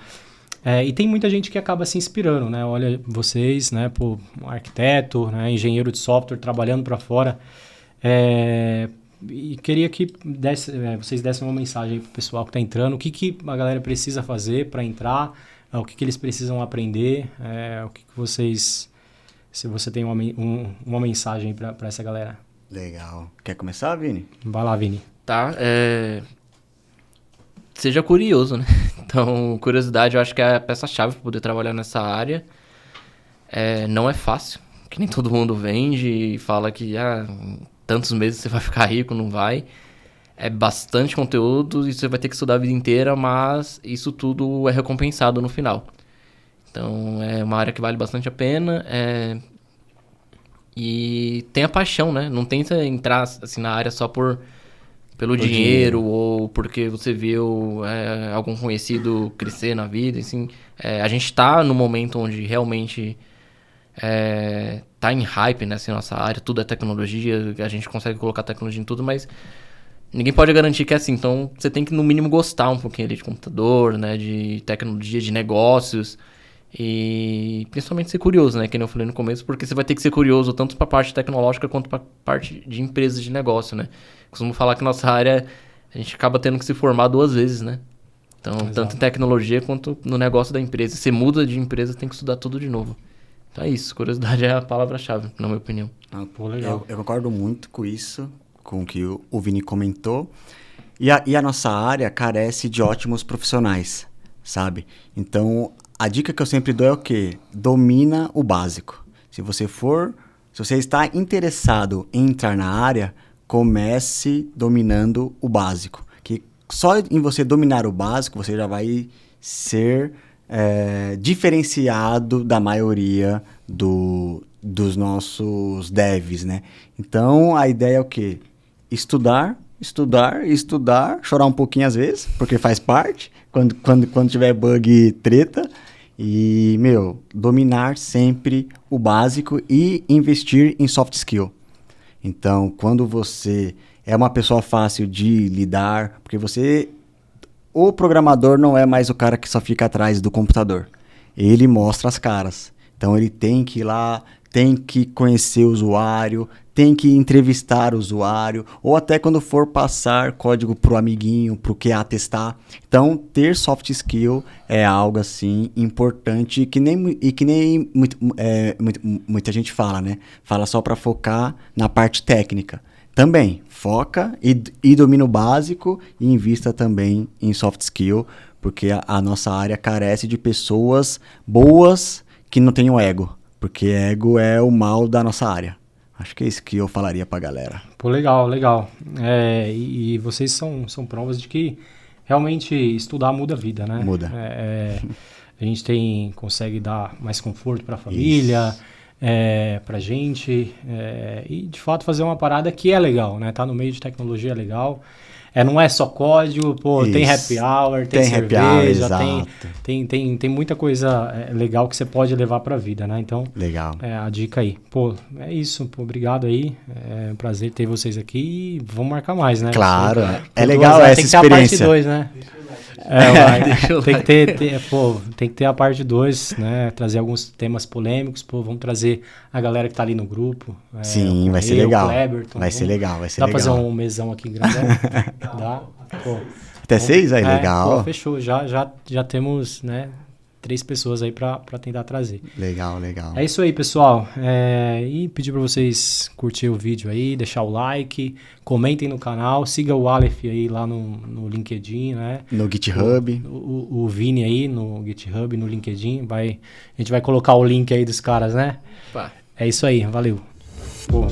E tem muita gente que acaba se inspirando, né? Olha vocês, né? Um arquiteto, né? Engenheiro de software, trabalhando para fora. E queria que vocês dessem uma mensagem pro pessoal que tá entrando. O que a galera precisa fazer para entrar? O que eles precisam aprender? O que vocês... Se você tem uma mensagem para essa galera. Legal. Quer começar, Vini? Vai lá, Vini. Tá, seja curioso, né? Então, curiosidade eu acho que é a peça-chave para poder trabalhar nessa área. Não é fácil, que nem todo mundo vende e fala que tantos meses você vai ficar rico, não vai. É bastante conteúdo e você vai ter que estudar a vida inteira, mas isso tudo é recompensado no final. Então, é uma área que vale bastante a pena. E tenha paixão, né? Não tenta entrar assim, na área só pelo dinheiro ou porque você viu algum conhecido crescer na vida. Assim. A gente tá no momento onde realmente tá em hype, né? Assim, nossa área, tudo é tecnologia, a gente consegue colocar tecnologia em tudo, mas ninguém pode garantir que é assim. Então, você tem que, no mínimo, gostar um pouquinho ali de computador, né? De tecnologia, de negócios. E principalmente ser curioso, né? Que nem eu falei no começo, porque você vai ter que ser curioso tanto para a parte tecnológica quanto para a parte de empresas de negócio, né? Costumo falar que nossa área, a gente acaba tendo que se formar 2 vezes, né? Então, Exato. tanto em tecnologia quanto no negócio da empresa. Você muda de empresa, tem que estudar tudo de novo. Então é isso, curiosidade é a palavra-chave, na minha opinião. Pô, legal. Eu concordo muito com isso, com o que o Vini comentou. E a nossa área carece de ótimos profissionais, sabe? Então, a dica que eu sempre dou é o quê? Domina o básico. Se você está interessado em entrar na área, comece dominando o básico. Que só em você dominar o básico, você já vai ser diferenciado da maioria dos nossos devs, né? Então, a ideia é o quê? Estudar, chorar um pouquinho às vezes, porque faz parte, quando tiver bug, treta, e, dominar sempre o básico e investir em soft skill. Então, quando você é uma pessoa fácil de lidar, porque o programador não é mais o cara que só fica atrás do computador. Ele mostra as caras. Então, ele tem que ir lá, tem que conhecer o usuário, tem que entrevistar o usuário, ou até quando for passar código para o amiguinho, para o QA testar. Então, ter soft skill é algo assim importante e que nem muita gente fala, né? Fala só para focar na parte técnica. Também, foca e domina o básico e invista também em soft skill, porque a nossa área carece de pessoas boas que não tenham ego, porque ego é o mal da nossa área. Acho que é isso que eu falaria pra galera. Pô, legal, legal. E vocês são provas de que realmente estudar muda a vida, né? Muda. A gente consegue dar mais conforto pra família, pra gente, e de fato fazer uma parada que é legal, né? Tá no meio de tecnologia é legal. Não é só código, pô, tem happy hour, tem cerveja, tem muita coisa legal que você pode levar pra vida, né? Então, legal. A dica aí. Pô, é isso, pô, obrigado aí. É um prazer ter vocês aqui e vamos marcar mais, né? Claro, é legal essa experiência. Tem que ter a parte 2, né? Tem que ter a parte 2, né? Trazer alguns temas polêmicos, pô, vamos trazer a galera que tá ali no grupo. Sim, vai ser legal. Vai ser legal. Dá pra fazer um mesão aqui grandão? Dá? Pô. Até 6 aí, legal. Pô, fechou, já temos, né, 3 pessoas aí pra tentar trazer. Legal. É isso aí, pessoal. E pedir pra vocês curtir o vídeo aí, deixar o like, comentem no canal, siga o Aleph aí lá no LinkedIn, né? No GitHub. O Vini aí no GitHub, no LinkedIn. A gente vai colocar o link aí dos caras, né? Pá. É isso aí, valeu. Pô.